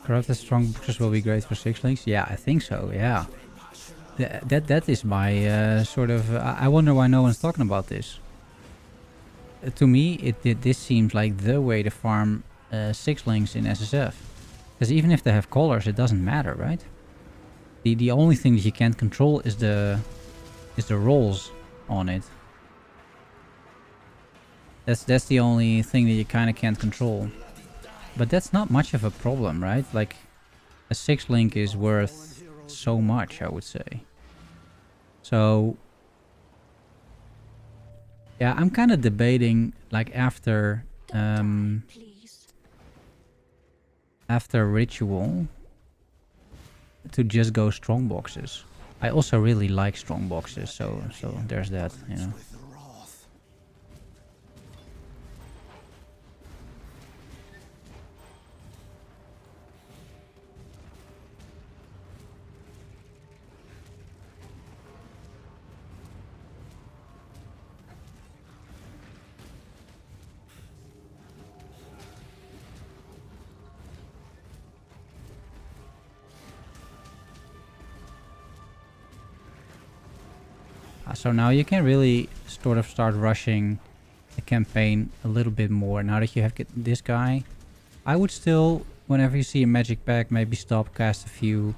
Corrupted strong boxes will be great for 6 links. Yeah, I think so. Yeah, that is my sort of. I wonder why no one's talking about this. To me, this seems like the way to farm 6 links in SSF. Because even if they have colors, it doesn't matter, right? The only thing that you can't control is the rolls on it. That's the only thing that you kind of can't control. But that's not much of a problem, right? Like, a 6 link is worth so much, I would say. So, yeah, I'm kind of debating, like, after ritual, to just go strong boxes. I also really like strong boxes, so there's that, you know. So now you can really sort of start rushing the campaign a little bit more. Now that you have this guy, I would still, whenever you see a magic pack, maybe stop, cast a few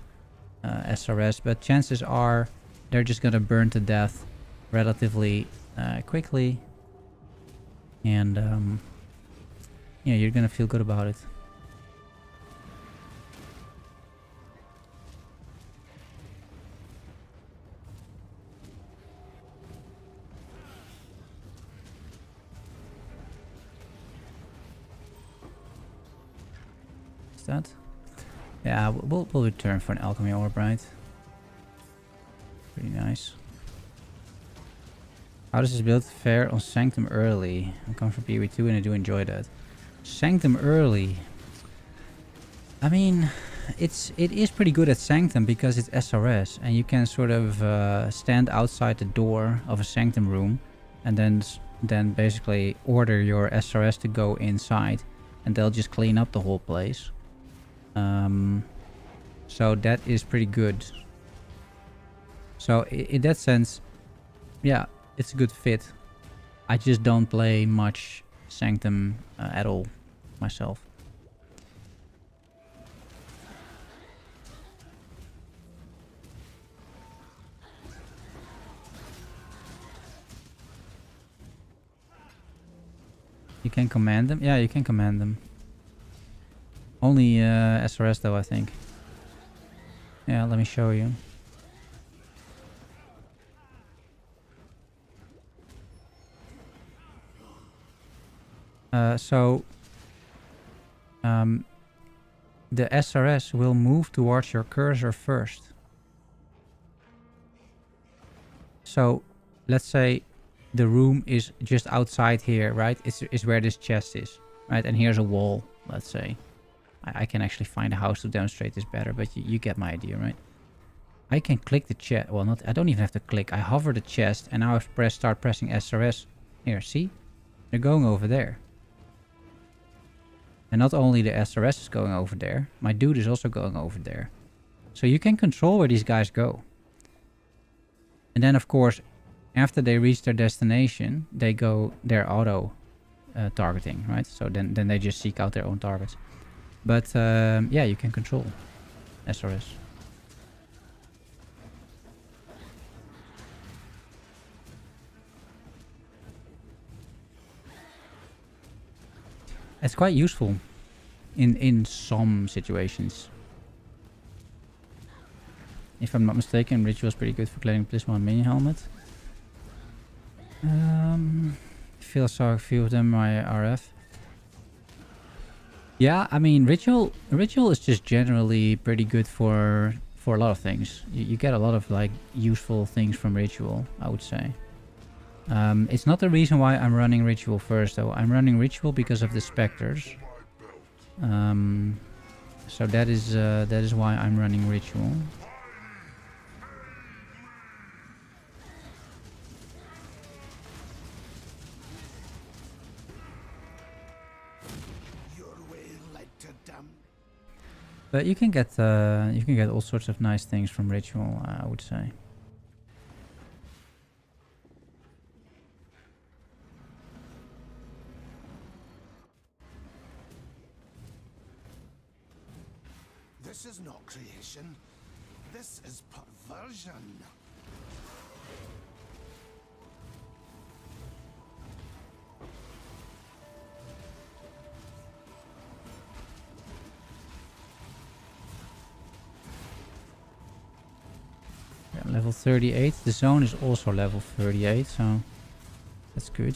SRS. But chances are they're just gonna burn to death relatively quickly. And yeah, you're gonna feel good about it. That? Yeah, we'll return for an alchemy orb, right? Pretty nice. How does this build fare on Sanctum early? I come from PoE 2 and I do enjoy that. Sanctum early. I mean, it is pretty good at Sanctum because it's SRS and you can sort of stand outside the door of a Sanctum room and then basically order your SRS to go inside and they'll just clean up the whole place. So that is pretty good. So in that sense, yeah, it's a good fit. I just don't play much Sanctum at all myself. You can command them? Yeah, you can command them. Only SRS though, I think. Yeah, let me show you. the SRS will move towards your cursor first. So let's say the room is just outside here, right? It's where this chest is, right? And here's a wall, let's say. I can actually find a house to demonstrate this better, but you get my idea, right? I can click the chest. Well, not. I don't even have to click. I hover the chest, and now I start pressing SRS. Here, see? They're going over there. And not only the SRS is going over there, my dude is also going over there. So you can control where these guys go. And then, of course, after they reach their destination, they go their auto targeting, right? So then they just seek out their own targets. But yeah, you can control SRS. It's quite useful in some situations. If I'm not mistaken, Ritual is pretty good for clearing Plisma and minion helmet. Feel saw a few of them my RF. Yeah, I mean Ritual is just generally pretty good for a lot of things. You get a lot of like useful things from Ritual, I would say. It's not the reason why I'm running Ritual first though. I'm running Ritual because of the Spectres. So that is why I'm running Ritual. But you can get all sorts of nice things from Ritual, I would say. This is not creation. This is perversion. Yeah, level 38. The zone is also level 38, so that's good.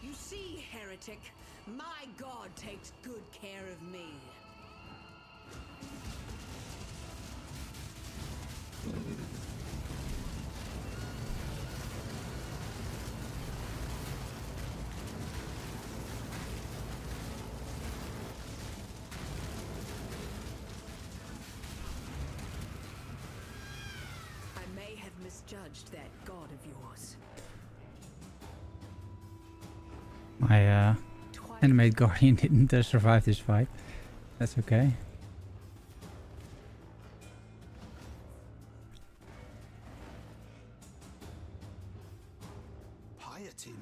You see, heretic, my god takes good care of me. I may have misjudged that god of yours. My animate guardian didn't survive this fight. That's okay.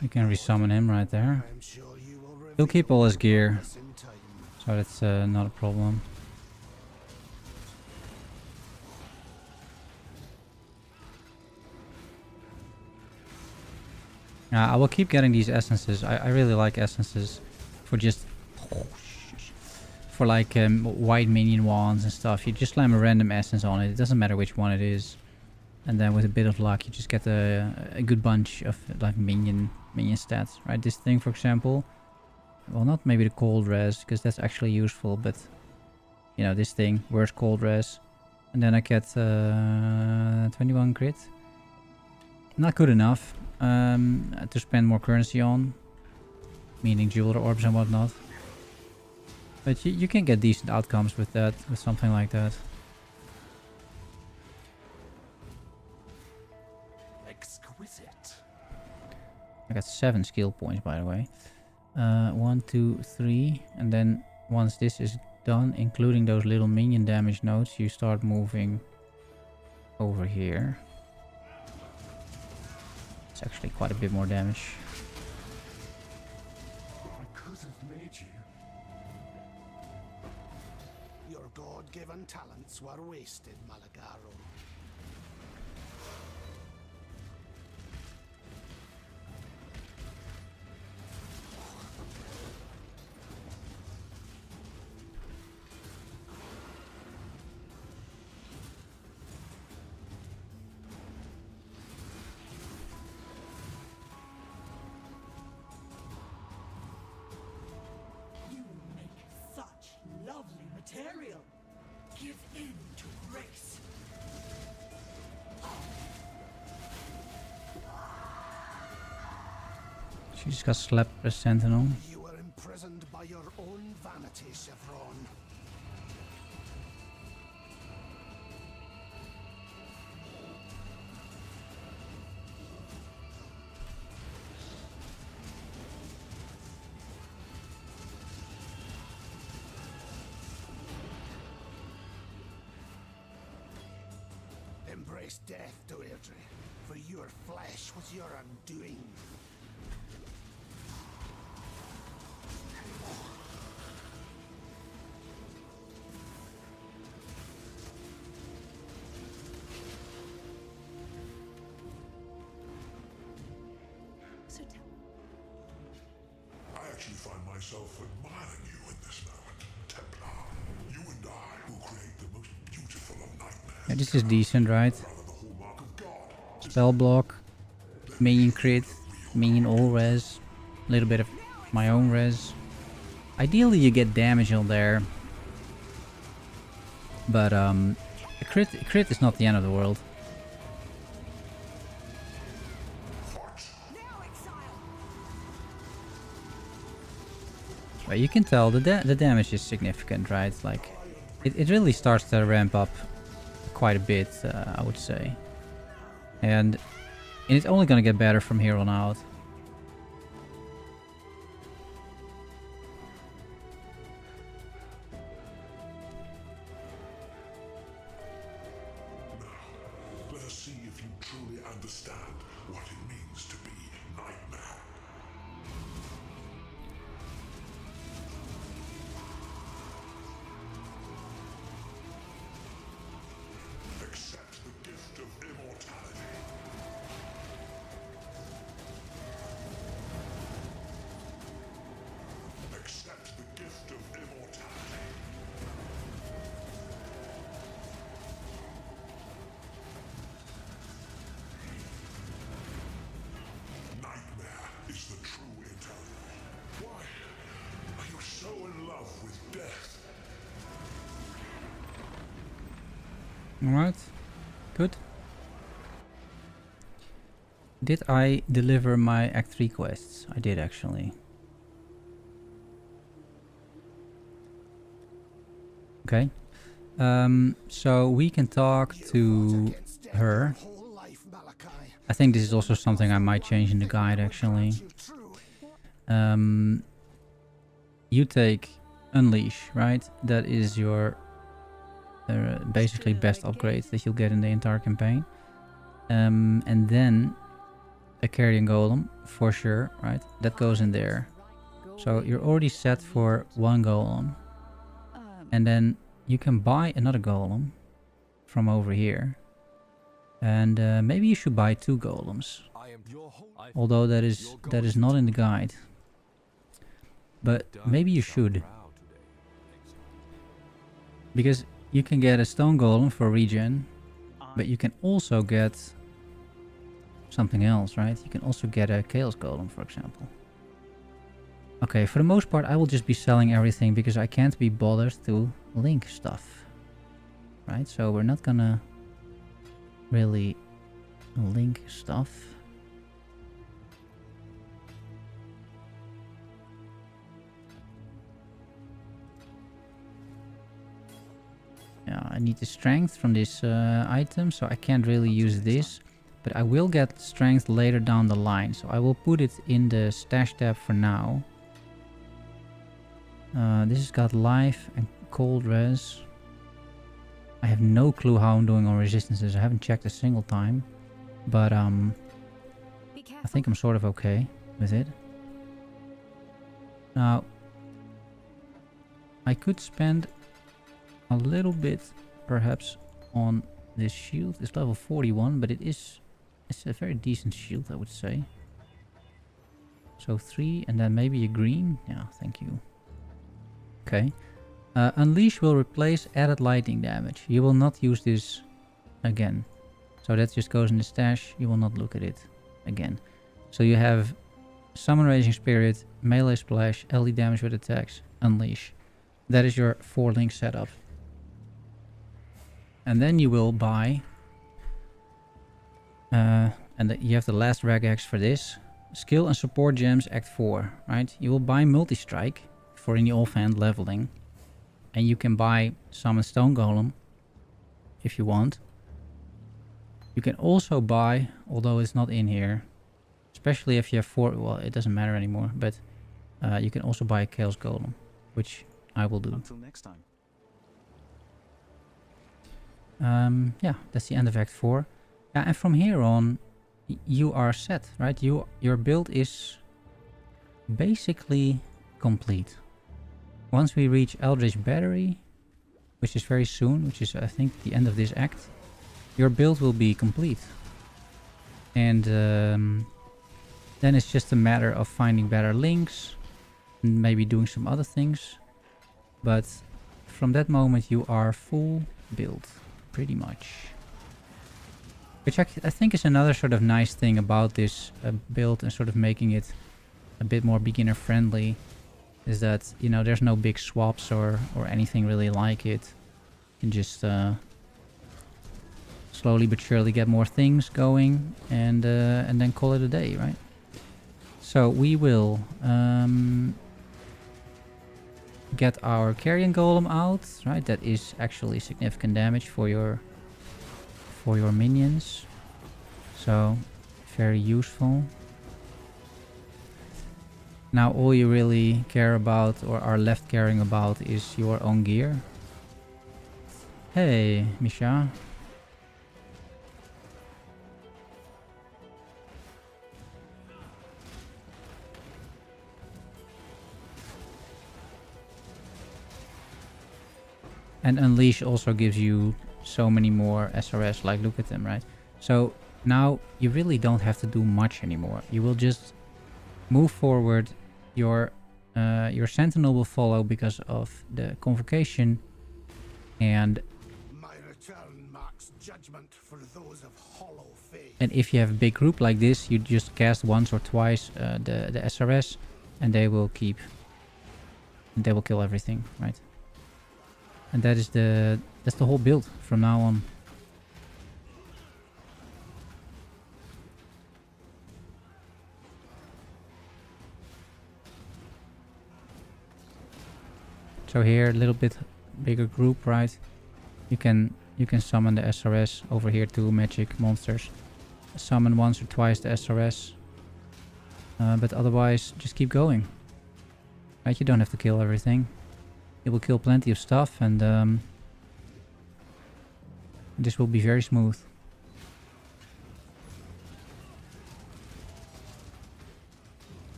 You can resummon him right there. He'll keep all his gear, so that's not a problem. I will keep getting these essences. I really like essences for just for like white minion wands and stuff. You just slam a random essence on it. It doesn't matter which one it is, and then with a bit of luck, you just get a good bunch of like minion stats. Right, this thing for example, Well, not maybe the cold res, because that's actually useful, but you know, this thing, where's cold res? And then I get 21 crit. Not good enough to spend more currency on, meaning jeweler orbs and whatnot. But you can get decent outcomes with that, with something like that. Exquisite. I got 7 skill points, by the way. 1, 2, 3, and then once this is done, including those little minion damage nodes, you start moving over here. It's actually quite a bit more damage. I could have made you. Your God-given talents were wasted, Malagaro. You make such lovely material. Give in to grace. She just got slapped by a sentinel. You were imprisoned by your own vanity, Chevron. Embrace death, Deirdre, for your flesh was your undoing. So tell I actually find myself admiring you in this moment, Templar. You and I will create the most beautiful of nightmares. Yeah, this is decent, right? Rather the hallmark of God. Spell block, minion crit, minion all res, a little bit of my own res. Ideally you get damage on there, but a crit is not the end of the world. But you can tell the damage is significant, right? Like, it really starts to ramp up quite a bit, I would say. And it's only gonna get better from here on out. Let us see if you truly understand what it means to be nightmare. Accept the gift of immortality. Accept the gift of immortality. Nightmare is the true eternal. Why are you so in love with death? Alright, good. Did I deliver my Act 3 quests? I did actually. Okay. So we can talk to her. Whole life, Malachi. I think this is also something I might change in the guide actually. True. You take Unleash, right? That is your basically best upgrades that you'll get in the entire campaign. And then a carrion golem for sure, right? That goes in there. So you're already set for 1 golem. And then you can buy another golem from over here. And maybe you should buy 2 golems. Although that is not in the guide. But maybe you should. Because you can get a stone golem for regen. But you can also get something else, right? You can also get a chaos golem, for example. Okay, for the most part, I will just be selling everything because I can't be bothered to link stuff. Right, so we're not gonna really link stuff. Yeah, I need the strength from this item, so I can't really use this. But I will get strength later down the line, so I will put it in the stash tab for now. This has got life and cold res. I have no clue how I'm doing on resistances. I haven't checked a single time. But I think I'm sort of okay with it. Now, I could spend a little bit perhaps on this shield. It's level 41, but it's a very decent shield, I would say. So 3 and then maybe a green. Yeah, thank you. Okay. Unleash will replace added lightning damage. You will not use this again. So that just goes in the stash. You will not look at it again. So you have Summon Raging Spirit, Melee Splash, LD damage with attacks, Unleash. That is your 4-link setup. And then you will buy... you have the last Regex for this. Skill and Support Gems Act 4, right? You will buy multistrike for any offhand leveling. And you can buy Summon Stone Golem if you want. You can also buy, although it's not in here, especially if you have 4, well, it doesn't matter anymore, but you can also buy a Chaos Golem, which I will do. Until next time. Yeah, that's the end of Act 4. Yeah, and from here on, you are set, right? Your build is basically complete. Once we reach Eldritch Battery, which is very soon, which is I think the end of this act, your build will be complete. And then it's just a matter of finding better links and maybe doing some other things. But from that moment you are full build, pretty much. Which I think is another sort of nice thing about this build and sort of making it a bit more beginner friendly. Is that, you know, there's no big swaps or anything really like it. You can just slowly but surely get more things going and then call it a day, right? So we will get our carrion golem out, right? That is actually significant damage for your minions. So very useful. Now all you really care about or are left caring about is your own gear. Hey, Misha. And Unleash also gives you so many more SRS, like look at them, right? So now you really don't have to do much anymore. You will just move forward. Your sentinel will follow because of the convocation, and My return marks judgment for those of hollow faith. and if you have a big group like this, you just cast once or twice the SRS, and they will keep. They will kill everything, right? And that's the whole build from now on. So here, a little bit bigger group, right? You can summon the SRS over here, 2 magic monsters. Summon once or twice the SRS. But otherwise, just keep going. Right? You don't have to kill everything. It will kill plenty of stuff, and this will be very smooth.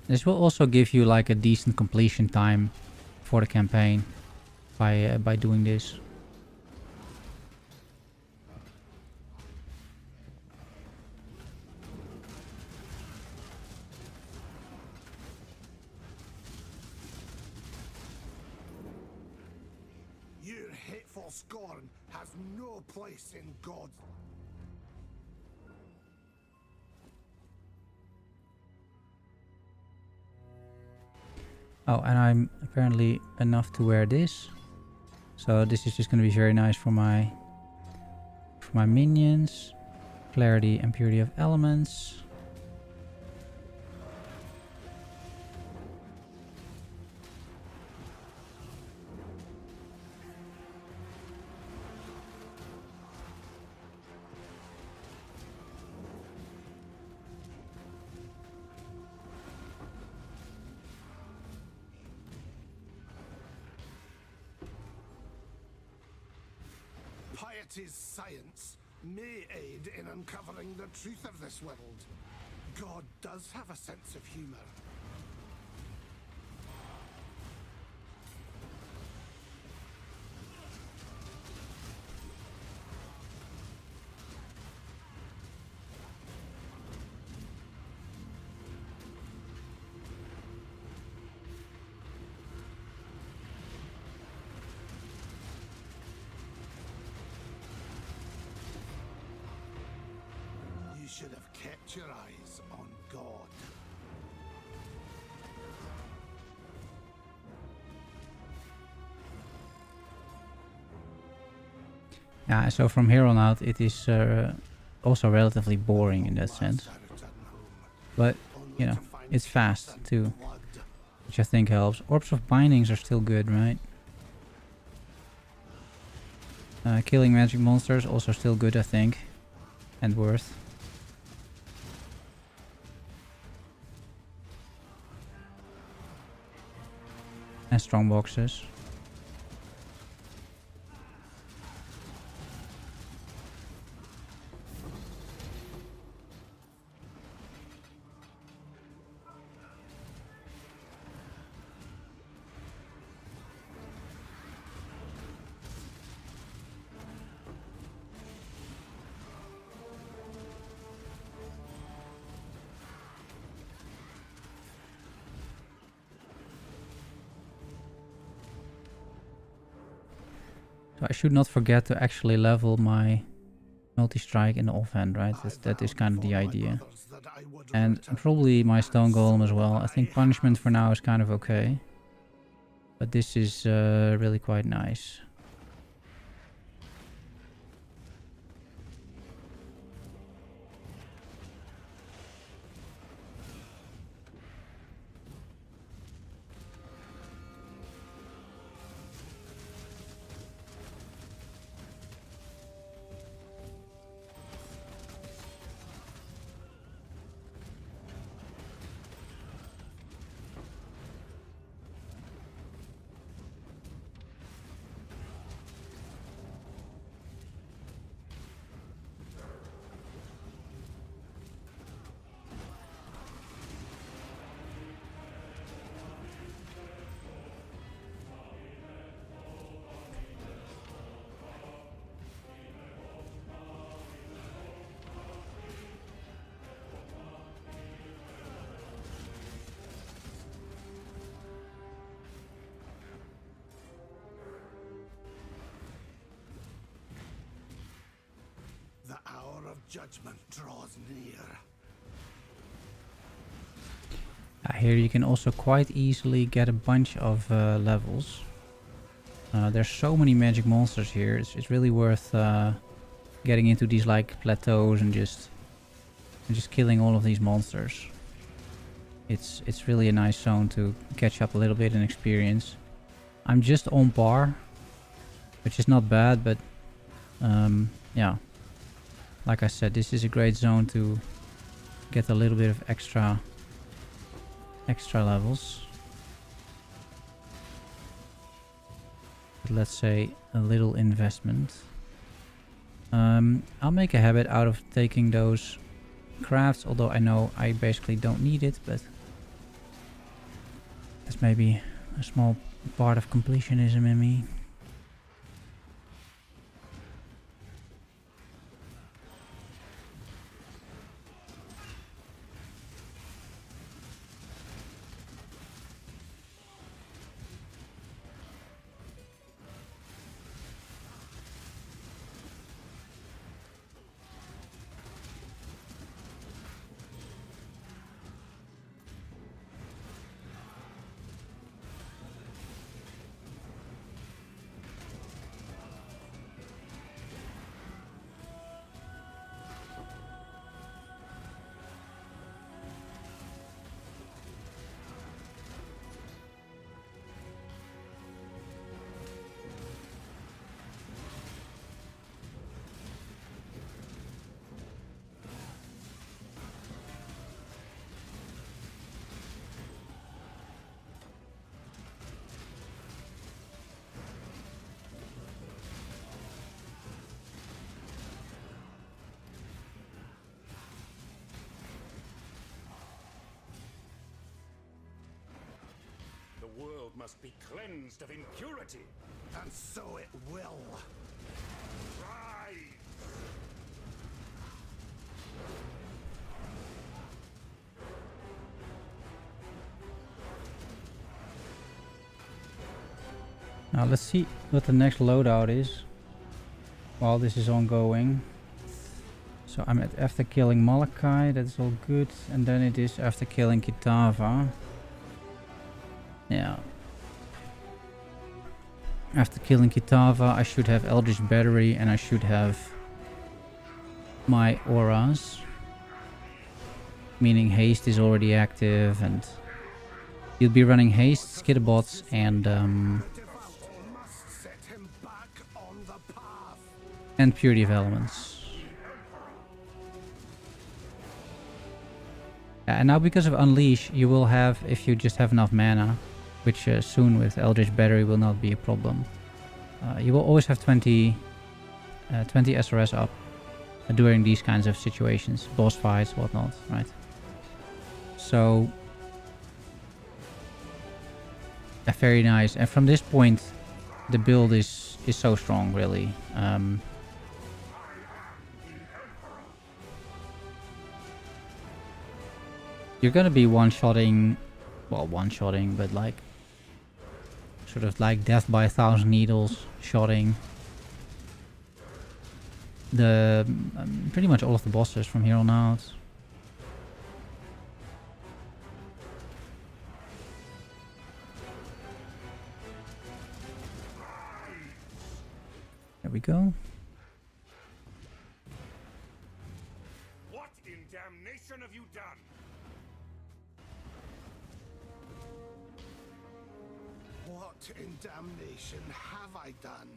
This will also give you like a decent completion time for the campaign by doing this. Your hateful scorn has no place in God. Oh, and I'm apparently enough to wear this. So this is just going to be very nice for my minions. Clarity and purity of elements. Piety's science may aid in uncovering the truth of this world. God does have a sense of humor. You should have kept your eyes on God. Yeah, so from here on out it is also relatively boring in that sense. But, you know, it's fast too, which I think helps. Orbs of Bindings are still good, right? Killing magic monsters also still good, I think. And worth. And strong boxes. So I should not forget to actually level my multistrike in the offhand, right? That is kind of the idea. And probably my stone golem as well. I think punishment for now is kind of okay. But this is really quite nice. The hour of judgment draws near. Here you can also quite easily get a bunch of levels. There's so many magic monsters here. It's really worth getting into these like plateaus and just killing all of these monsters. It's really a nice zone to catch up a little bit in experience. I'm just on par, which is not bad, but yeah. Like I said, this is a great zone to get a little bit of extra levels. But let's say a little investment. I'll make a habit out of taking those crafts, although I know I basically don't need it, but there's maybe a small part of completionism in me. world must be cleansed of impurity. And so it will. Rise! Now let's see what the next loadout is while this is ongoing. So I'm at after killing Malachi, that's all good. And then it is after killing Kitava. Yeah. After killing Kitava, I should have Eldritch Battery and I should have my auras. Meaning haste is already active and you'll be running haste, skitterbots and purity of elements. And now because of Unleash, you will have, if you just have enough mana, which soon with Eldritch Battery will not be a problem, you will always have 20 SRS up during these kinds of situations, boss fights, whatnot, right? So, very nice. And from this point, the build is so strong, really. You're gonna be one-shotting, well, one-shotting, but like, sort of like death by 1,000 needles shotting the pretty much all of the bosses from here on out. There we go. What in damnation have you done? What in damnation have I done?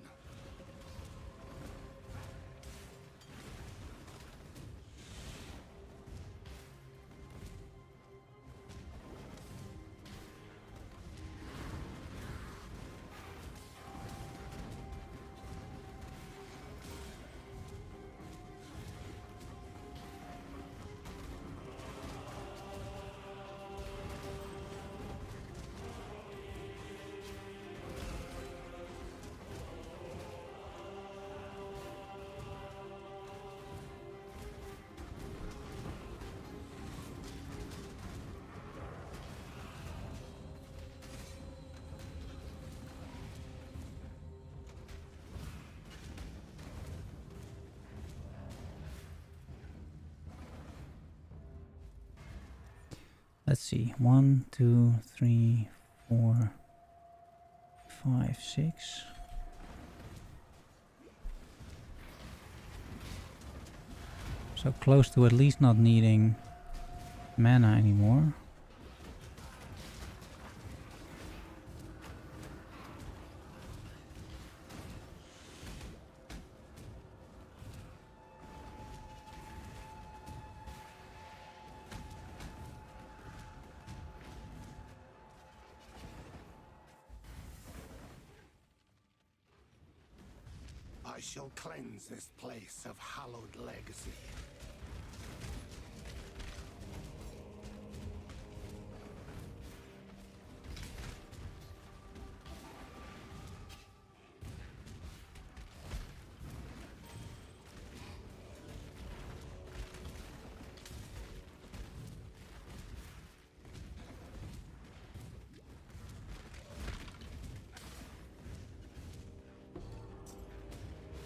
Let's see, 1, 2, 3, 4, 5, 6. So close to at least not needing mana anymore. I shall cleanse this place of hallowed legacy.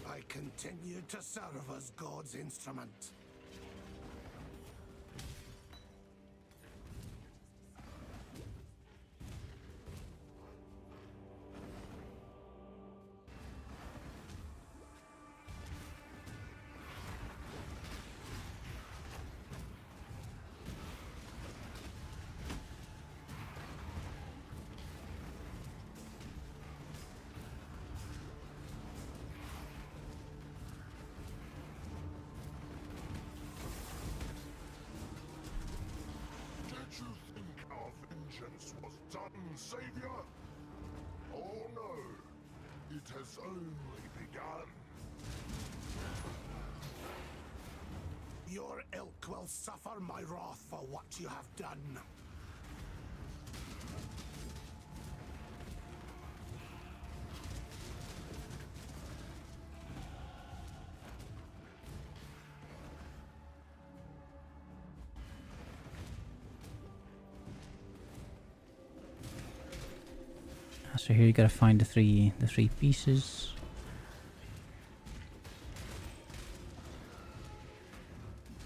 I continue to serve as God's instrument. Did you think our vengeance was done, Savior? Oh no, it has only begun. Your ilk will suffer my wrath for what you have done. So here you gotta find the three pieces.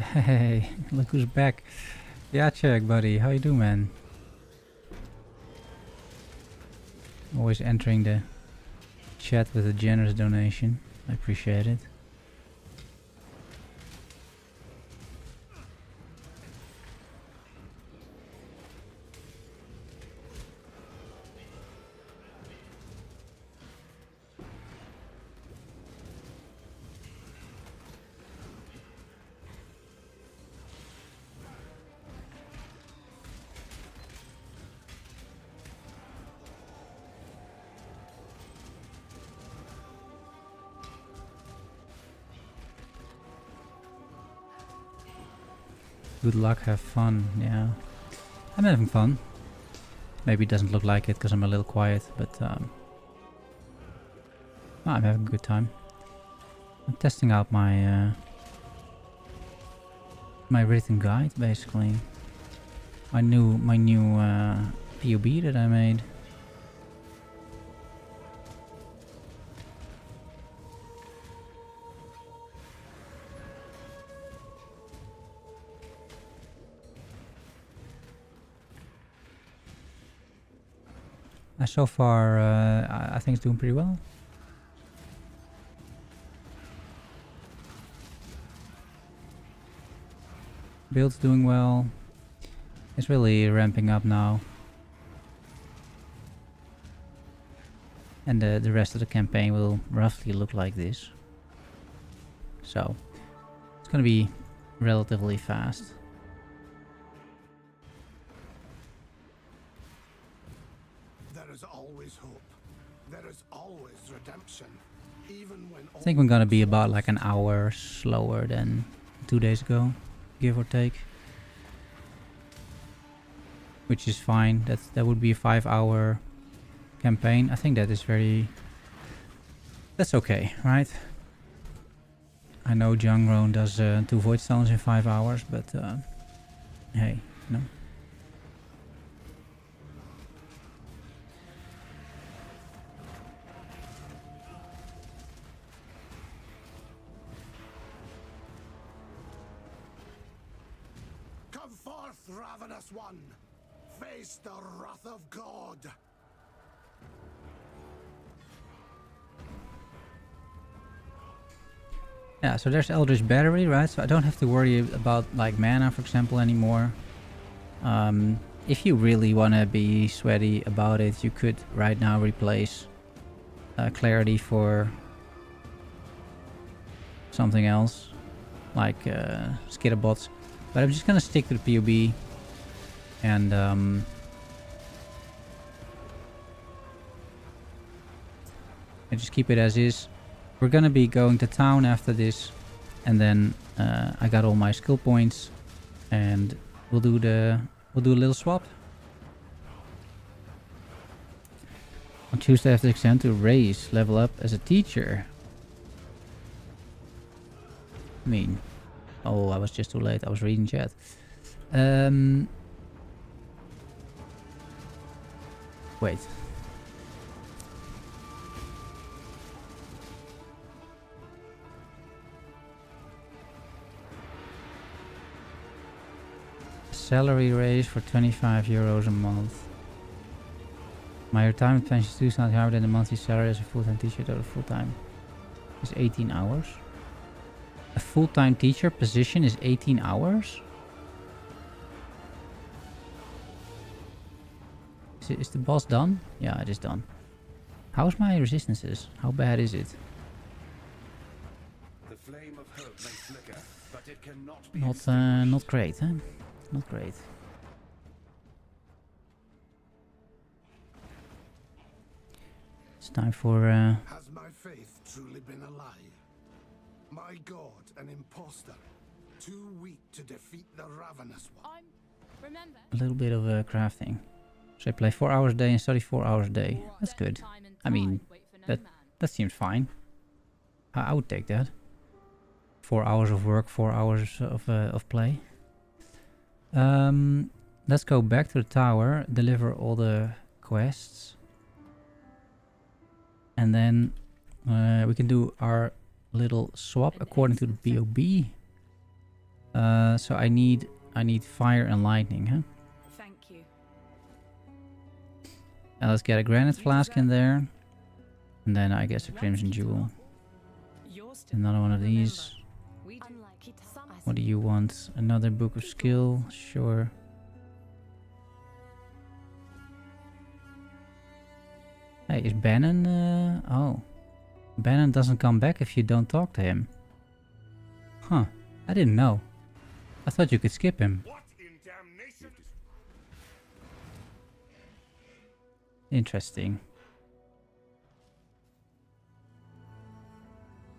Hey, look who's back. Yeah, check, buddy. How you doing, man? Always entering the chat with a generous donation. I appreciate it. Good luck, have fun. Yeah, I'm having fun. Maybe it doesn't look like it because I'm a little quiet, but I'm having a good time. I'm testing out my my written guide, basically. My new PoE that I made. So far, I think it's doing pretty well. Build's doing well. It's really ramping up now. And the rest of the campaign will roughly look like this. So, it's gonna be relatively fast. I think we're gonna be about like an hour slower than 2 days ago, give or take. Which is fine. That would be a 5-hour campaign. I think that is that's okay, right? I know Jungroan does 2 Void Stones in 5 hours, but hey, no. Ravenous one, face the wrath of God. Yeah, so there's Eldritch Battery, right? So I don't have to worry about like mana, for example, anymore. If you really want to be sweaty about it, you could right now replace Clarity for something else, like skitterbots. But I'm just gonna stick to the PoE and just keep it as is. We're gonna be going to town after this, and then I got all my skill points, and we'll do a little swap. On Tuesday, I have the exam to raise level up as a teacher. I mean, oh, I was just too late. I was reading chat. Wait. Salary raise for 25 euros a month. My retirement pension is 2 times higher than the monthly salary as a full-time teacher, though the full-time is 18 hours. A full-time teacher position is 18 hours? Is the boss done? Yeah, it is done. How's my resistances? How bad is it? The flame of hope may flicker, but it cannot be Not great, huh? Not great. It's time for Has my faith truly been a lie? My god, an imposter, too weak to defeat the ravenous one. a little bit of crafting. So I play 4 hours a day and study 4 hours a day. That's good. I mean, that seems fine. I would take that. 4 hours of work, 4 hours of play. Let's go back to the tower, deliver all the quests. And then we can do our little swap according to the BOB. So I need fire and lightning, huh? Thank you. Now let's get a granite flask in there. And then I guess a crimson jewel. Another one of these. What do you want? Another book of skill? Sure. Hey, is Bannon... oh. Bannon doesn't come back if you don't talk to him. Huh. I didn't know. I thought you could skip him. What in damnation? Interesting.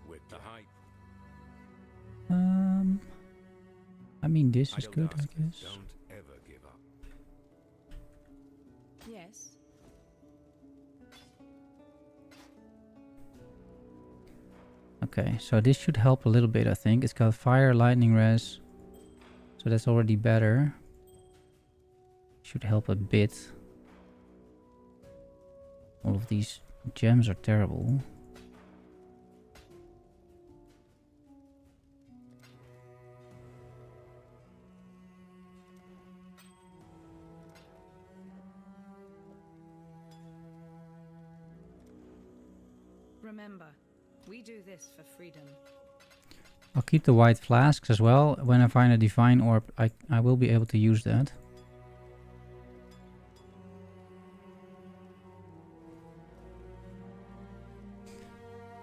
With the hype. I mean, this is good, I guess. Don't ever give up. Yes. Okay, so this should help a little bit, I think. It's got fire, lightning res. So that's already better. Should help a bit. All of these gems are terrible. Remember, we do this for freedom. I'll keep the white flasks as well. When I find a divine orb, I will be able to use that.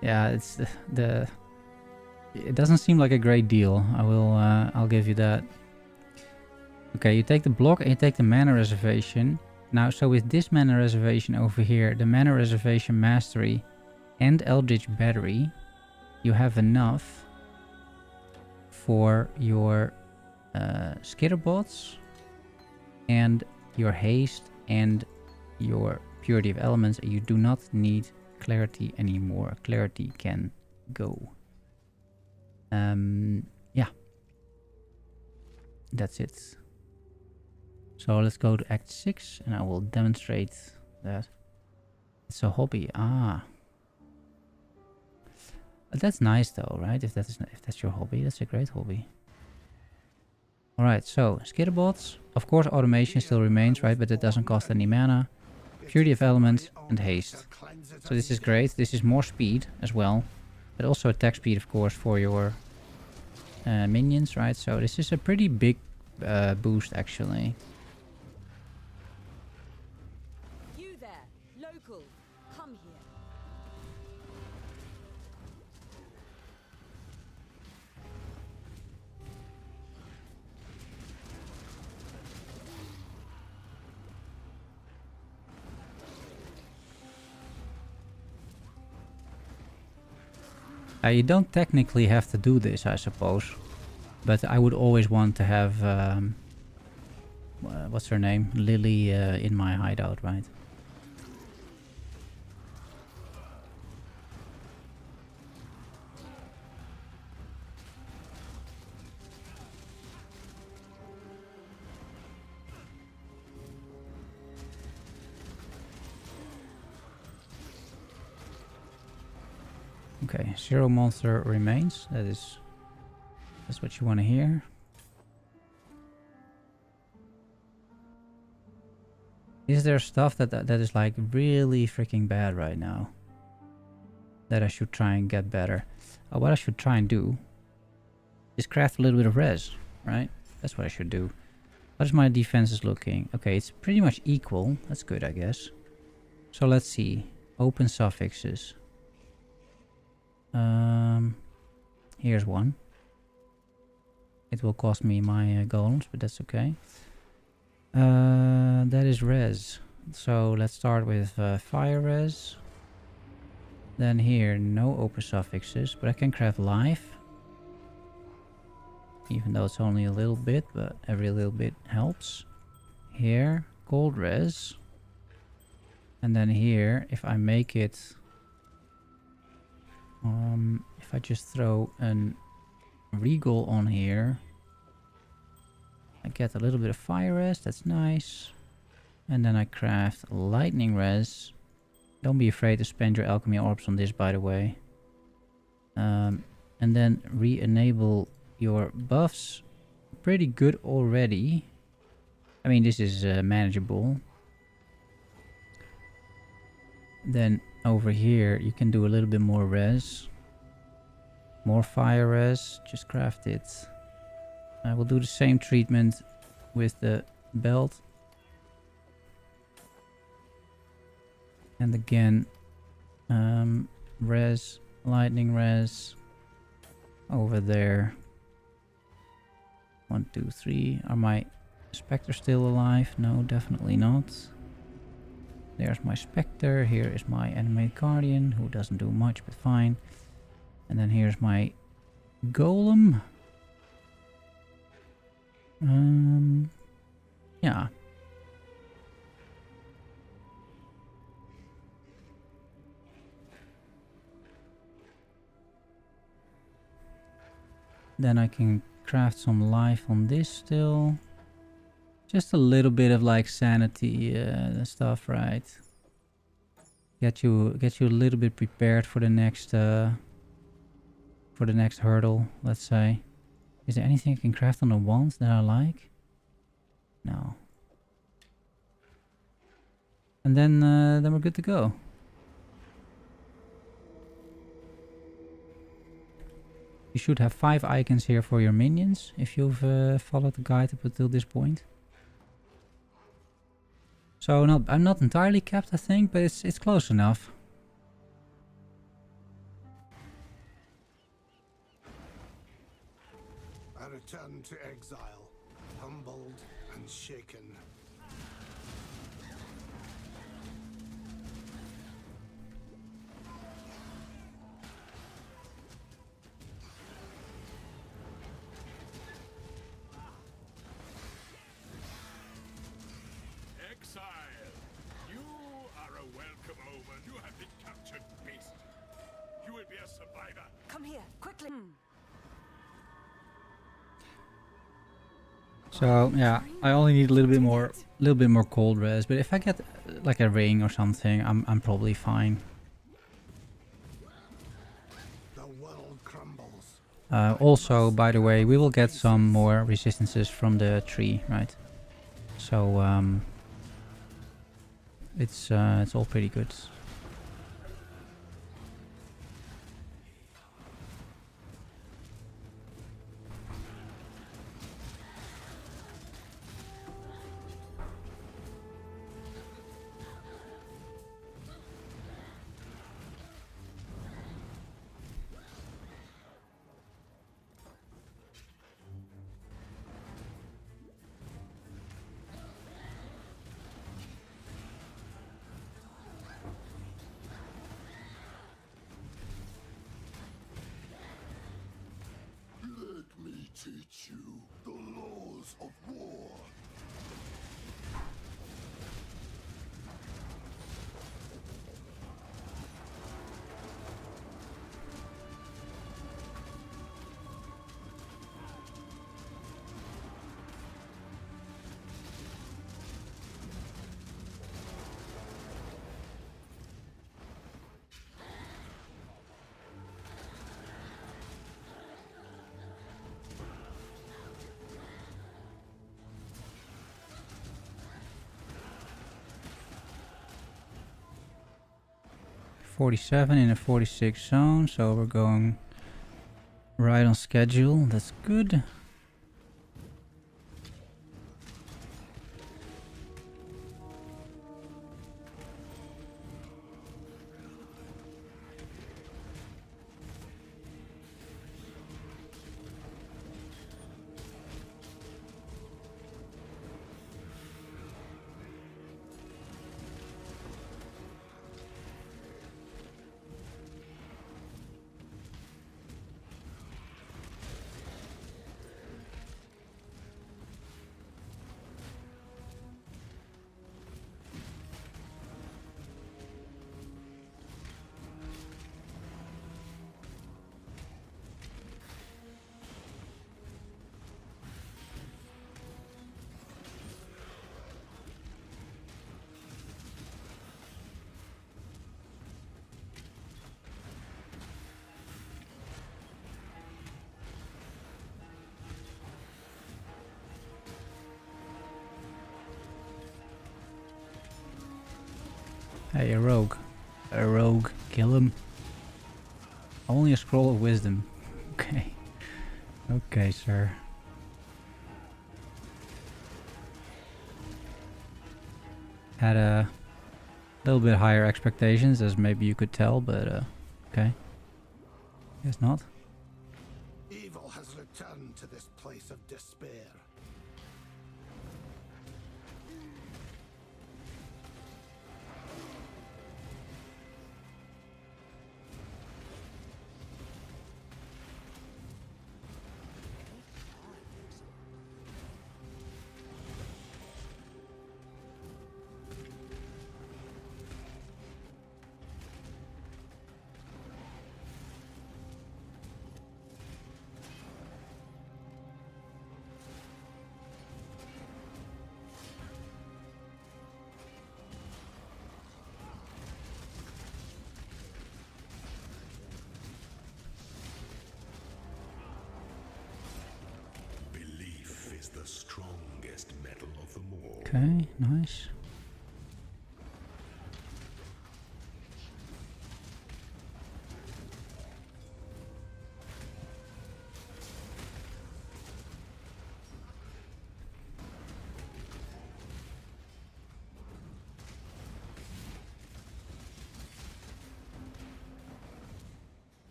Yeah, it's the it doesn't seem like a great deal. I'll give you that. Okay, you take the block and you take the mana reservation. Now, so with this mana reservation over here, the mana reservation mastery and Eldritch Battery, you have enough for your skitterbots and your haste and your purity of elements. You do not need clarity anymore. Clarity can go. Yeah, that's it. So let's go to Act 6 and I will demonstrate that. It's a hobby. Ah. That's nice though, right? If that's your hobby, that's a great hobby. Alright, so skitterbots. Of course automation still remains, right? But it doesn't cost any mana. Purity of elements and haste. So this is great. This is more speed as well. But also attack speed, of course, for your minions, right? So this is a pretty big boost actually. You there, local, come here. You don't technically have to do this, I suppose. But I would always want to have... what's her name? Lily in my hideout, right? Okay, 0 monster remains. That's what you want to hear. Is there stuff that is like really freaking bad right now that I should try and get better? What I should try and do is craft a little bit of res, right? That's what I should do. What is my defenses looking? Okay, it's pretty much equal. That's good, I guess. So let's see. Open suffixes. Here's one. It will cost me my golems, but that's okay. That is res. So let's start with fire res. Then here, no open suffixes, but I can craft life. Even though it's only a little bit, but every little bit helps. Here, gold res. And then here, if I make it... if I just throw an regal on here, I get a little bit of fire res, that's nice. And then I craft lightning res. Don't be afraid to spend your alchemy orbs on this, by the way. And then re-enable your buffs. Pretty good already. I mean, this is manageable. Then over here, you can do a little bit more res. More fire res. Just craft it. I will do the same treatment with the belt. And again, res, lightning res, over there. 1, 2, 3. Are my Spectre still alive? No, definitely not. There's my Spectre. Here is my animate guardian, who doesn't do much, but fine. And then here's my golem. Yeah. Then I can craft some life on this still. Just a little bit of like sanity stuff, right? Get you a little bit prepared for the next hurdle, let's say. Is there anything I can craft on the wands that I like? No. And then we're good to go. You should have 5 icons here for your minions if you've followed the guide up until this point. So I'm not entirely capped, I think, but it's close enough. I return to exile, humbled and shaken. Exile, you are a welcome omen. You have been captured, beast. You will be a survivor. Come here, quickly. So yeah, I only need a little bit more cold res, but if I get like a ring or something, I'm probably fine. The world crumbles. Also, by the way, we will get some more resistances from the tree, right? So it's all pretty good. Let me teach you the laws of war. .47 in a 46 zone, so we're going right on schedule. That's good. Hey, a rogue. A rogue. Kill him. Only a scroll of wisdom. Okay. Okay, sir. Had a little bit higher expectations, as maybe you could tell, but okay. Guess not. Evil has returned to this place of despair. Belief is the strongest metal of them all. Okay, nice.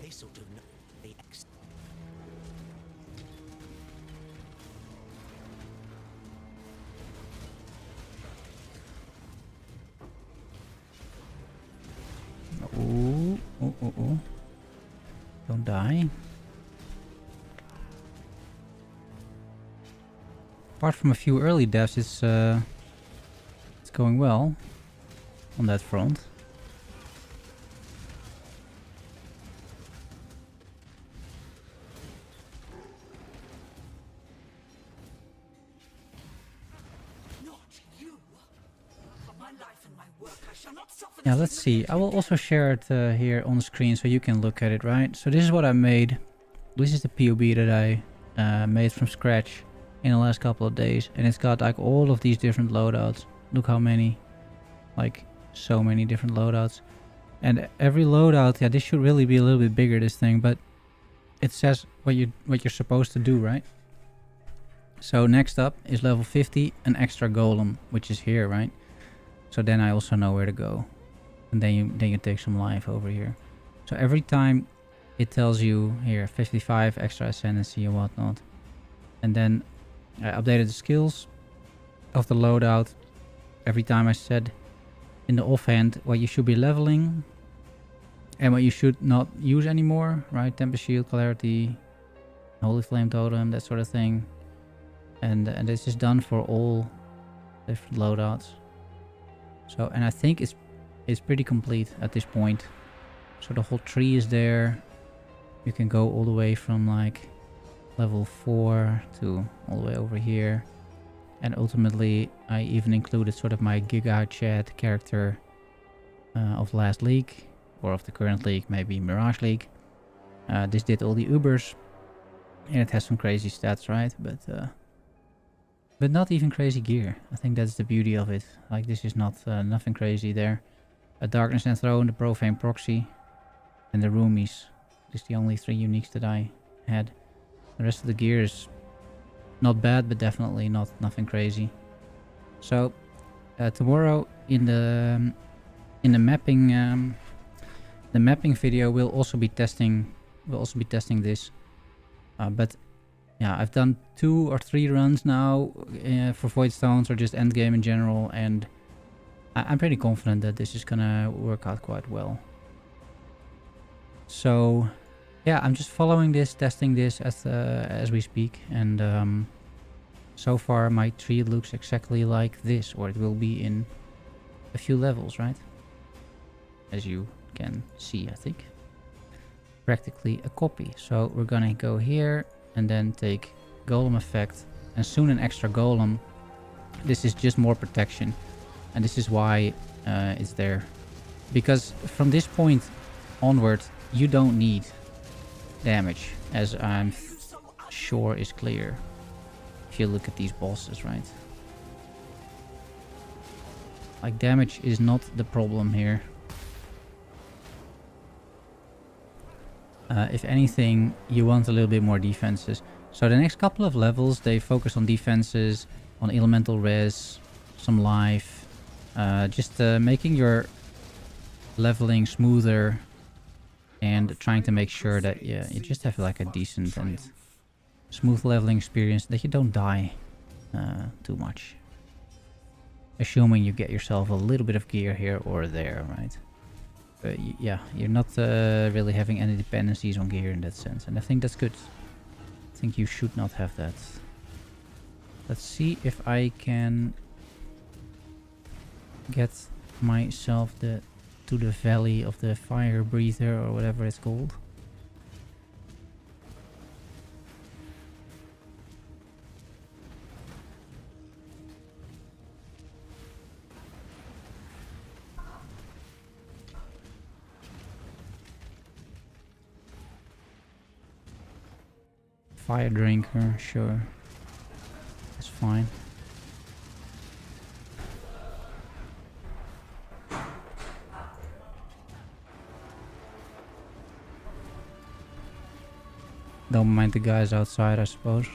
They sort of know the X. Oh, oh, oh, oh. Don't die. Apart from a few early deaths, it's going well on that front. Yeah, let's see. I will also share it here on the screen so you can look at it, right? So this is what I made. This is the PoE that I made from scratch in the last couple of days. And it's got like all of these different loadouts. Look how many. Like so many different loadouts. And every loadout, yeah, this should really be a little bit bigger, this thing. But it says what you're supposed to do, right? So next up is level 50, an extra golem, which is here, right? So then I also know where to go. And then you take some life over here. So every time it tells you here 55 extra ascendancy and whatnot. And then I updated the skills of the loadout. Every time I said in the offhand what you should be leveling and what you should not use anymore, right? Tempest shield, clarity, holy flame totem, that sort of thing. And this is done for all different loadouts. So, and I think it's pretty complete at this point. So the whole tree is there. You can go all the way from like level 4 to all the way over here. And ultimately, I even included sort of my Giga Chat character of last league, or of the current league, maybe Mirage League. This did all the Ubers, and it has some crazy stats, right? But not even crazy gear. I think that's the beauty of it. Like, this is not nothing crazy there. A Darkness and Throne, the Profane Proxy, and the Roomies. Just the only 3 uniques that I had. The rest of the gear is not bad, but definitely nothing crazy. So tomorrow in the mapping video, we'll also be testing this. But yeah, I've done 2 or 3 runs now for Void Stones or just endgame in general, and I'm pretty confident that this is gonna work out quite well. So yeah, I'm just following this, testing this as we speak, and so far my tree looks exactly like this, or it will be in a few levels, right? As you can see, I think. Practically a copy. So we're gonna go here and then take golem effect and soon an extra golem. This is just more protection, and this is why it's there. Because from this point onward, you don't need damage, as I'm sure is clear if you look at these bosses, right? Like, damage is not the problem here. If anything, you want a little bit more defenses. So the next couple of levels, they focus on defenses, on elemental res, some life, just making your leveling smoother, and trying to make sure that you just have like a decent and smooth leveling experience, that you don't die too much. Assuming you get yourself a little bit of gear here or there, right? But yeah, you're not really having any dependencies on gear in that sense, and I think that's good. I think you should not have that. Let's see if I can get myself to the valley of the fire breather, or whatever it's called. Fire drinker, sure. That's fine. Don't mind the guys outside, I suppose.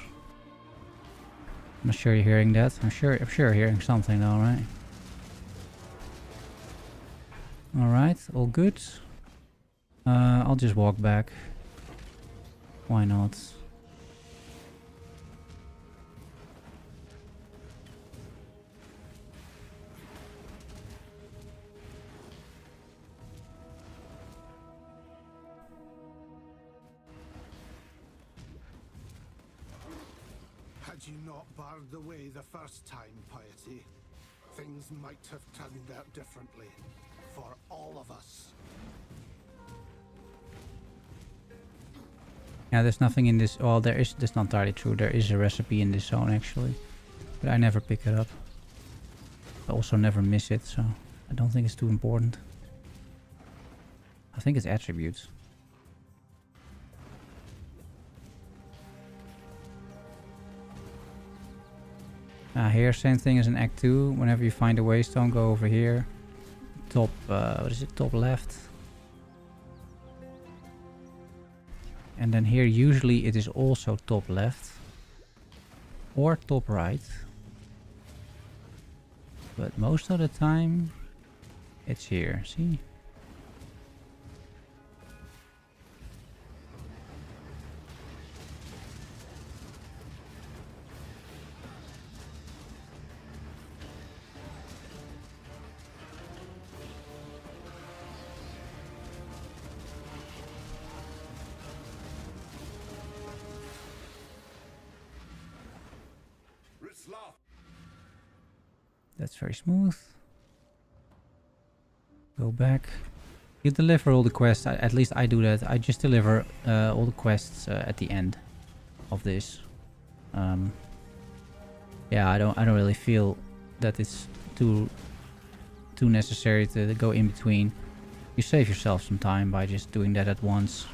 I'm not sure you're hearing that. I'm sure you're hearing something though, right? Alright, all good. I'll just walk back. Why not? Had you not barred the way the first time, Piety, things might have turned out differently. For all of us. Yeah, there's nothing in this. Well, that's not entirely true. There is a recipe in this zone actually, but I never pick it up. I also never miss it, so I don't think it's too important. I think it's attributes. Here, same thing as in Act 2. Whenever you find a waystone, go over here. Top, what is it? Top left. And then here, usually it is also top left. Or top right. But most of the time, it's here. See? That's very smooth. Go back. You deliver all the quests. At least I do that. I just deliver all the quests at the end of this. Yeah, I don't really feel that it's too necessary to go in between. You save yourself some time by just doing that at once.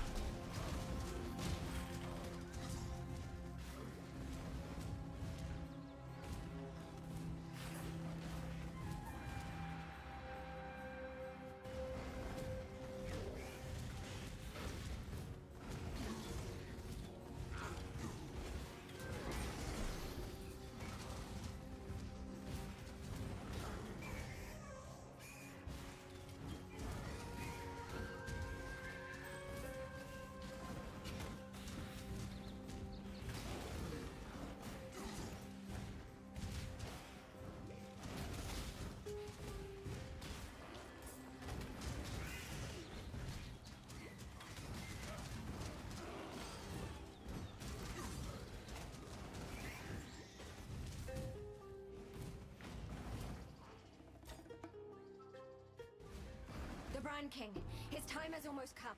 Shrine King. His time has almost come.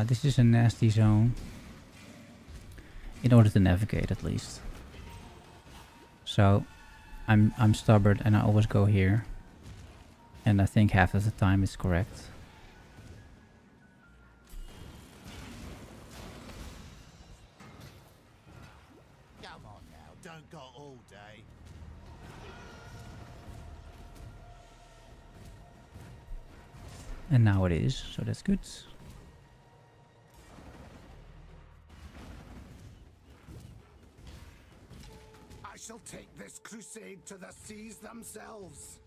This is a nasty zone. In order to navigate, at least. So, I'm stubborn and I always go here. And I think half of the time it's correct. Come on now, don't go all day. And now it is, so that's good. I shall take this crusade to the seas themselves.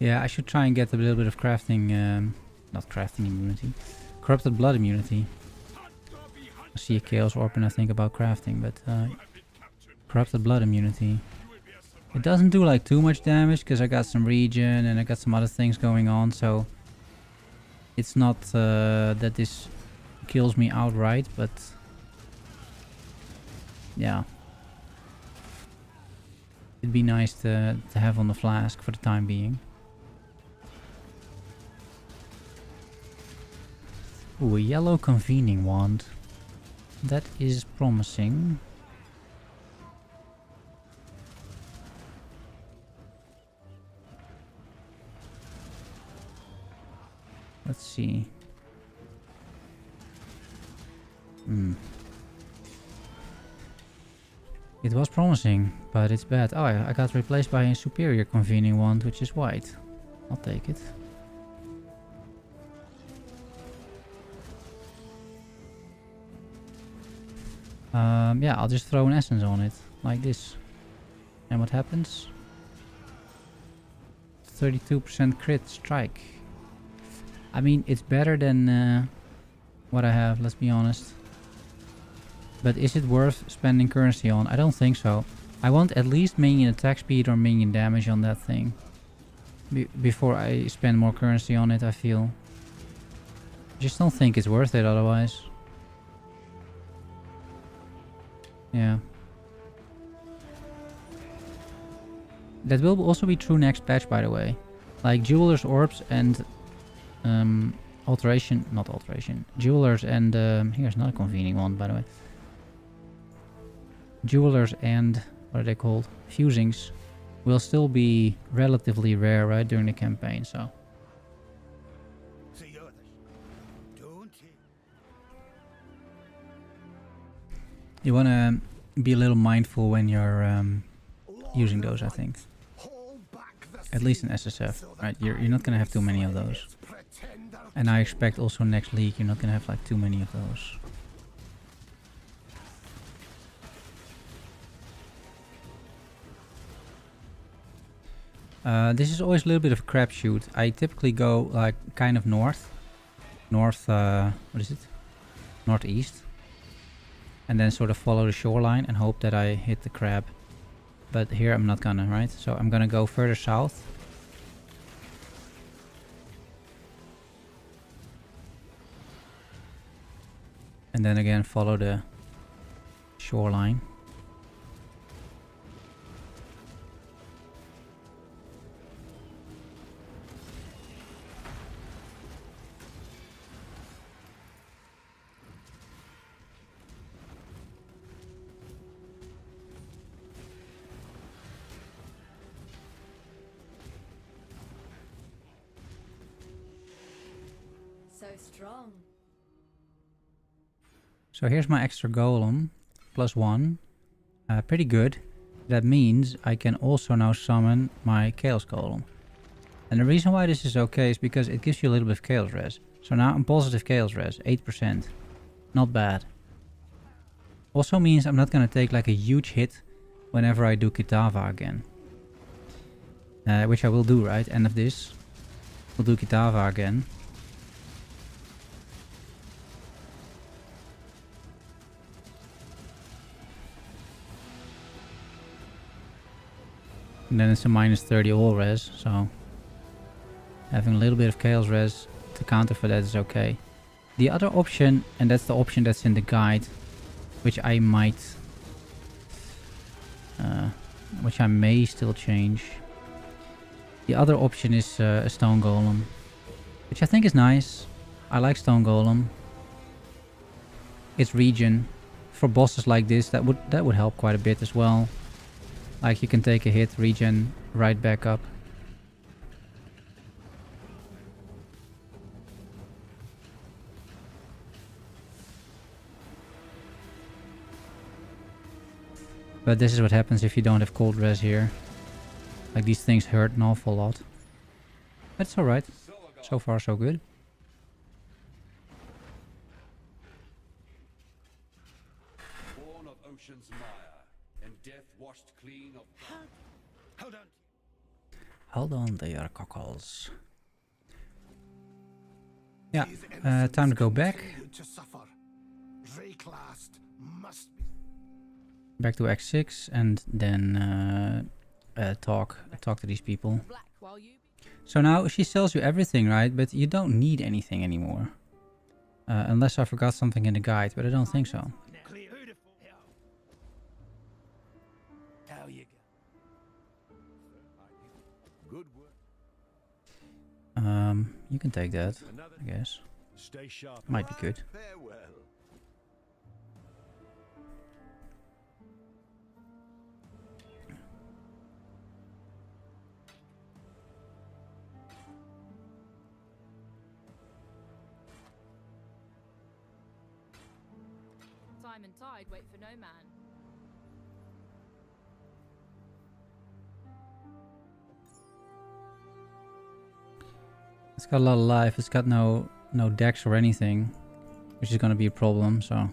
Yeah, I should try and get a little bit of crafting, not crafting immunity, corrupted blood immunity. I see a chaos orb and I think about crafting, but corrupted blood immunity. It doesn't do like too much damage because I got some regen and I got some other things going on, so it's not that this kills me outright, but yeah. It'd be nice to have on the flask for the time being. Ooh, a yellow convening wand. That is promising. Let's see. It was promising, but it's bad. Oh, I got replaced by a superior convening wand, which is white. I'll take it. Yeah, I'll just throw an essence on it, like this. And what happens? 32% crit strike. I mean, it's better than what I have, let's be honest. But is it worth spending currency on? I don't think so. I want at least minion attack speed or minion damage on that thing. Before I spend more currency on it, I feel. I just don't think it's worth it otherwise. Yeah. That will also be true next patch, by the way. Like Jeweler's Orbs and Jewelers and here's another convening one, by the way. Jewelers and what are they called? Fusings will still be relatively rare, right, during the campaign, so. You wanna be a little mindful when you're using those, I think. At least in SSF, right? You're not gonna have too many of those. And I expect also next league you're not gonna have like too many of those. This is always a little bit of a crapshoot. I typically go like kind of north, what is it? Northeast. And then sort of follow the shoreline and hope that I hit the crab. But here I'm not gonna, right? So I'm gonna go further south. And then again follow the shoreline. So strong. So here's my extra golem, +1. Pretty good. That means I can also now summon my chaos golem. And the reason why this is okay is because it gives you a little bit of chaos res. So now I'm positive chaos res, 8%. Not bad. Also means I'm not gonna take like a huge hit whenever I do Kitava again. Which I will do, right? End of this. We'll do Kitava again. And then it's a minus 30 all res, so having a little bit of chaos res to counter for that is okay. The other option, and that's the option that's in the guide, which I might... which I may still change. The other option is a stone golem, which I think is nice. I like stone golem. It's regen. For bosses like this, that would help quite a bit as well. Like you can take a hit, regen, right back up. But this is what happens if you don't have cold res here. Like these things hurt an awful lot. That's alright. So far so good. Born of ocean's mire, and death washed clean of... Hold on. Hold on there, cockles. Yeah, time to go back. Back to X6 and then talk to these people. So now she sells you everything, right? But you don't need anything anymore. Unless I forgot something in the guide, but I don't think so. How you go? Good work. You can take that, I guess. Stay sharp. Might be good. Farewell. Time and tide wait for no man. It's got a lot of life. It's got no dex or anything, which is gonna be a problem. So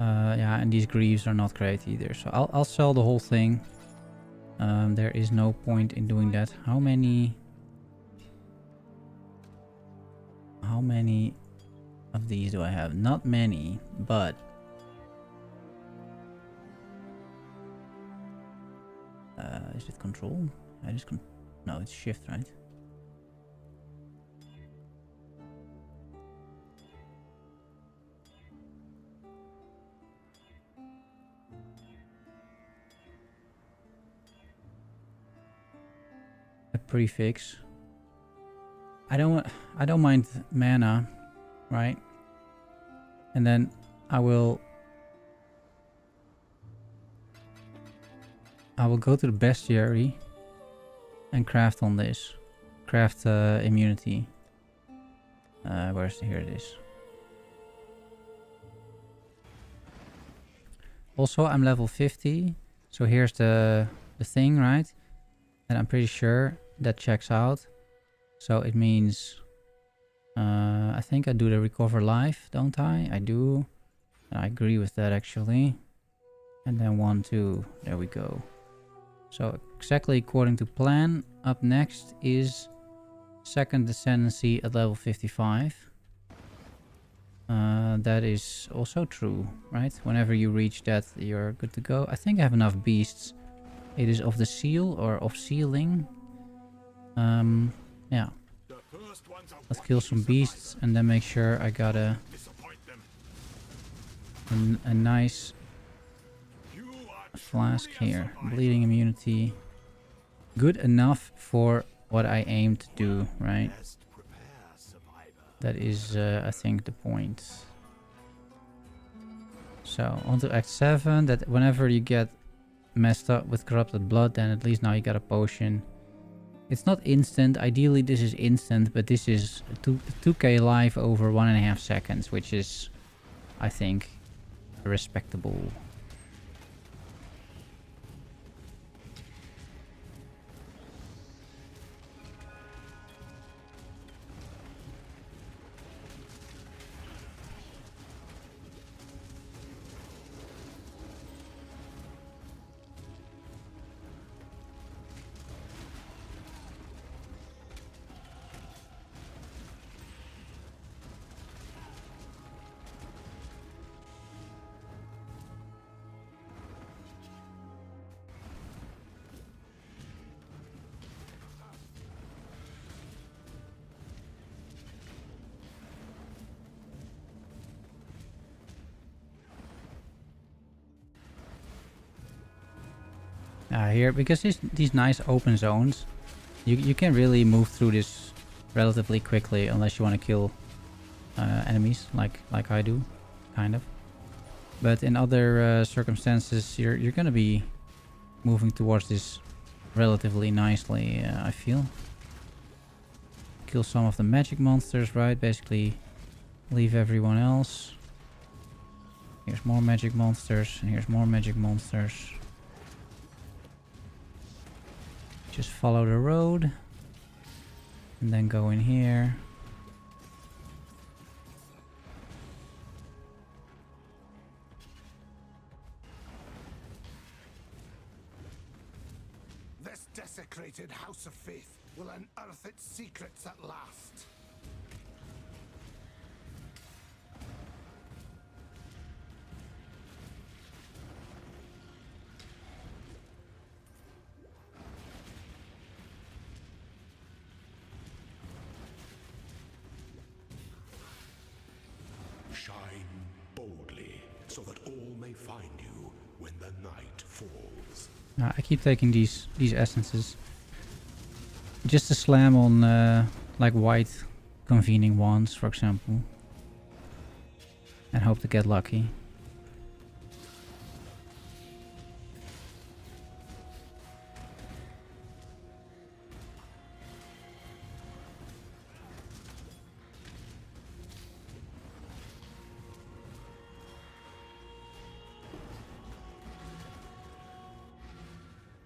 yeah, and these greaves are not great either. So I'll sell the whole thing. There is no point in doing that. How many of these do I have? Not many, but is it control? I just no, it's shift, right? A prefix. I don't mind mana, right? And then I will go to the bestiary and craft on this. Craft immunity. Here it is. Also, I'm level 50. So here's the thing, right? And I'm pretty sure that checks out. So it means I think I do the recover life, don't I? I do. I agree with that actually. And then 1, 2. There we go. So exactly according to plan. Up next is second descendancy at level 55. That is also true, right? Whenever you reach that, you're good to go. I think I have enough beasts. It is of the seal or of sealing. Yeah. Let's kill some beasts and then make sure I got a nice flask here. Bleeding immunity. Good enough for what I aim to do, right? That is, I think, the point. So, on to Act 7. That whenever you get messed up with corrupted blood, then at least now you got a potion. It's not instant. Ideally, this is instant, but this is 2k life over 1.5 seconds, which is, I think, respectable. Here, because these nice open zones, you can really move through this relatively quickly unless you want to kill enemies like I do, kind of. But in other circumstances, you're gonna be moving towards this relatively nicely, I feel. Kill some of the magic monsters, right? Basically leave everyone else. Here's more magic monsters, and here's more magic monsters. Just follow the road. And then go in here. This desecrated house of faith will unearth its secrets at last. Shine boldly, so that all may find you when the night falls. I keep taking these essences. Just to slam on like white convening wands, for example. And hope to get lucky.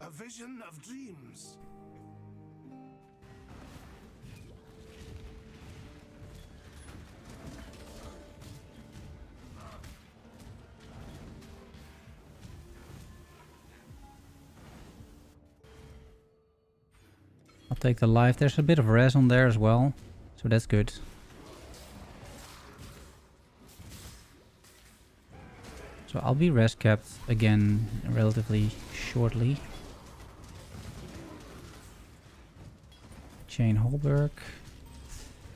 A vision of dreams. I'll take the life. There's a bit of res on there as well, so that's good. So I'll be res capped again relatively shortly. Chain Holberg.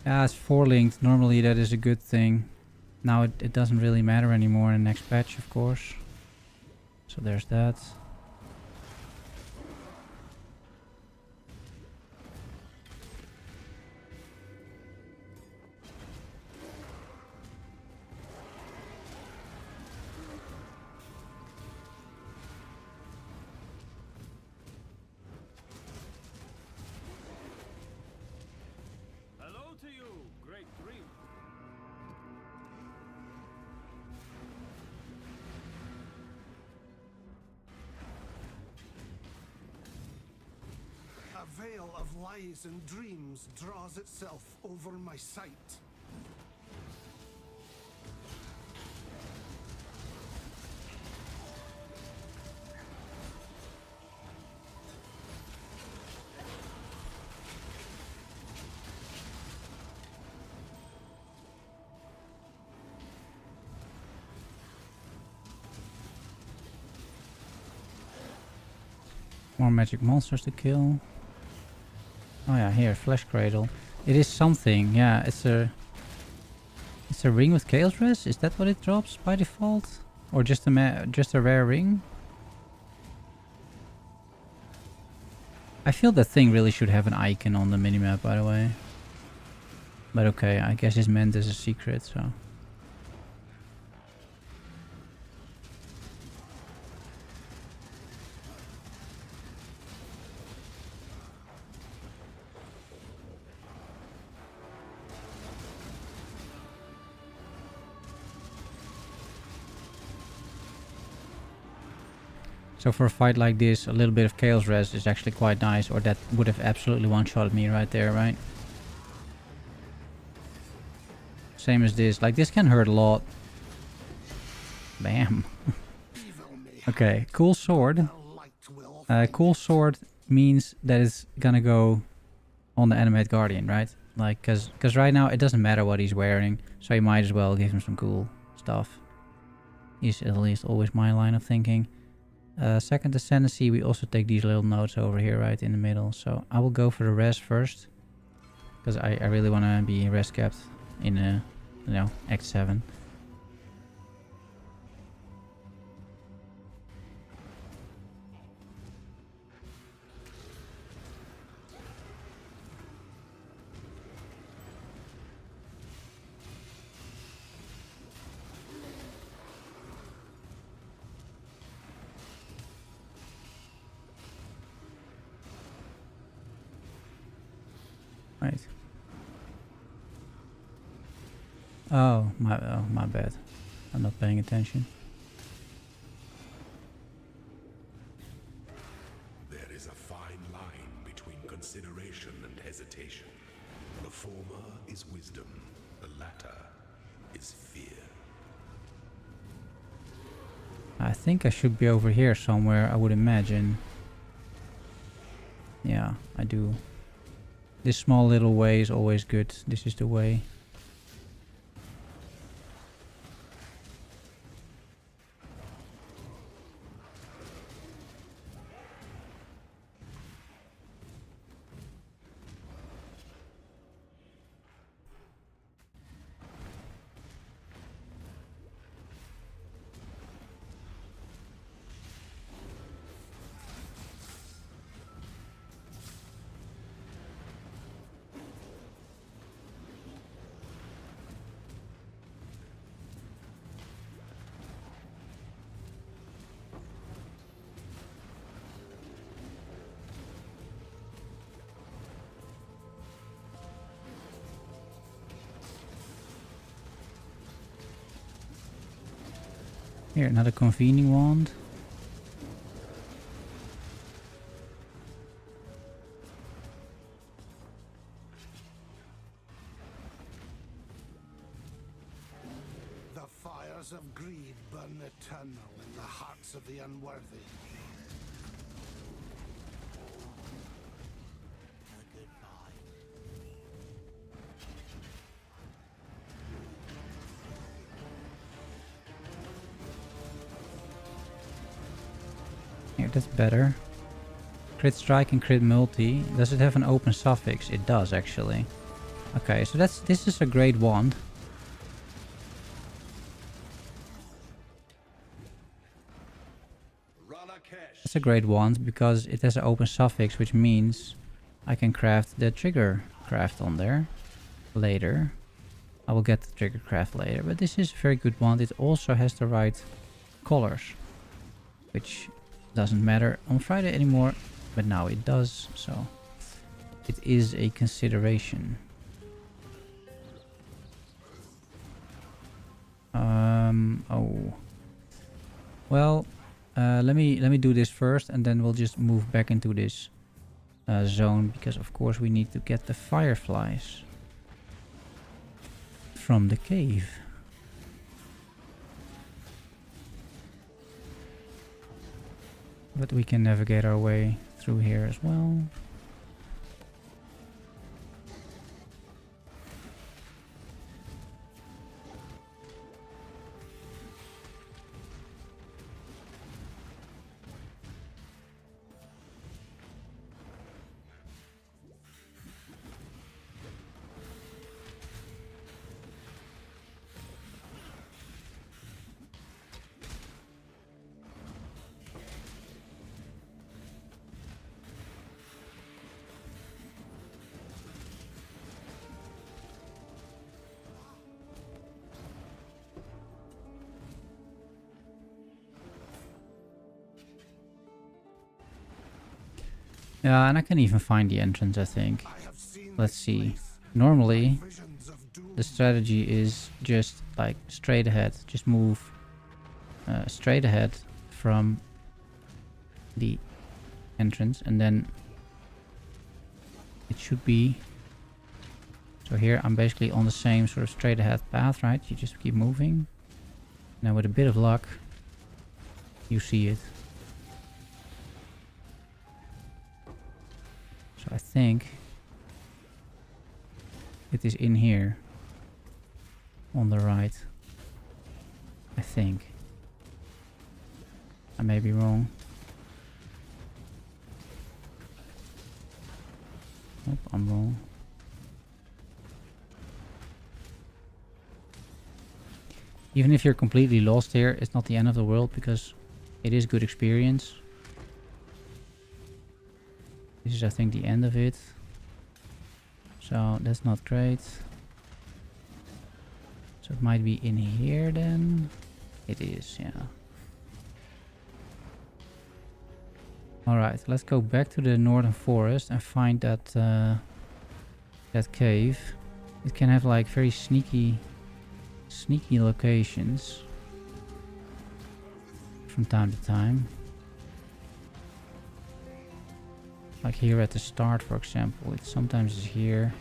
Yeah, it's 4-linked. Normally that is a good thing. Now it doesn't really matter anymore in the next patch, of course. So there's that. Hello to you, great dream. A veil of lies and dreams draws itself over my sight. More magic monsters to kill. Oh yeah, here, Flesh Cradle. It is something, yeah, it's a ring with Chaos Res? Is that what it drops by default? Or just a rare ring? I feel that thing really should have an icon on the minimap, by the way. But okay, I guess it's meant as a secret, so... So for a fight like this, a little bit of Chaos Res is actually quite nice, or that would have absolutely one-shotted me right there, right? Same as this. Like, this can hurt a lot. Bam. Okay, cool sword. Cool sword means that it's gonna go on the animate guardian, right? Like, cause right now it doesn't matter what he's wearing, so you might as well give him some cool stuff. Is at least always my line of thinking. Second ascendancy, we also take these little nodes over here, right in the middle. So I will go for the res first, because I really want to be res capped in you know, Act 7. Right. Oh, my bad. I'm not paying attention. There is a fine line between consideration and hesitation. The former is wisdom, the latter is fear. I think I should be over here somewhere, I would imagine. Yeah, I do. This small little way is always good. This is the way. Here, another convening wand. The fires of greed burn eternal in the hearts of the unworthy. Here, that's better. Crit strike and crit multi. Does it have an open suffix? It does actually. Okay, so this is a great wand. It's a great wand because it has an open suffix, which means I can craft the trigger craft on there later. I will get the trigger craft later, but this is a very good wand. It also has the right colors, which doesn't matter on Friday anymore, but now it does, so it is a consideration. Oh. Well, let me do this first, and then we'll just move back into this zone, because of course we need to get the fireflies from the cave. But we can navigate our way through here as well. Yeah, and I can even find the entrance, I think. Let's see. Normally, the strategy is just like straight ahead. Just move straight ahead from the entrance, and then it should be... So here I'm basically on the same sort of straight ahead path, right? You just keep moving. Now with a bit of luck, you see it. So I think it is in here on the right. I think. I may be wrong. Nope, I'm wrong. Even if you're completely lost here, it's not the end of the world, because it is good experience. This is, I think, the end of it. So that's not great. So it might be in here then. It is, yeah. Alright, let's go back to the northern forest and find that that cave. It can have like very sneaky locations from time to time. Like here at the start, for example, it sometimes is here.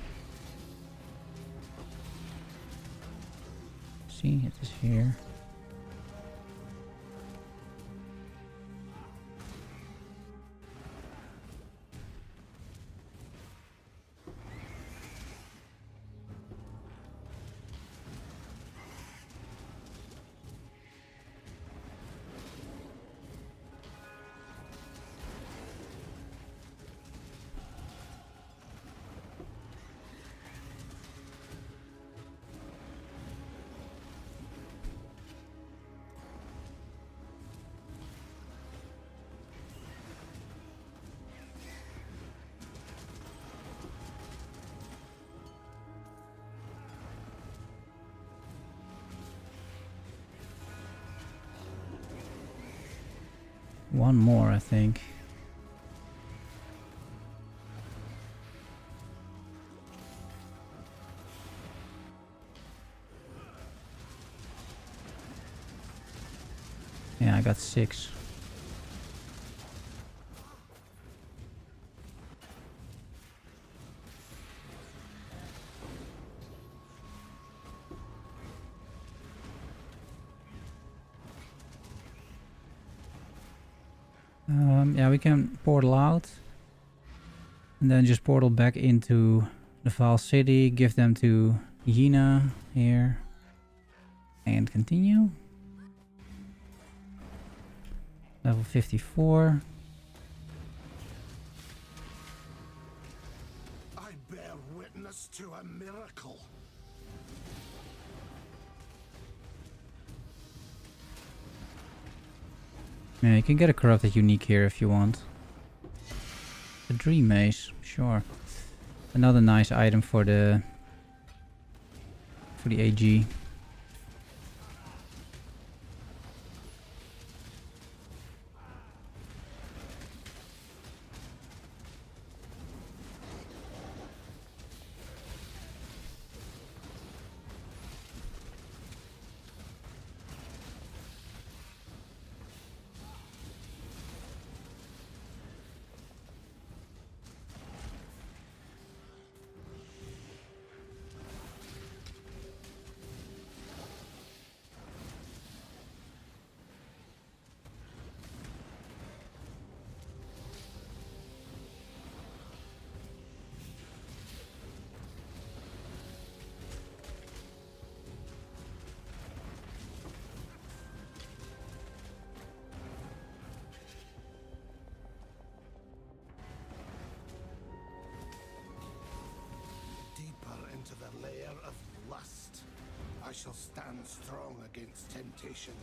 See, it is here. One more, I think. Yeah, I got 6. Yeah, we can portal out and then just portal back into the Val City, give them to Yina here, and continue. Level 54. I bear witness to a miracle. Yeah, you can get a corrupted unique here if you want. A dream maze, sure. Another nice item for the AG. Into the lair of lust, I shall stand strong against temptation.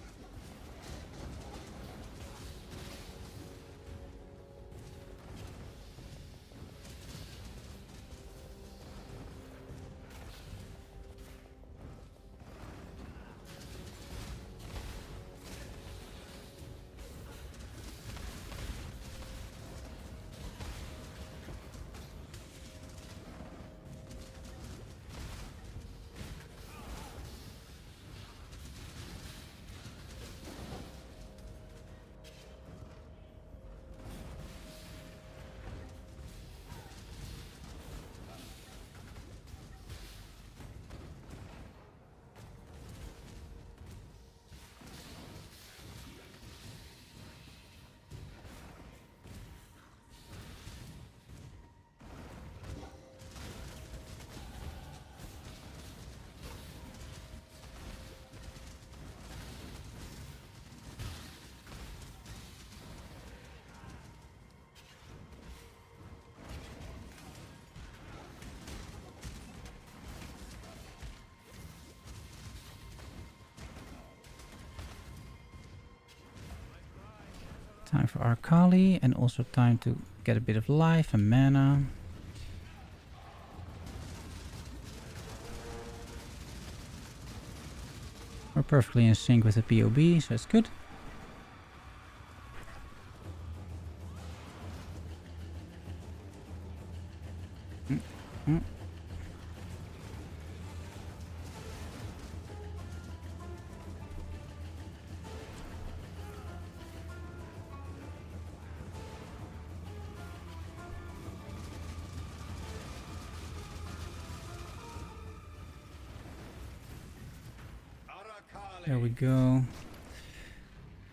Time for our Kali, and also time to get a bit of life and mana. We're perfectly in sync with the PoB, so it's good. There we go.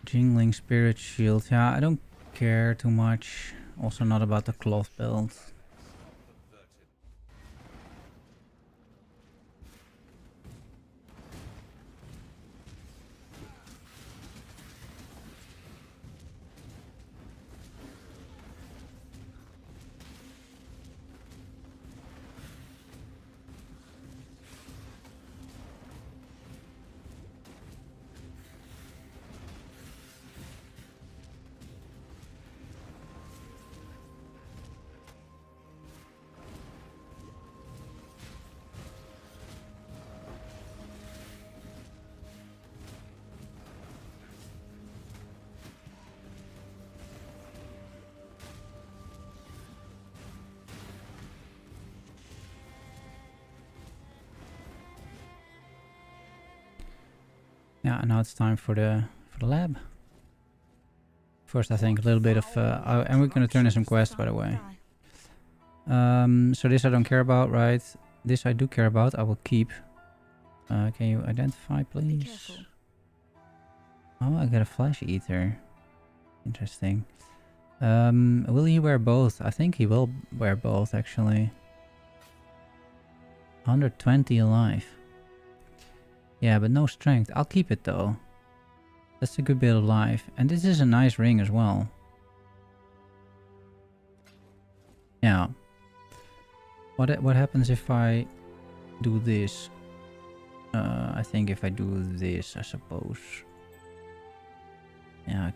Jingling spirit shield. Yeah, I don't care too much. Also not about the cloth belt. Yeah, and now it's time for the lab. First, I think a little bit of, and we're gonna turn in some quests, by the way. So this I don't care about, right? This I do care about. I will keep. Can you identify, please? Oh, I got a flash eater. Interesting. Will he wear both? I think he will wear both, actually. 120 alive. Yeah, but no strength. I'll keep it though. That's a good bit of life. And this is a nice ring as well. Yeah. What happens if I do this? I think if I do this, I suppose. Yeah,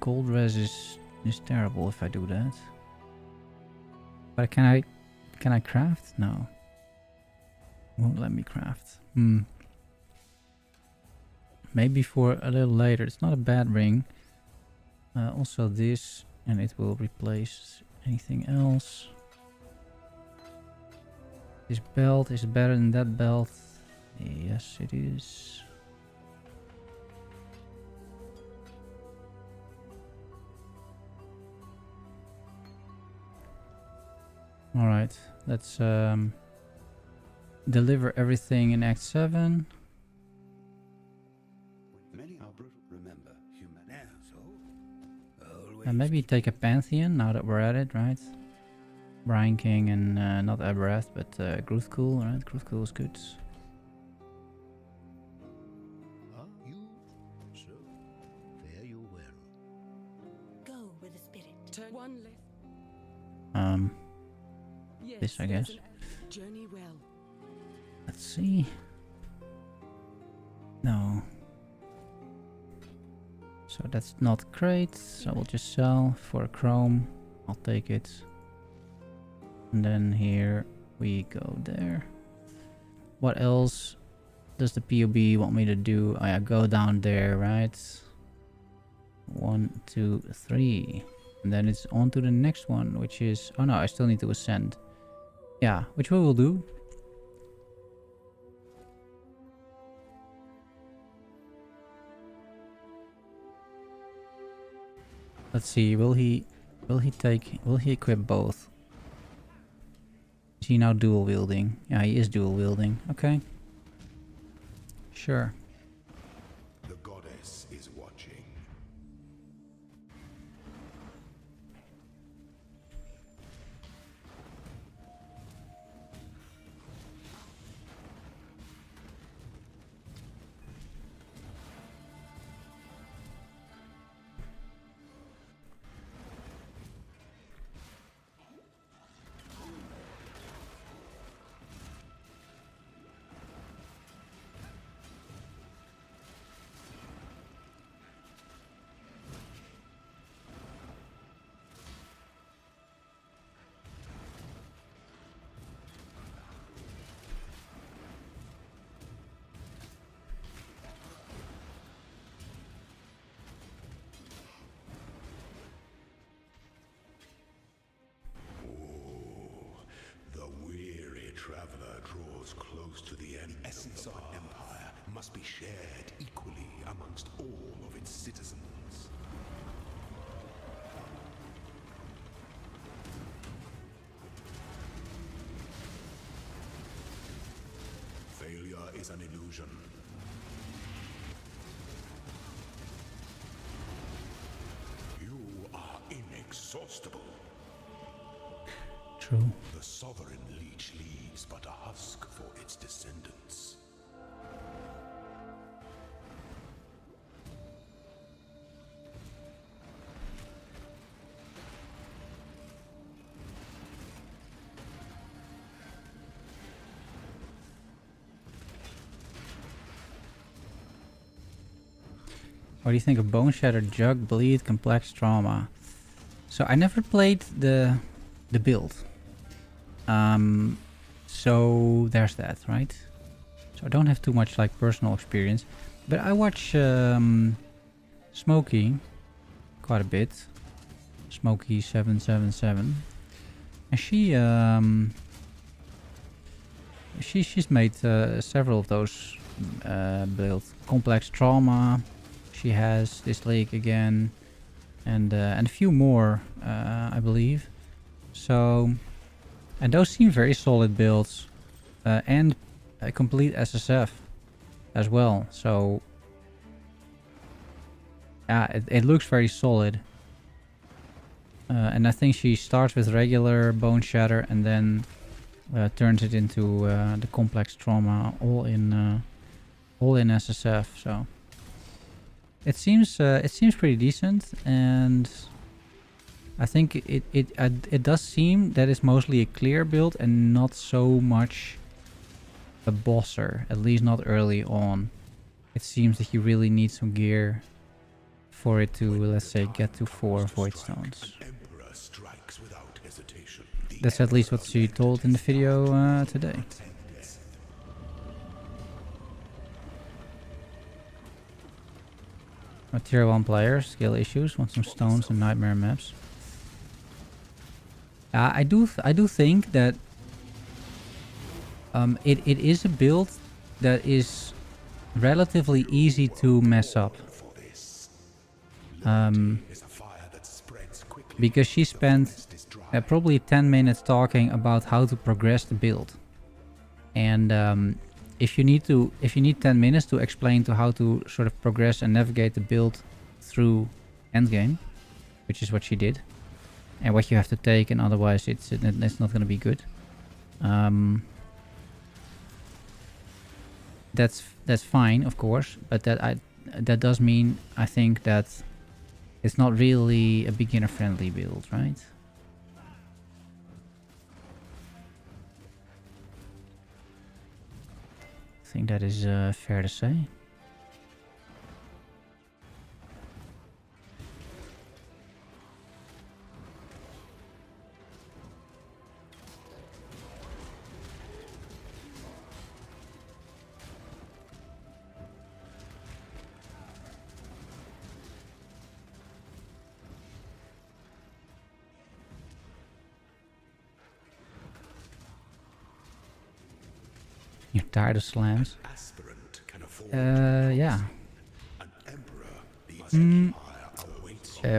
gold res is terrible if I do that. But can I craft? No. Won't let me craft. Maybe for a little later. It's not a bad ring. Also this, and it will replace anything else. This belt is better than that belt. Yes, it is. All right, let's deliver everything in Act 7. And maybe take a Pantheon now that we're at it, right? Brian King and not Aberrath, but Ruthle, right? Ruthle is good. Are you? So, fare you well. Go with the spirit. Turn one left. Yes, This I guess. Journey well. Let's see. No. So that's not great. So we'll just sell for a chrome. I'll take it. And then here we go there. What else does the PoB want me to do? I go down there, right? 1, 2, 3. And then it's on to the next one, which is... Oh no, I still need to ascend. Yeah, which we will do. Let's see, will he equip both? Is he now dual wielding? Yeah, he is dual wielding. Okay. Sure. The goddess is watching. Traveler draws close to the end. The essence of an empire must be shared equally amongst all of its citizens. Failure is an illusion. inexhaustible. True. The sovereign leech leaves but a husk for its descendants. What do you think of Bone Shatter, Jug, Bleed, Complex Trauma? So I never played the build. So there's that, right? So I don't have too much like personal experience. But I watch Smokey quite a bit. Smokey777. And she's made several of those builds. Complex Trauma. She has this lake again, and a few more, I believe. So, and those seem very solid builds, and a complete SSF as well. So, yeah, it looks very solid. And I think she starts with regular Bone Shatter and then turns it into the Complex Trauma, all in SSF. So. It seems pretty decent, and I think it does seem that it's mostly a clear build and not so much a bosser, at least not early on. It seems that you really need some gear for it to, let's say, get to 4 Void Stones. That's at least what she told in the video today. Tier 1 player, skill issues, want some stones and nightmare maps. I do think that it is a build that is relatively easy to mess up. Because she spent probably 10 minutes talking about how to progress the build. And if you need 10 minutes to explain to how to sort of progress and navigate the build through endgame, which is what she did, and what you have to take, and otherwise it's not going to be good. That's fine, of course, but that does mean, I think, that it's not really a beginner-friendly build, right? I think that is fair to say. You're tired of slams? Yeah.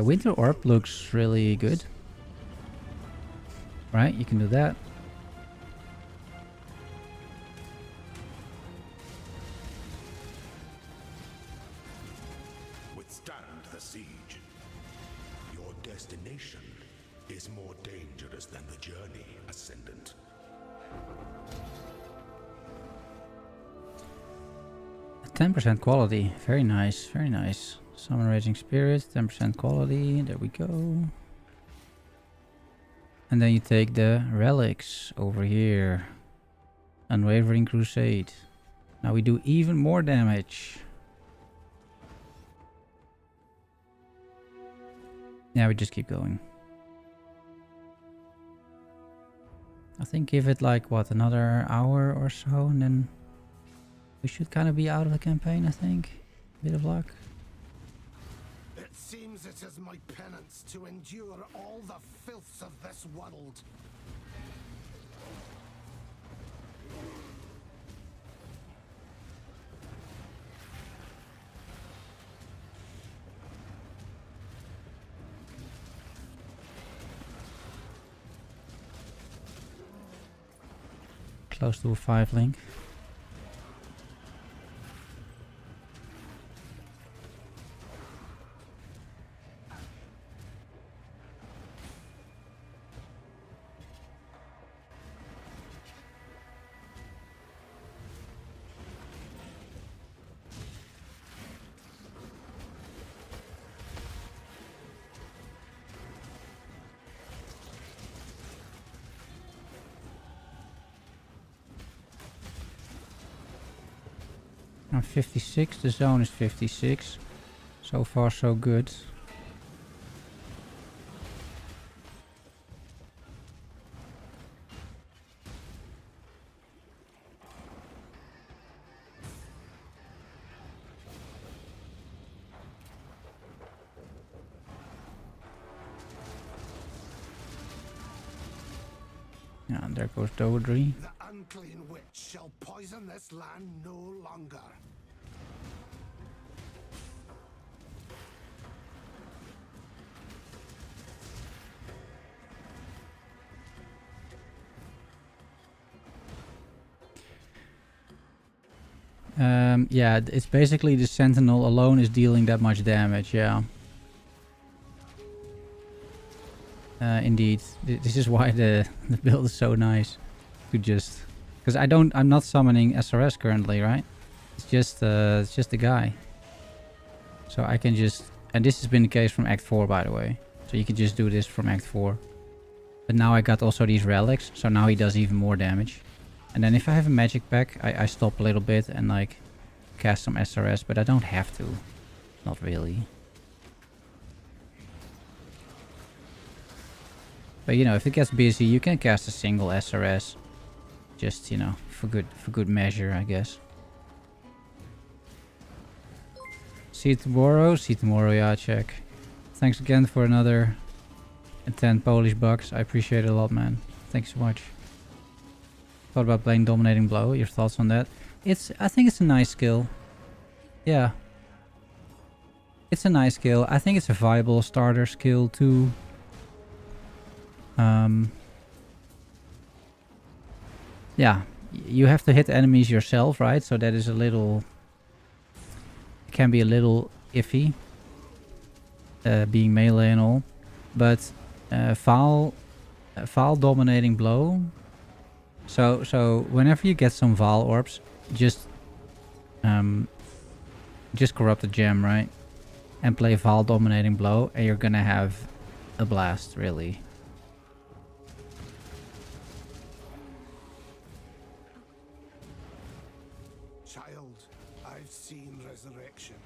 Winter Orb looks really good. Right, you can do that. Withstand the siege. Your destination is more dangerous than the journey, Ascendant. A 10% quality, very nice, very nice. Summon Raging Spirit, 10% quality, there we go. And then you take the relics over here. Unwavering Crusade. Now we do even more damage. Yeah, we just keep going. I think give it like, what, another hour or so, and then we should kind of be out of the campaign, I think. Bit of luck. It seems it is my penance to endure all the filths of this world. Close to a 5 link. I'm 56, the zone is 56. So far so good. Yeah, and there goes Dodri. The unclean witch shall poison this land no longer. Yeah, it's basically the Sentinel alone is dealing that much damage, yeah. Indeed. This is why the build is so nice. To just... Because I'm not summoning SRS currently, right? It's just the guy. So I can just... And this has been the case from Act 4, by the way. So you can just do this from Act 4. But now I got also these relics, so now he does even more damage. And then if I have a magic pack, I stop a little bit and like cast some SRS, but I don't have to. Not really. But you know, if it gets busy, you can cast a single SRS. Just, you know, for good measure, I guess. See you tomorrow, yeah, check. Thanks again for another 10 Polish bucks. I appreciate it a lot, man. Thanks so much. Thought about playing Dominating Blow. Your thoughts on that? I think it's a nice skill. Yeah. It's a nice skill. I think it's a viable starter skill too. Yeah. You have to hit enemies yourself, right? So that is a little... It can be a little iffy. Being melee and all. But Val Dominating Blow... So whenever you get some Val orbs, just corrupt the gem, right? And play Val Dominating Blow, and you're gonna have a blast, really. Child, I've seen resurrection.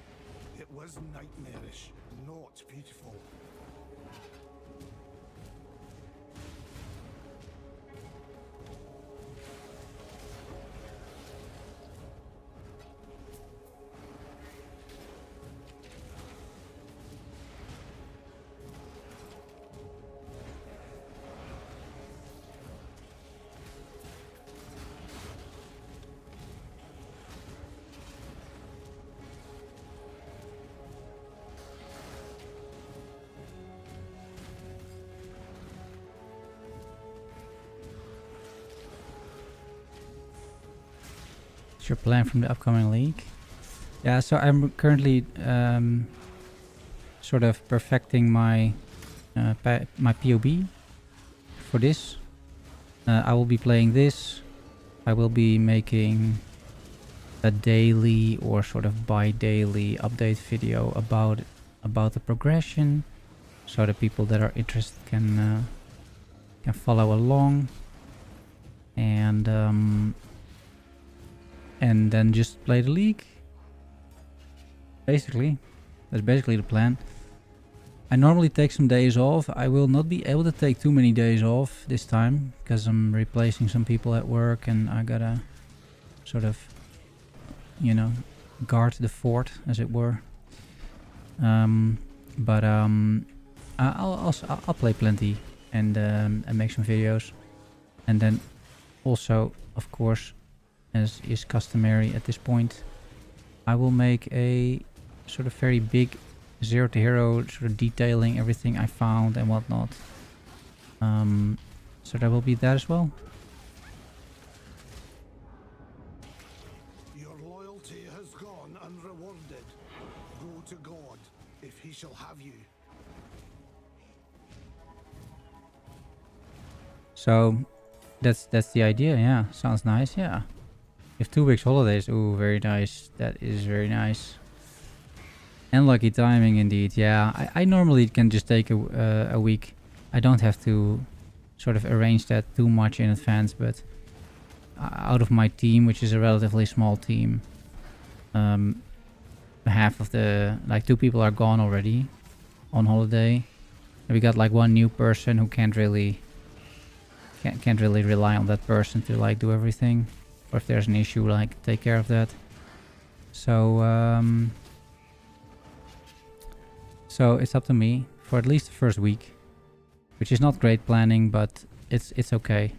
It was nightmarish, not beautiful. What's your plan from the upcoming league? Yeah, so I'm currently sort of perfecting my my PoB for this. I will be playing this. I will be making a daily or sort of bi-daily update video about the progression, so the people that are interested can follow along, and then just play the league. Basically, that's basically the plan. I normally take some days off. I will not be able to take too many days off this time because I'm replacing some people at work and I gotta sort of, you know, guard the fort, as it were. I'll play plenty and make some videos, and then also, of course, as is customary at this point, I will make a sort of very big 0 to hero, sort of detailing everything I found and whatnot. So there will be that as well. Your loyalty has gone unrewarded. Go to God, if he shall have you. So that's the idea. Yeah, sounds nice. Yeah, if 2 weeks holidays. Ooh, very nice. That is very nice. And lucky timing indeed. Yeah, I normally can just take a week. I don't have to sort of arrange that too much in advance, but out of my team, which is a relatively small team, Half of the, like 2 people are gone already on holiday. And we got like 1 new person who can't really rely on that person to like do everything. Or if there's an issue, like take care of that. So so it's up to me for at least the first week, which is not great planning, but it's okay.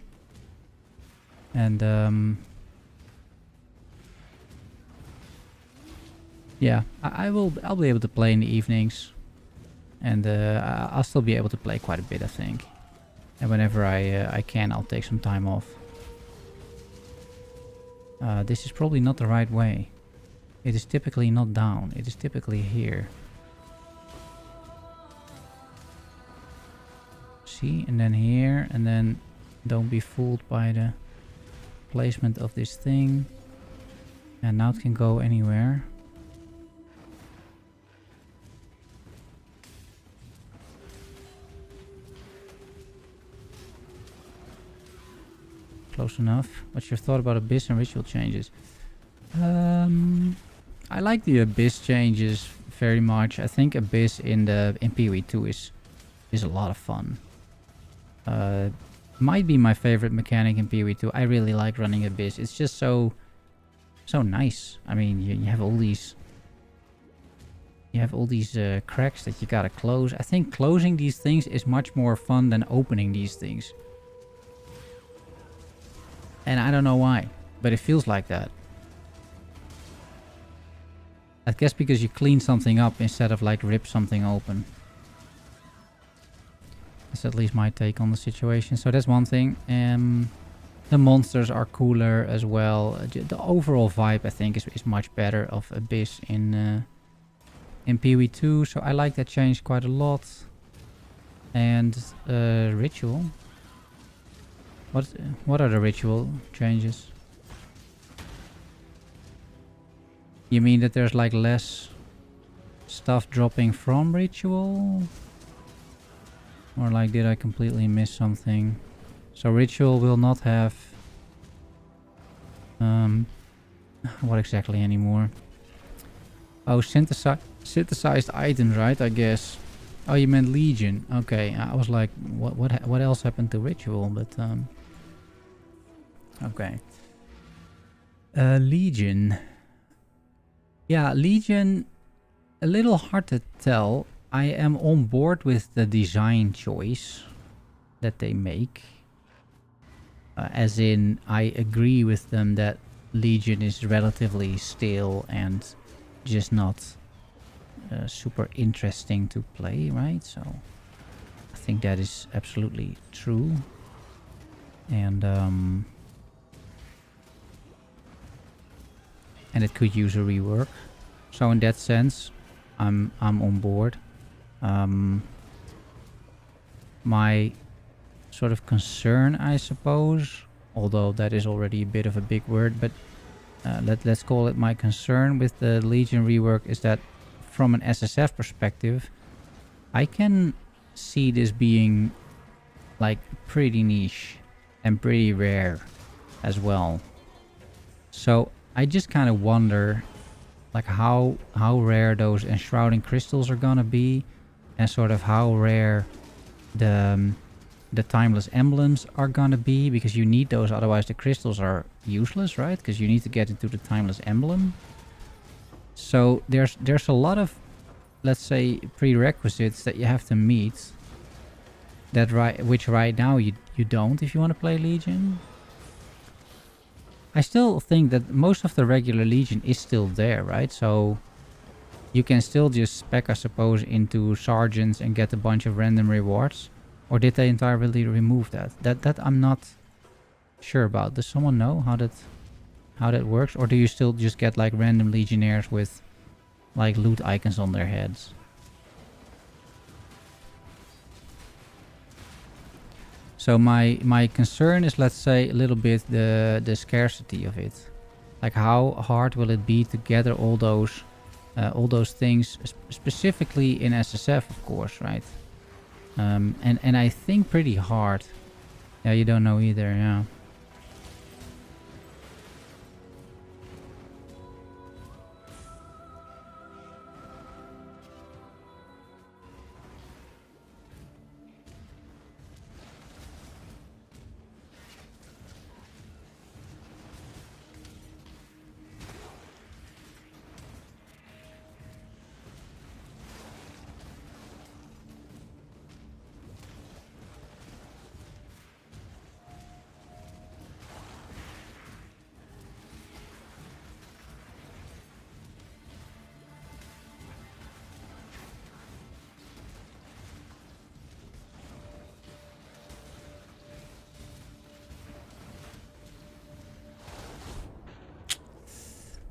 And yeah, I'll be able to play in the evenings, and I'll still be able to play quite a bit, I think. And whenever I can, I'll take some time off. This is probably not the right way. It is typically not down. It is typically here. See, and then here, and then don't be fooled by the placement of this thing. And now it can go anywhere. Close enough. What's your thought about Abyss and ritual changes? I like the Abyss changes very much. I think Abyss in PoE 2 is a lot of fun. Might be my favorite mechanic in PoE 2. I really like running Abyss. It's just so nice. I mean, you have all these cracks that you gotta close. I think closing these things is much more fun than opening these things. And I don't know why, but it feels like that. I guess because you clean something up instead of like rip something open. That's at least my take on the situation. So that's one thing. The monsters are cooler as well. The overall vibe, I think, is much better of Abyss in PoE 2. So I like that change quite a lot. And ritual. What are the ritual changes? You mean that there's like less stuff dropping from ritual? Or like did I completely miss something? So ritual will not have what exactly anymore? Oh, synthesized items, right? I guess. Oh, you meant Legion. Okay, I was like, what else happened to ritual? But okay. Legion. Yeah, Legion. A little hard to tell. I am on board with the design choice that they make. As in, I agree with them that Legion is relatively stale and just not super interesting to play, right? So I think that is absolutely true. And it could use a rework. So in that sense, I'm on board. My sort of concern, I suppose, although that is already a bit of a big word, but let's call it my concern with the Legion rework is that from an SSF perspective, I can see this being like pretty niche and pretty rare as well. So I just kind of wonder like how rare those enshrouding crystals are gonna be, and sort of how rare the timeless emblems are gonna be, because you need those, otherwise the crystals are useless, right? Because you need to get into the timeless emblem. So there's a lot of, let's say, prerequisites that you have to meet that which right now you don't if you want to play Legion. I still think that most of the regular Legion is still there, right? So you can still just spec, I suppose, into sergeants and get a bunch of random rewards. Or did they entirely remove that? That I'm not sure about. Does someone know how that works? Or do you still just get like random legionnaires with like loot icons on their heads? So my concern is, let's say, a little bit the scarcity of it. Like how hard will it be to gather all those things, specifically in SSF, of course, right? And I think pretty hard. Yeah, you don't know either, yeah.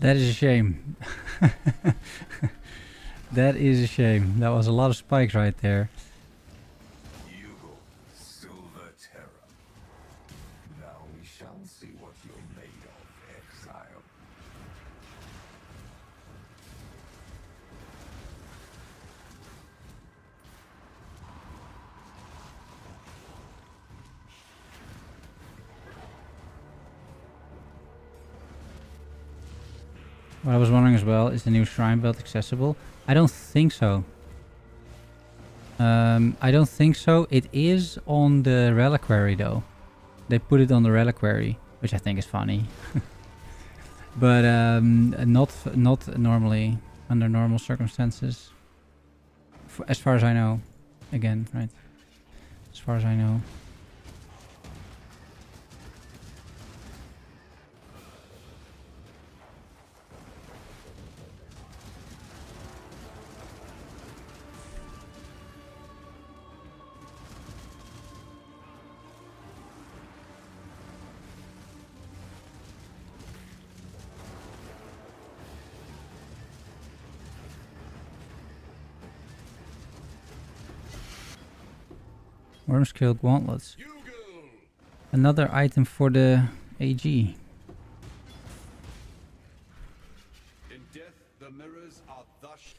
That is a shame. That is a shame. That was a lot of spikes right there. Yugo, Silver Terror. Now we shall see what you're made of, exile. What I was wondering as well, is the new shrine belt accessible? I don't think so. I don't think so. It is on the reliquary though. They put it on the reliquary, which I think is funny. But not normally, under normal circumstances. As far as I know. Again, right? As far as I know. Worm-scaled gauntlets. Another item for the AG. In death, the mirrors are thus.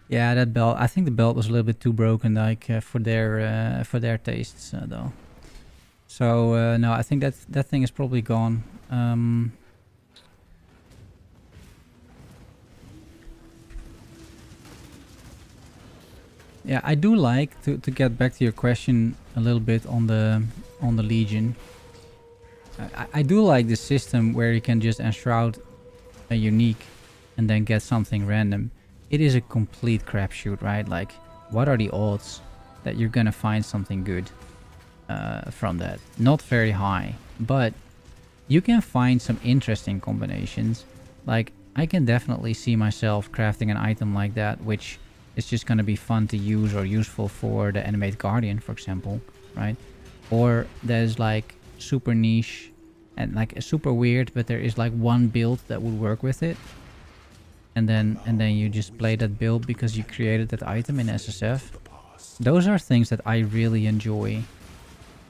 Yeah, that belt. I think the belt was a little bit too broken, like for their tastes, though. So no, I think that thing is probably gone. Yeah, I do like to get back to your question a little bit on the Legion. I do like the system where you can just enshroud a unique and then get something random. It is a complete crapshoot, right? Like, what are the odds that you're gonna find something good from that? Not very high, but you can find some interesting combinations. Like, I can definitely see myself crafting an item like that, which is just gonna be fun to use or useful for the animate guardian, for example, right? Or there's like super niche and like super weird, but there is like one build that would work with it. And then you just play that build because you created that item in SSF. Those are things that I really enjoy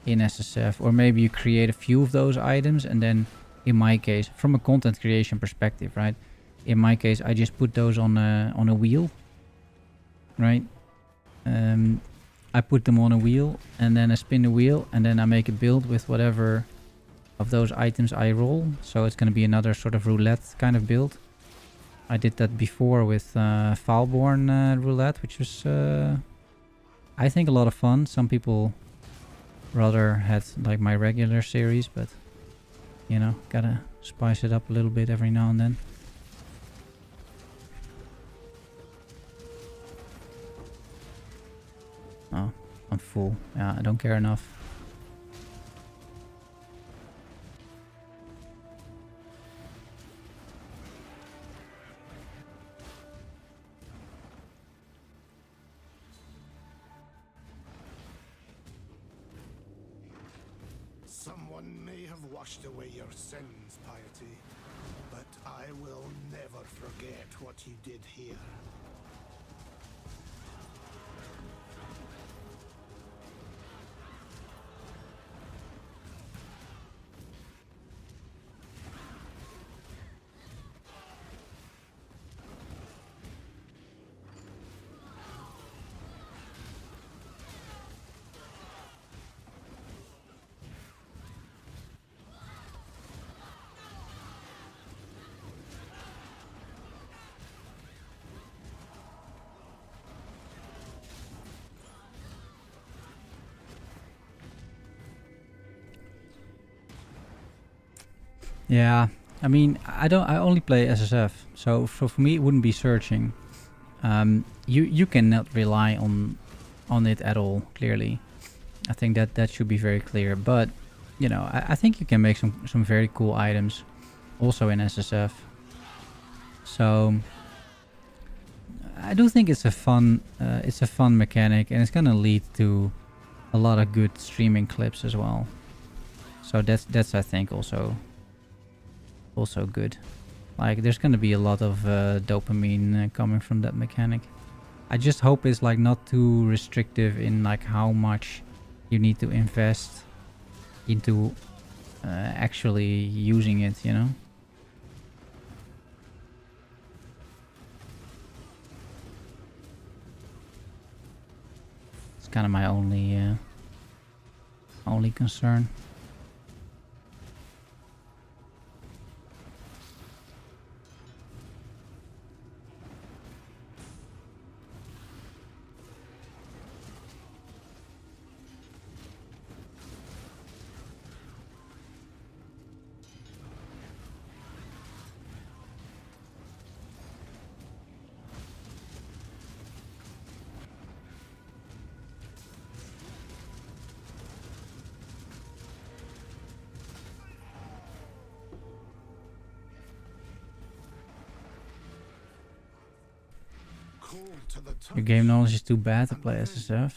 in SSF. Or maybe you create a few of those items and then, in my case, from a content creation perspective, right? In my case, I just put those on a wheel, right? I put them on a wheel and then I spin the wheel and then I make a build with whatever of those items I roll. So it's going to be another sort of roulette kind of build. I did that before with Foulborn roulette, which was, I think, a lot of fun. Some people rather had like my regular series, but you know, gotta spice it up a little bit every now and then. Oh, I'm full. Yeah, I don't care enough. Someone may have washed away your sins, Piety, but I will never forget what you did here. Yeah, I mean, I only play SSF, so for me it wouldn't be searching. You cannot rely on it at all, clearly. I think that should be very clear, but you know, I think you can make some very cool items also in SSF. So I do think it's a fun mechanic, and it's gonna lead to a lot of good streaming clips as well. So that's I think also good. Like, there's gonna be a lot of dopamine coming from that mechanic. I just hope it's like not too restrictive in like how much you need to invest into actually using it, you know? It's kind of my only concern. Your game knowledge is too bad to play SSF.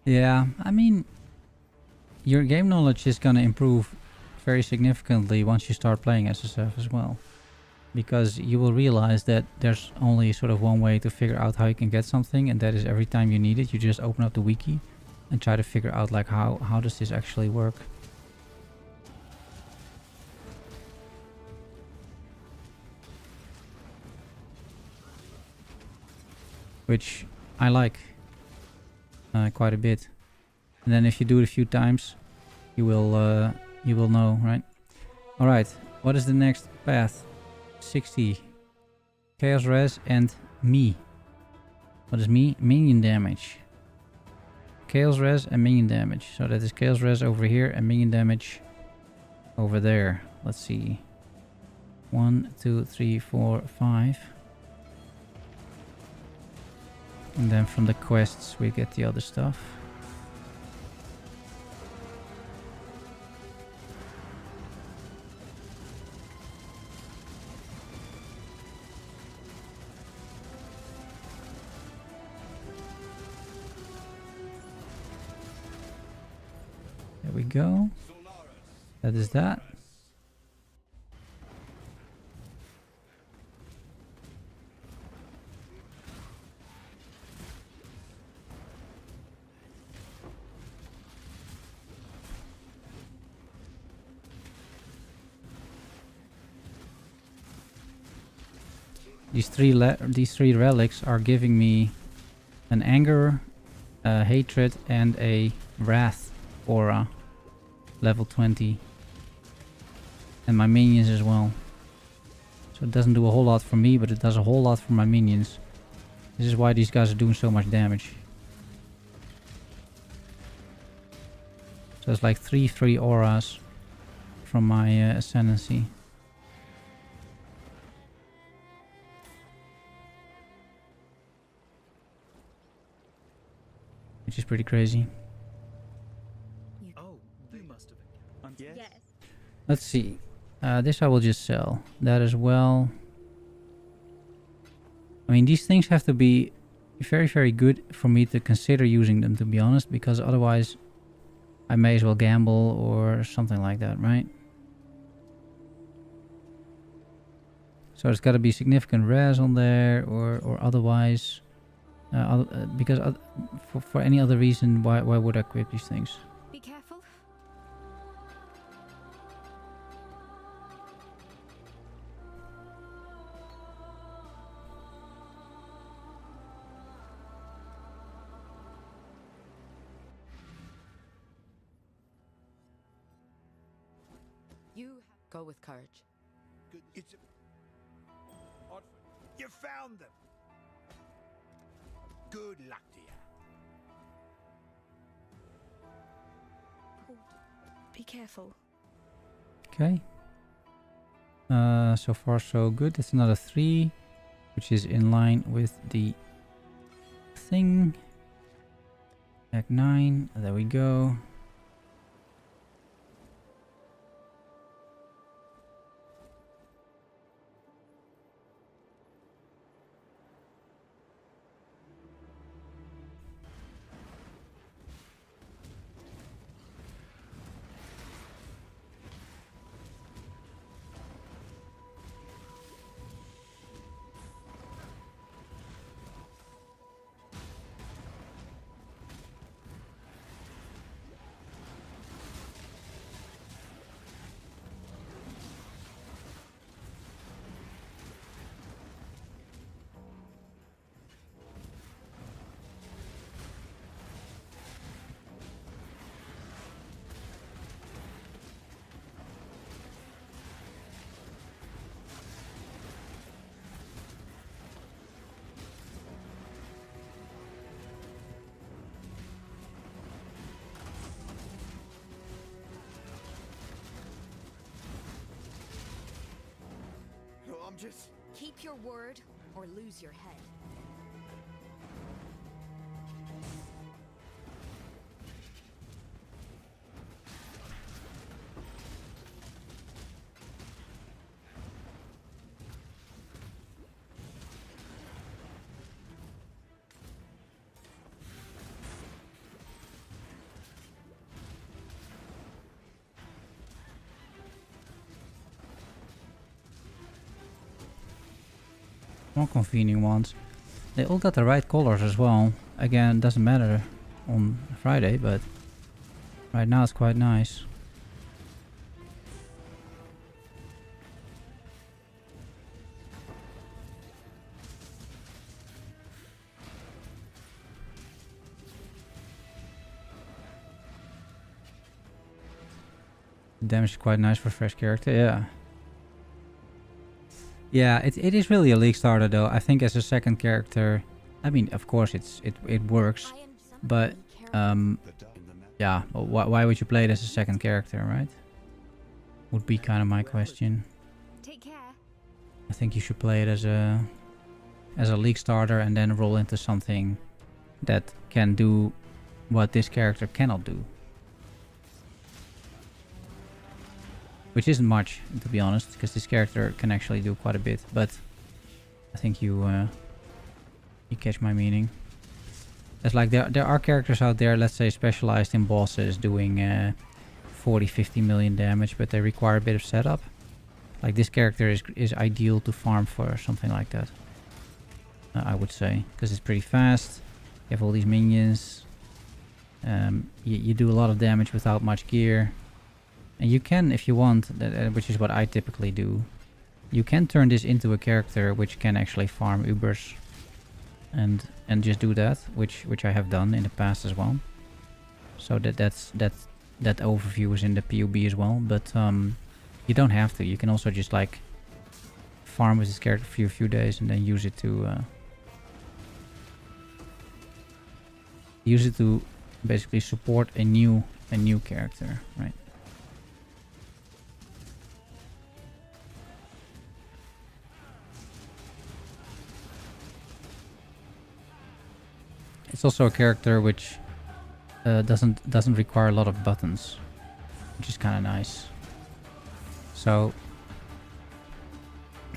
Yeah, I mean, your game knowledge is gonna improve very significantly once you start playing SSF as well. Because you will realize that there's only sort of one way to figure out how you can get something, and that is every time you need it, you just open up the wiki and try to figure out like how does this actually work. Which I like quite a bit. And then if you do it a few times, you will know, right? All right, what is the next path? 60 chaos res and me. What is me? Minion damage. Chaos res and minion damage. So that is chaos res over here and minion damage over there. Let's see. 1, 2, 3, 4, 5. And then from the quests we get the other stuff. There we go. That is that. These three relics are giving me an anger, a hatred, and a wrath aura, level 20, and my minions as well. So it doesn't do a whole lot for me, but it does a whole lot for my minions. This is why these guys are doing so much damage. So it's like 3 free auras from my ascendancy. Which is pretty crazy. Oh, you must have. Yes. Let's see. This I will just sell. That as well. I mean, these things have to be very, very good for me to consider using them, to be honest, because otherwise I may as well gamble or something like that, right? So it's got to be significant res on there, or otherwise. Because for any other reason, why would I equip these things? Be careful. You go with courage. Good. It's you found them. Good luck to you. Be careful. Okay. So far so good. That's another 3, which is in line with the thing. Act 9. There we go. I'm just... Keep your word or lose your head. More convenient ones. They all got the right colors as well. Again, doesn't matter on Friday, but right now it's quite nice. Damage is quite nice for fresh character, yeah. Yeah, it is really a league starter though. I think as a second character, I mean, of course it works, but yeah, why would you play it as a second character, right? Would be kind of my question. Take care. I think you should play it as a league starter and then roll into something that can do what this character cannot do. Which isn't much, to be honest, because this character can actually do quite a bit, but I think you catch my meaning. It's like there are characters out there, let's say specialized in bosses, doing 40-50 million damage, but they require a bit of setup. Like this character is ideal to farm for something like that, I would say, because it's pretty fast. You have all these minions. You do a lot of damage without much gear. And you can, if you want, which is what I typically do, you can turn this into a character which can actually farm Ubers and just do that, which I have done in the past as well. So that overview is in the PoE as well, but you don't have to. You can also just like farm with this character for a few days and then use it to basically support a new character, right? It's also a character which doesn't require a lot of buttons, which is kind of nice. So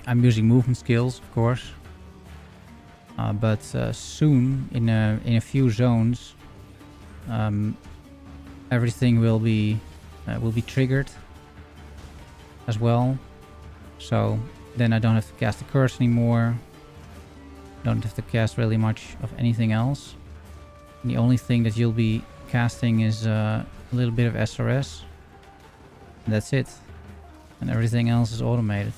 I'm using movement skills, of course, but soon in a few zones, everything will be triggered as well. So then I don't have to cast the curse anymore. Don't have to cast really much of anything else. And the only thing that you'll be casting is a little bit of SRS. And that's it. And everything else is automated.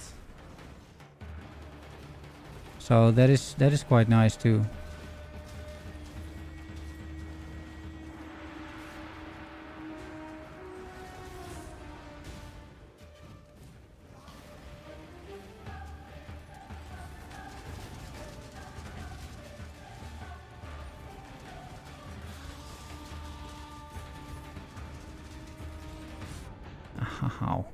So that is quite nice too. How?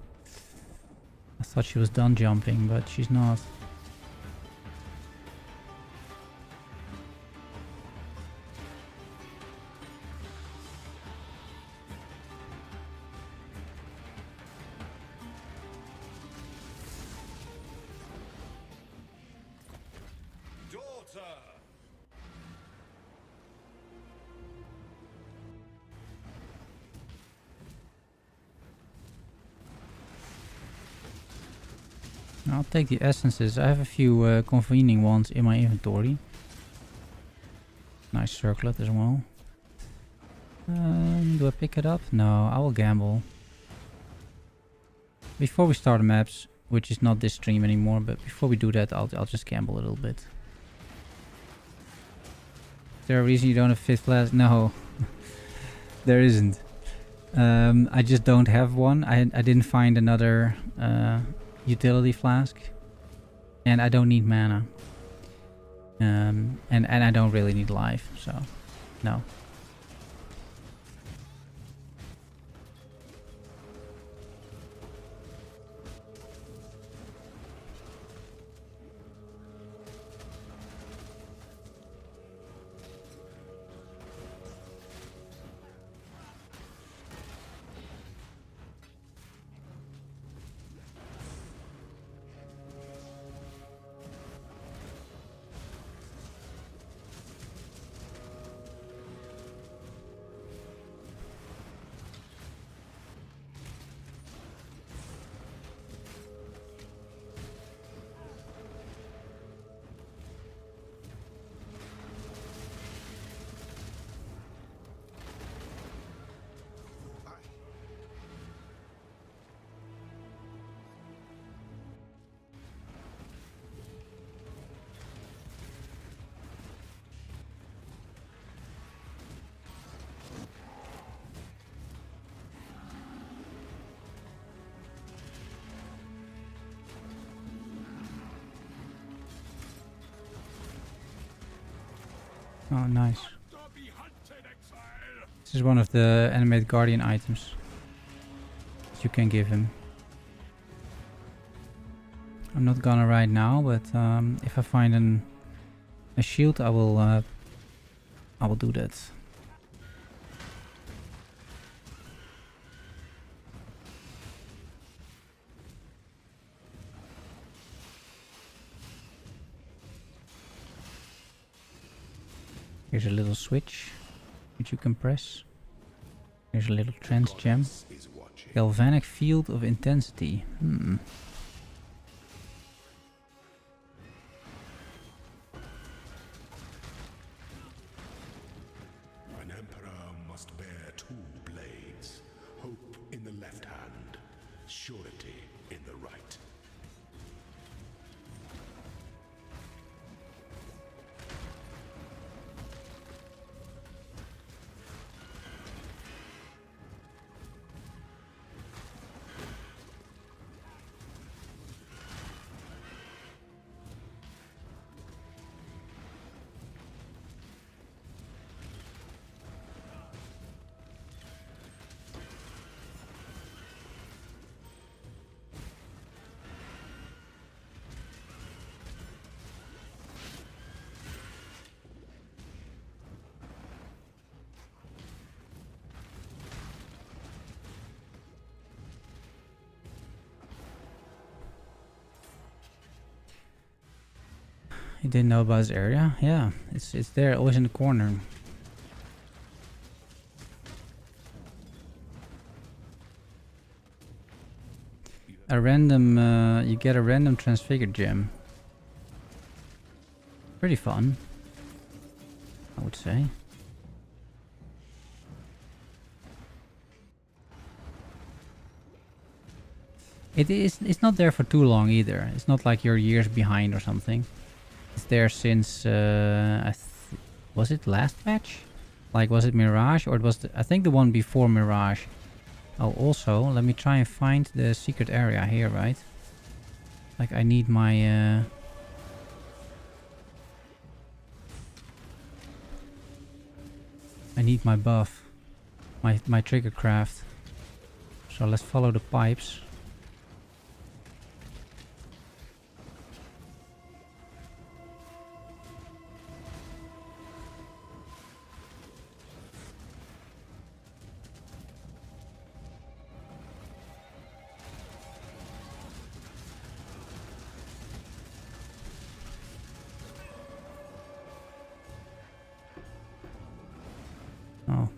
I thought she was done jumping, but she's not. I'll take the essences. I have a few convening ones in my inventory. Nice circlet as well. Do I pick it up? No, I will gamble. Before we start the maps, which is not this stream anymore, but before we do that, I'll just gamble a little bit. Is there a reason you don't have 5th flask? No, there isn't. I just don't have one. I didn't find another utility flask, and I don't need mana, and I don't really need life, so no. Oh, nice. Not be hunted, exile. This is one of the animate guardian items that you can give him. I'm not gonna right now, but if I find a shield, I will do that. Here's a little switch which you can press. Here's a little trance gem. Galvanic field of intensity. Hmm. An emperor must bear two blades. Hope in the left hand, surety in the right. You didn't know about this area? Yeah, it's there, always in the corner. A random, you get a random transfigured gem. Pretty fun, I would say. It's not there for too long either. It's not like you're years behind or something. It's there since was it last patch? Like, was it Mirage, or it was I think the one before Mirage. Oh, also let me try and find the secret area here, right? Like, I need my I need my buff, my trigger craft. So let's follow the pipes. Oh.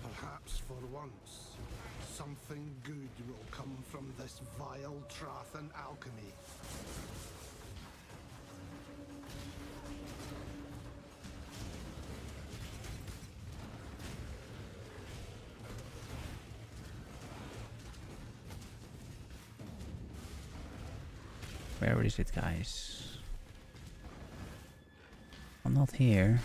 Perhaps for once, something good will come from this vile Trathan alchemy. Where is it, guys? Well, not here.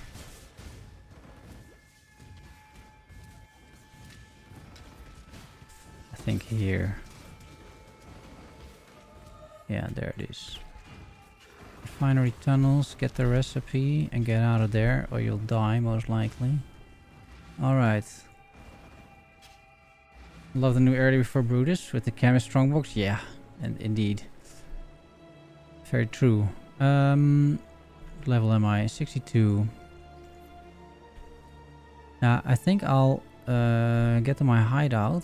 I think here. Yeah, there it is. Refinery tunnels, get the recipe and get out of there, or you'll die most likely. Alright. Love the new area before Brutus with the chemist strongbox. Yeah, and indeed. Very true. What level am I? 62. Now, I think I'll get to my hideout.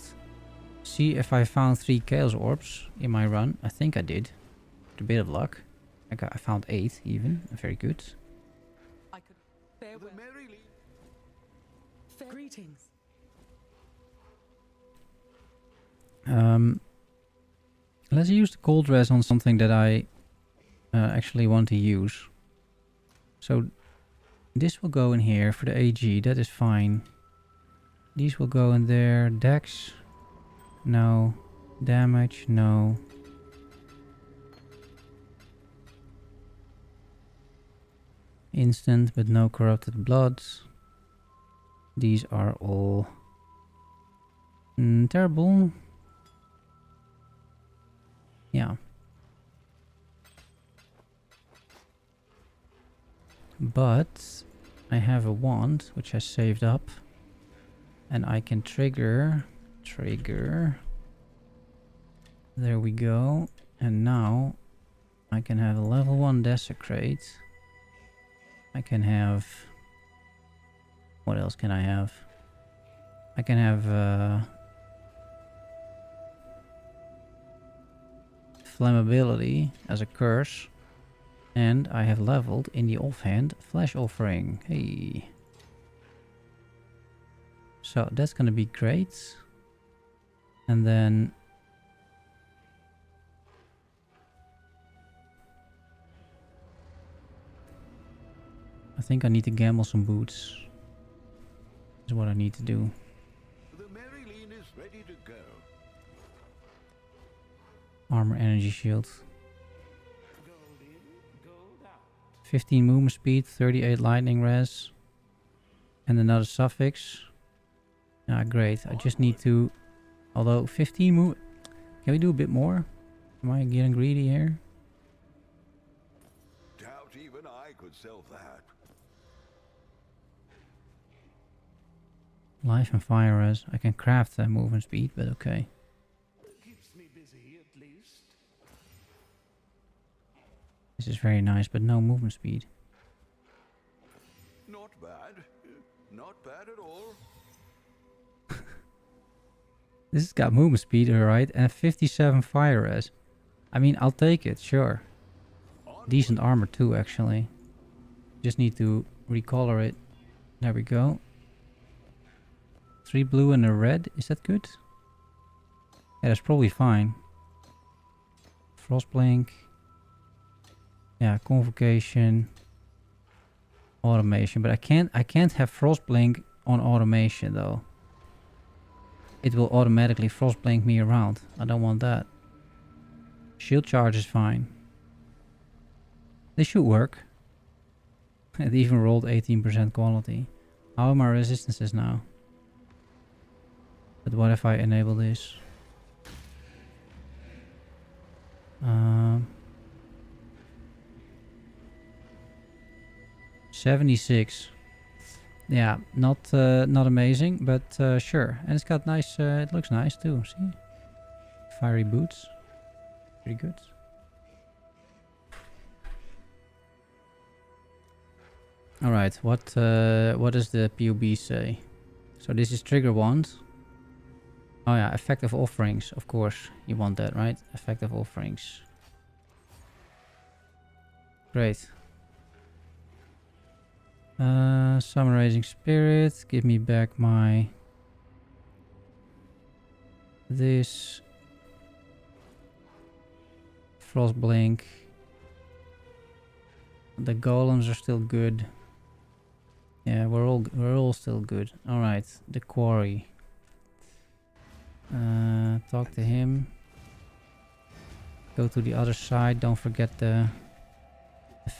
See if I found 3 chaos orbs in my run. I think I did. With a bit of luck. I found 8 even. Very good. I could farewell. Greetings. Let's use the gold res on something that I actually want to use. So this will go in here for the AG. That is fine. These will go in there. Dex. No. Damage. No. Instant, but no corrupted bloods. These are all terrible. Yeah. but I have a wand which I saved up, and I can trigger. There we go. And now I can have a level 1 desecrate. I can have... What else can I have? I can have flammability as a curse. And I have leveled in the offhand flash offering. Hey. So that's gonna be great. And then I think I need to gamble some boots. Is what I need to do. The Marilyn is ready to go. Armor, energy shield. 15 movement speed, 38 lightning res. And another suffix. Ah, great. I just need to... Although 15 move... Can we do a bit more? Am I getting greedy here? Doubt even I could sell that. Life and fire res. I can craft that movement speed, but okay. Keeps me busy, at least. This is very nice, but no movement speed. Not bad. Not bad at all. This has got movement speed, alright, and 57 fire res. I mean, I'll take it, sure. Decent armor too, actually. Just need to recolor it. There we go. 3 blue and a red. Is that good? Yeah, that's probably fine. Frostblink. Yeah, convocation. Automation. But I can't have frostblink on automation though. It will automatically frostblink me around. I don't want that. Shield charge is fine. This should work. It even rolled 18% quality. How are my resistances now? But what if I enable this? 76. Yeah, not amazing, but sure. And it's got nice. It looks nice too. See, fiery boots, pretty good. All right, what does the PoB say? So this is trigger wand. Oh yeah, effective offerings. Of course, you want that, right? Effective offerings. Great. Summarizing spirit. Give me back my... This. Frostblink. The golems are still good. Yeah, we're all still good. All right, the quarry. Talk to him. Go to the other side. Don't forget the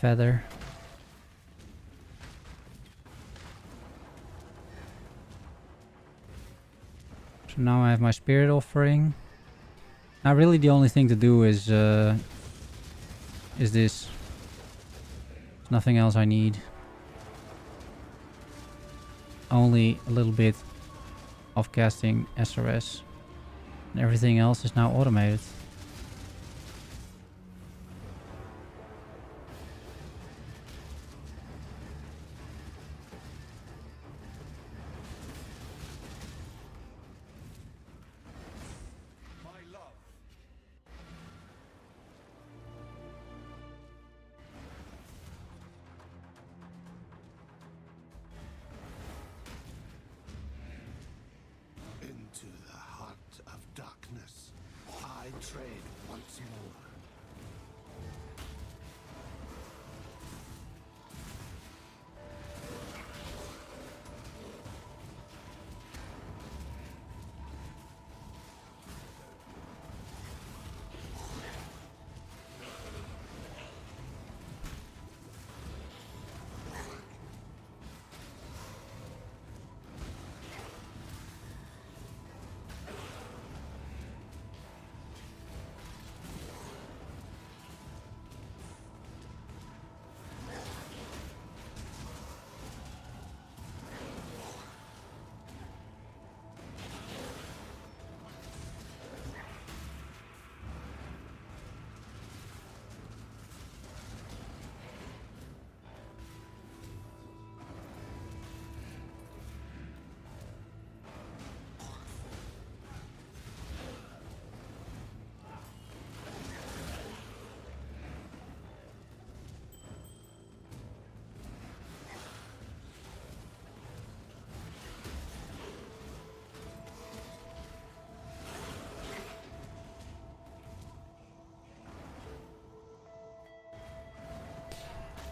feather. So now I have my spirit offering. Now really the only thing to do is this. There's nothing else I need. Only a little bit of casting SRS. And everything else is now automated. Into the heart of darkness, I trade once more.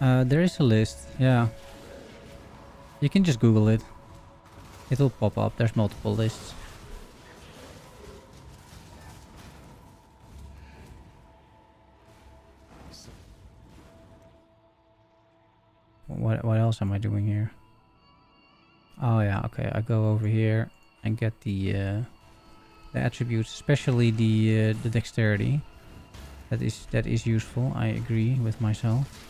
There is a list, yeah. You can just Google it. It'll pop up. There's multiple lists. What else am I doing here? Oh yeah, okay. I go over here and get the attributes, especially the dexterity. That is useful. I agree with myself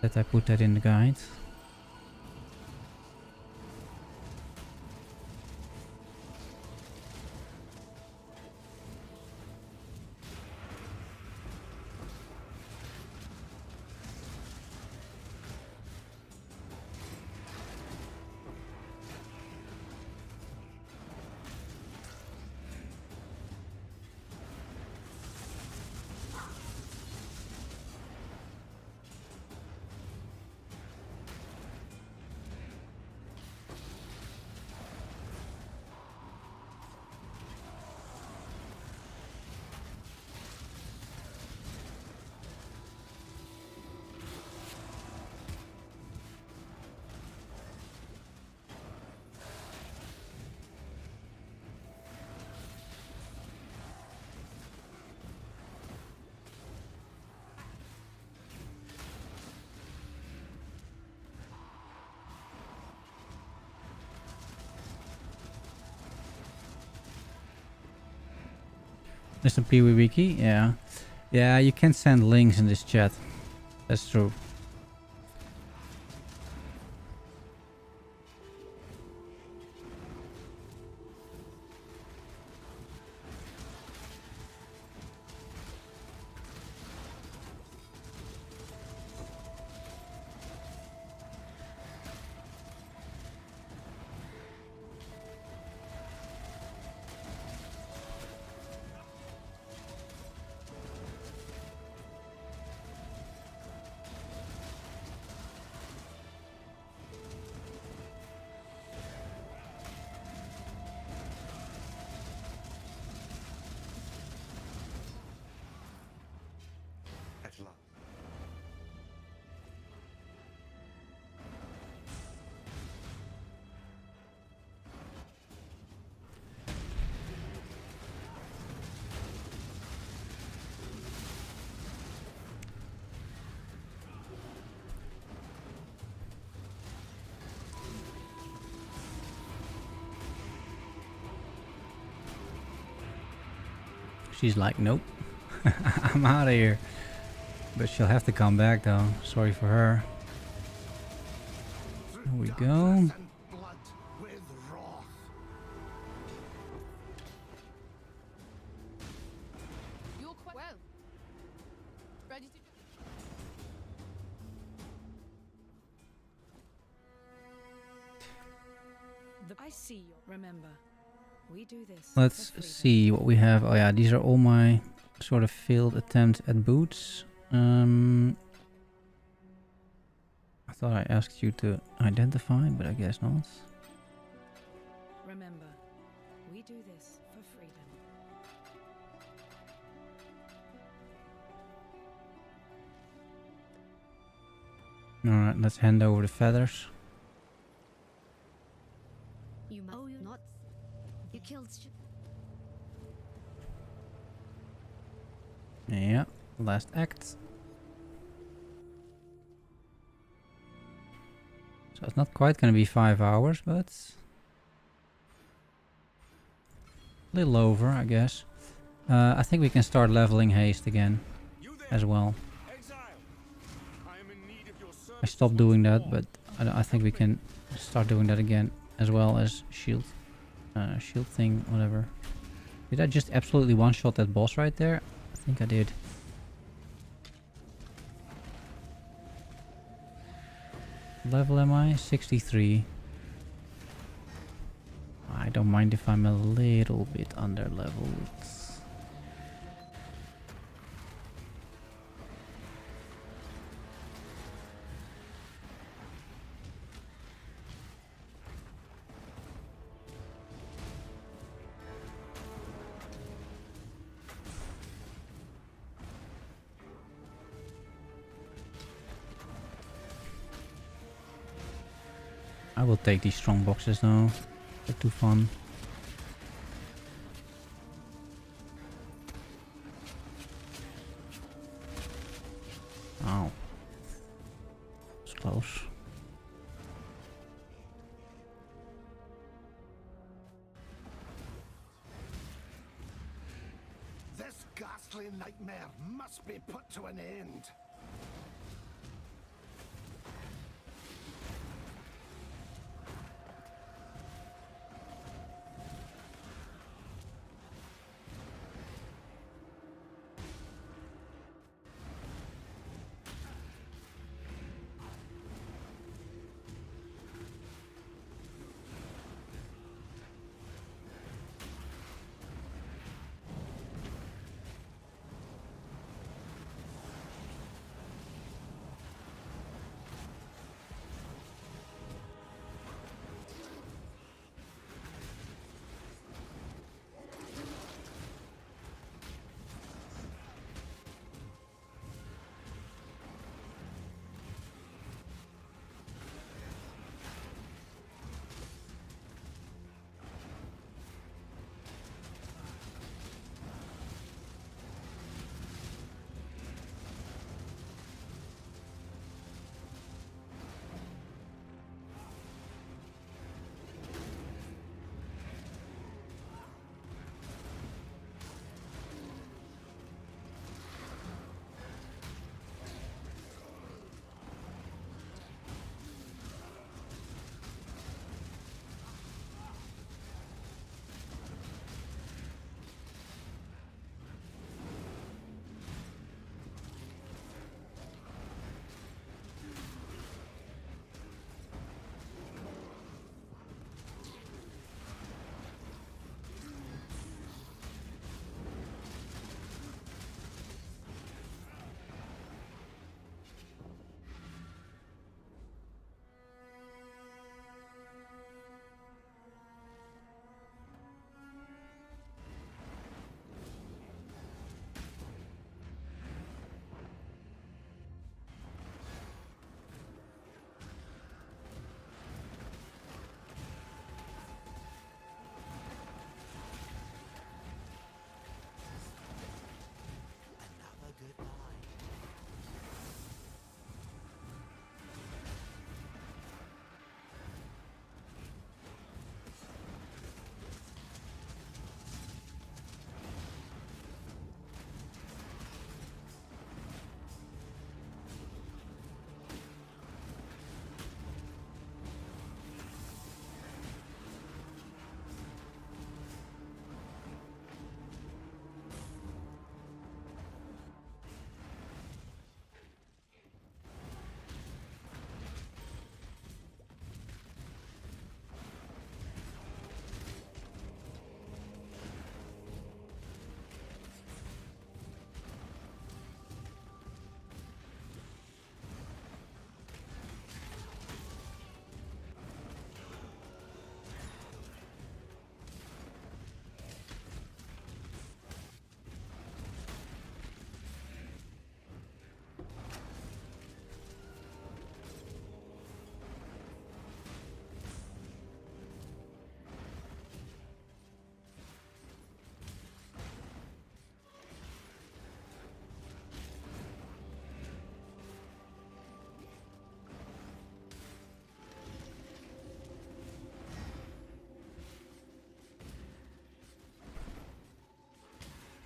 that I put that in the guide. There's some PoE wiki, yeah. Yeah, you can send links in this chat. That's true. She's like, nope, I'm out of here. But she'll have to come back though. Sorry for her. Here we go. You're quite well. Ready to I see you. Remember, we do this. Let's see what we have. Oh yeah, these are all my sort of failed attempts at boots. I thought I asked you to identify, but I guess not. Remember, we do this for freedom. Alright, let's hand over the feathers. You must not. You killed. Yeah, last act. So it's not quite gonna be 5 hours, but a little over, I guess. I think we can start leveling haste again as well. I stopped doing that, but I think we can start doing that again, as well as shield, shield thing, whatever. Did I just absolutely one-shot that boss right there? I think I did. Level am I? 63. I don't mind if I'm a little bit under leveled. I will take these strong boxes though. They're too fun. Ow. It's close. This ghastly nightmare must be put to an end.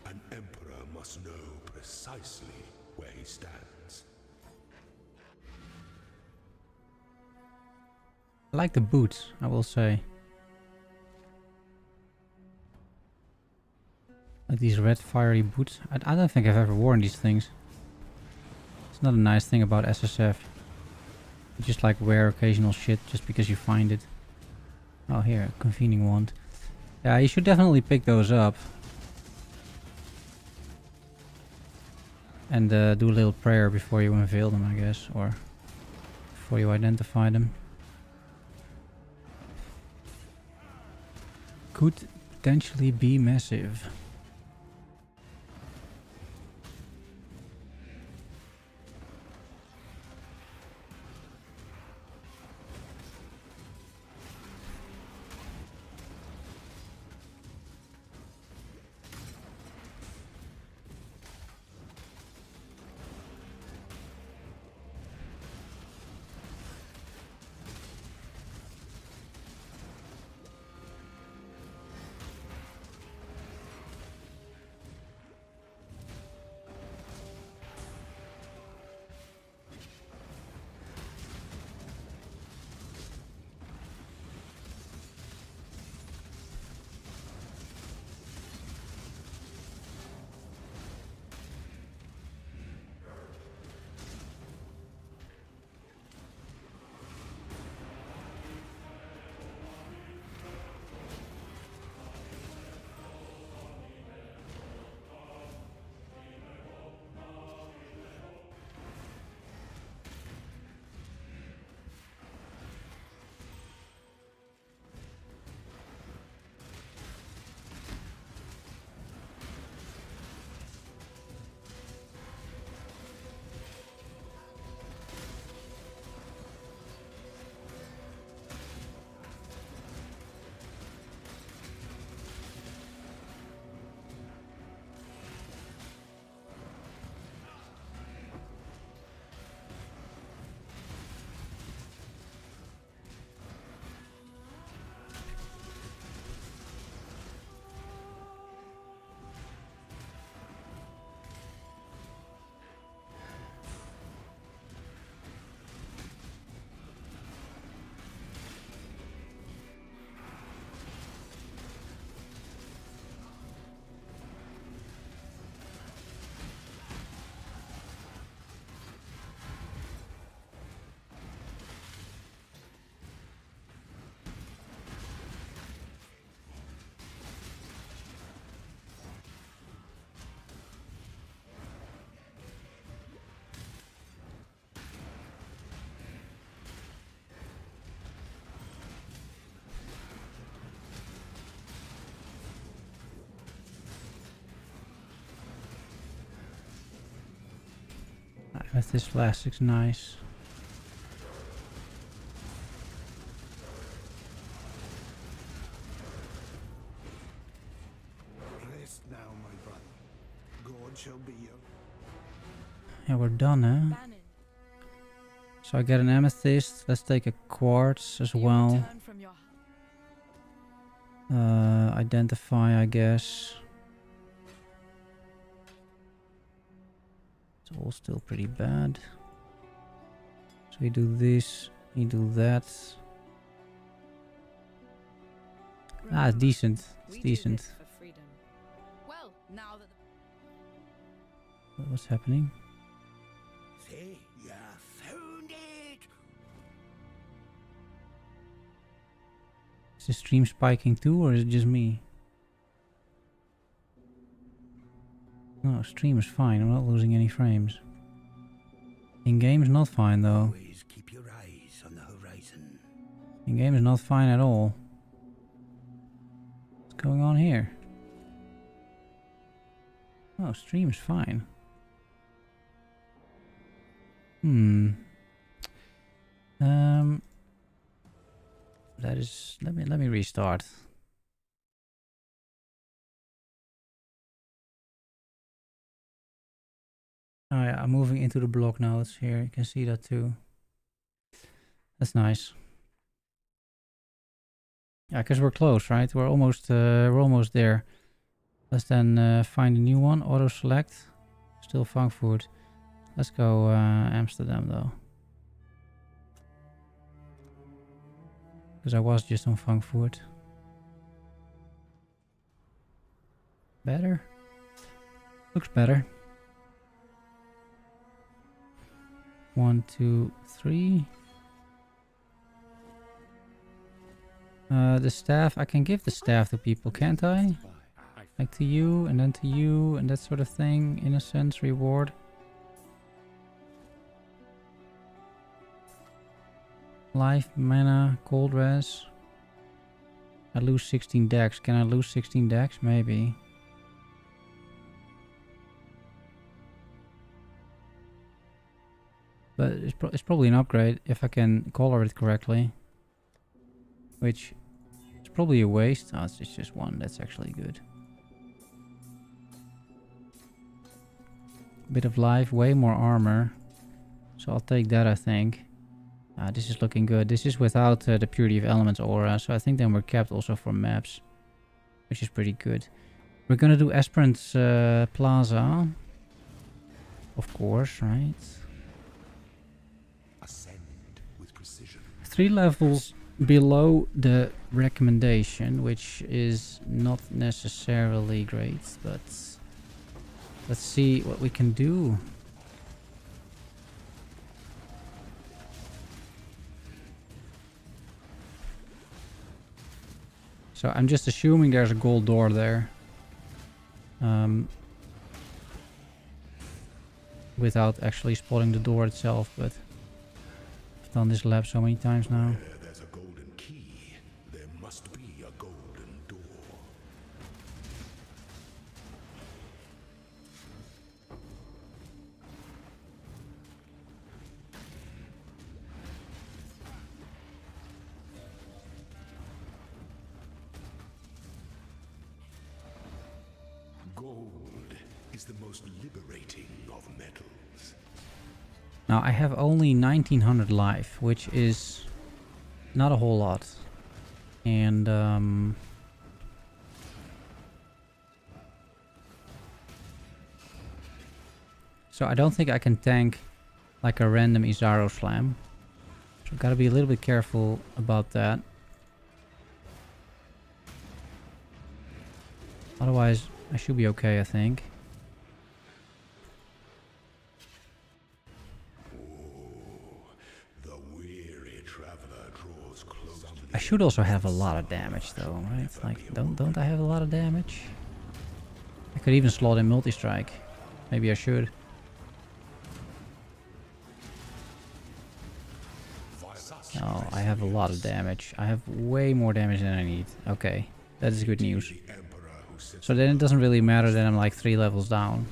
An emperor must know precisely where he stands. I like the boots, I will say. Like these red fiery boots. I don't think I've ever worn these things. It's not a nice thing about SSF. You just like wear occasional shit just because you find it. Oh, here, a convening wand. Yeah, you should definitely pick those up. And do a little prayer before you unveil them, I guess. Or before you identify them. Could potentially be massive. This flask is nice. Rest now, my brother. God shall be your... Yeah, we're done, huh? Bannon. So I get an amethyst. Let's take a quartz as well. Return from your Identify, I guess. It's all still pretty bad. So we do this, we do that. Ah, it's decent. It's decent. For freedom. Well, now that What's happening? See, you found it! Is the stream spiking too, or is it just me? No, stream is fine. I'm not losing any frames. In-game is not fine though. Always keep your eyes on the horizon. In-game is not fine at all. What's going on here? Oh, stream is fine. That is... Let me restart. Oh yeah, I'm moving into the block nodes here. You can see that too. That's nice. Yeah, because we're close, right? We're almost there. Let's then find a new one. Auto select. Still Frankfurt. Let's go Amsterdam though. Because I was just on Frankfurt. Better? Looks better. 1, 2, 3. The staff, I can give the staff to people, can't I? Like to you, and then to you, and that sort of thing. In a sense, reward. Life, mana, cold res. I lose 16 dex. Can I lose 16 dex? Maybe. But it's probably an upgrade if I can color it correctly. Which is probably a waste. Oh, it's just one. That's actually good. Bit of life, way more armor. So I'll take that, I think. This is looking good. This is without the Purity of Elements aura. So I think then we're capped also for maps. Which is pretty good. We're gonna do Esperance Plaza. Of course, right? 3 levels below the recommendation, which is not necessarily great, but let's see what we can do. So I'm just assuming there's a gold door there. Without actually spotting the door itself, but I've done this lab so many times now. Where there's a golden key, there must be a golden door. Gold is the most liberating of metals. Now I have only 1900 life, which is not a whole lot. And so I don't think I can tank like a random Izaro slam. So I've got to be a little bit careful about that. Otherwise I should be okay, I think. I should also have a lot of damage though, right? Like, don't I have a lot of damage? I could even slot in multistrike. Maybe I should. Oh, I have a lot of damage. I have way more damage than I need. Okay, that is good news. So then it doesn't really matter that I'm like 3 levels down.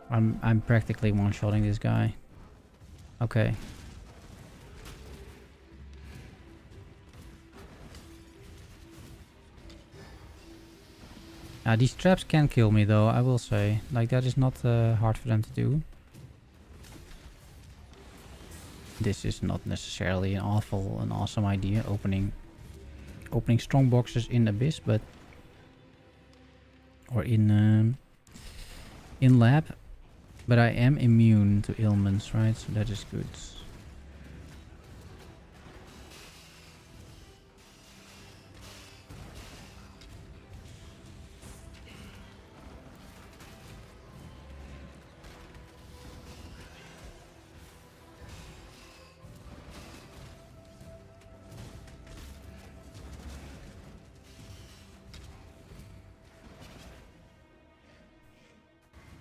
I'm practically one-shotting this guy. Okay. These traps can kill me though, I will say. Like, that is not hard for them to do. This is not necessarily an awesome idea, opening strong boxes in Abyss, but or in lab. But I am immune to ailments, right? So that is good.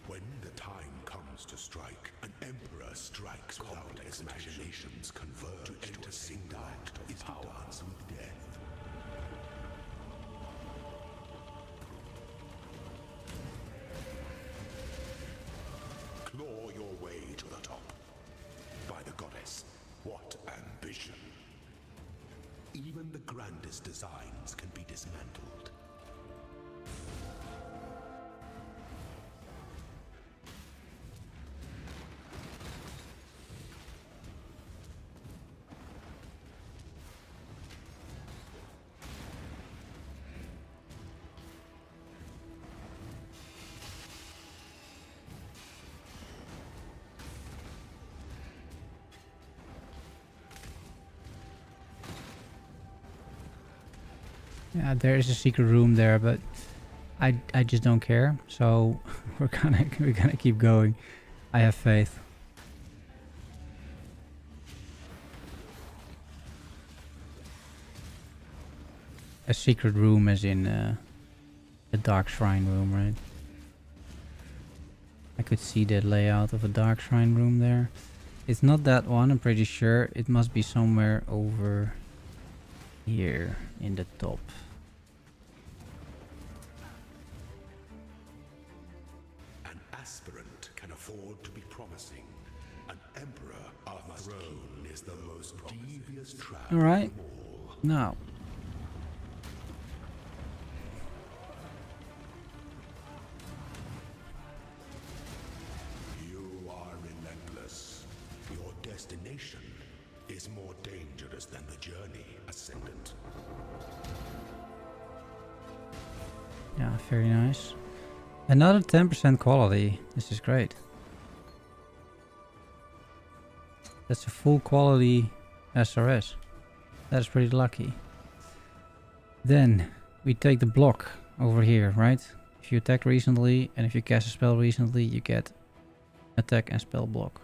When the time comes to strike, an emperor strikes without imaginations converge to a single act of power with death. Claw your way to the top. By the goddess, what ambition! Even the grandest designs can be dismantled. Yeah, there is a secret room there, but I just don't care. So we're gonna keep going. I have faith. A secret room as in a dark shrine room, right? I could see the layout of a dark shrine room there. It's not that one, I'm pretty sure. It must be somewhere over here in the top. An aspirant can afford to be promising. An emperor on the throne is the most devious trap. All right. of all. Now. You are relentless. Your destination is more dangerous than the journey, Ascendant. Yeah, very nice. Another 10% quality. This is great. That's a full quality SRS. That's pretty lucky. Then we take the block over here, right? If you attack recently and if you cast a spell recently, you get attack and spell block.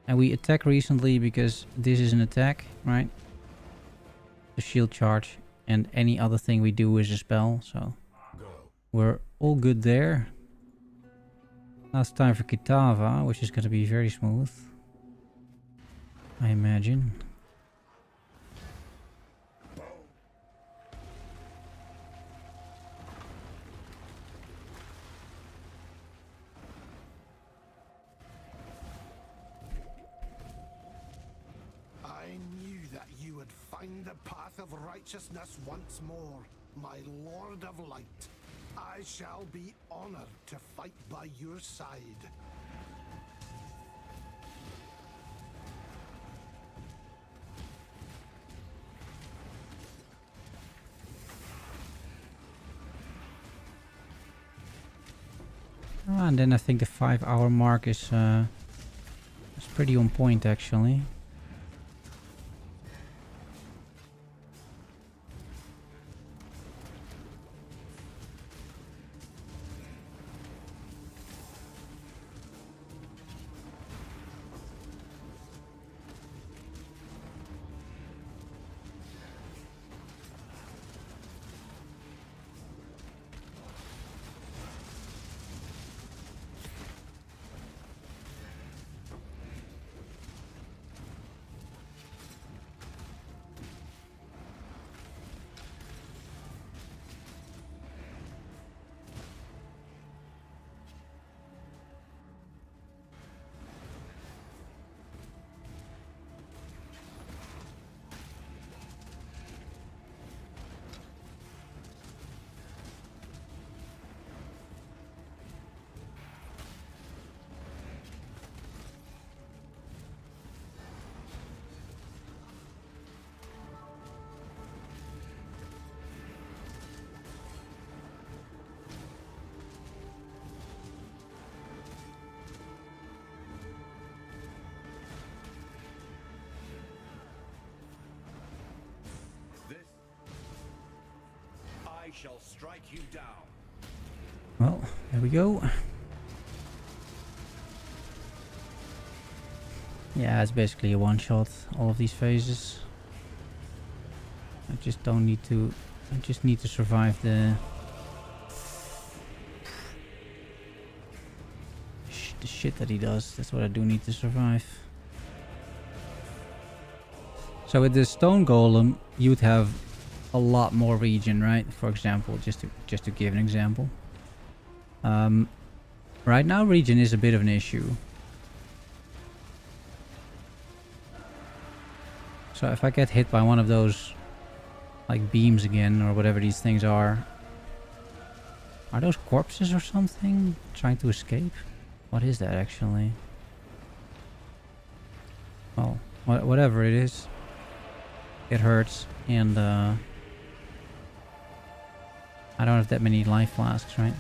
And we attack recently because this is an attack, right? The shield charge, and any other thing we do is a spell, so we're all good there. Now it's time for Kitava, which is going to be very smooth, I imagine. I knew that you would find the path of righteousness once more, my Lord of Light. I shall be honored to fight by your side. And then I think the 5-hour mark is pretty on point, actually. shall strike you down. Well, there we go. Yeah, it's basically a one-shot, all of these phases. I just don't need to... I just need to survive the shit that he does. That's what I do need to survive. So with the stone golem, you'd have a lot more regen, right? For example, just to give an example. Right now, regen is a bit of an issue. So if I get hit by one of those like beams again, or whatever these things are those corpses or something trying to escape? What is that actually? Well, whatever it is, it hurts, and I don't have that many life flasks, right?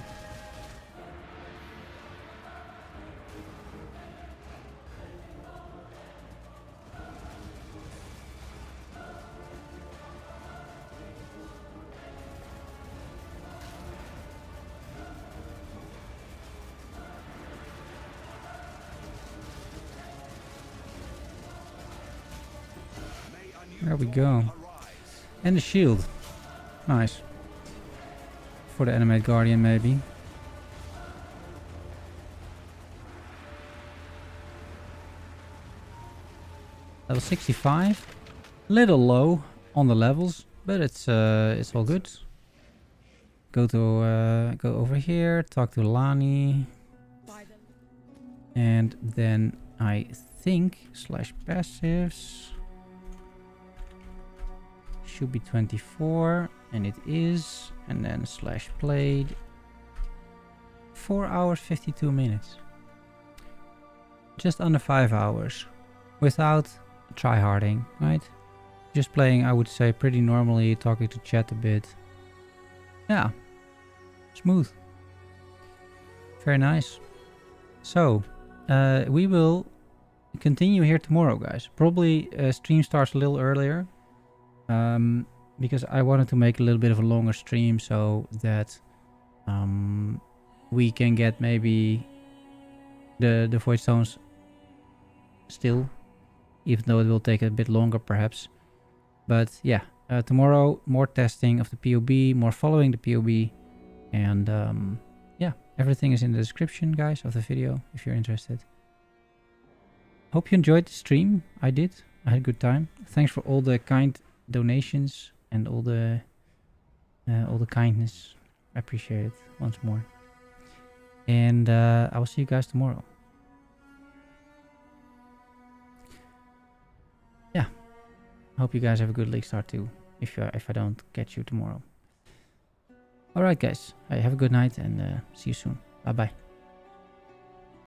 There we go. And the shield. Nice. For the animate guardian maybe. Level 65. Little low on the levels, but it's all good. Go over here, talk to Lani. And then I think /passives should be 24, and it is, and then /played 4 hours 52 minutes, just under 5 hours without tryharding, right? Just playing, I would say, pretty normally, talking to chat a bit. Yeah, smooth, very nice. So we will continue here tomorrow, guys. Probably stream starts a little earlier. Because I wanted to make a little bit of a longer stream so that we can get maybe the void stones still, even though it will take a bit longer perhaps. But yeah, tomorrow more testing of the PoB, more following the PoB, and yeah, everything is in the description, guys, of the video if you're interested. Hope you enjoyed the stream. I did. I had a good time. Thanks for all the kind donations and all the kindness. I appreciate it once more, and I will see you guys tomorrow. Yeah, hope you guys have a good league start too, if I don't catch you tomorrow. All right, guys, have a good night, and see you soon. Bye bye.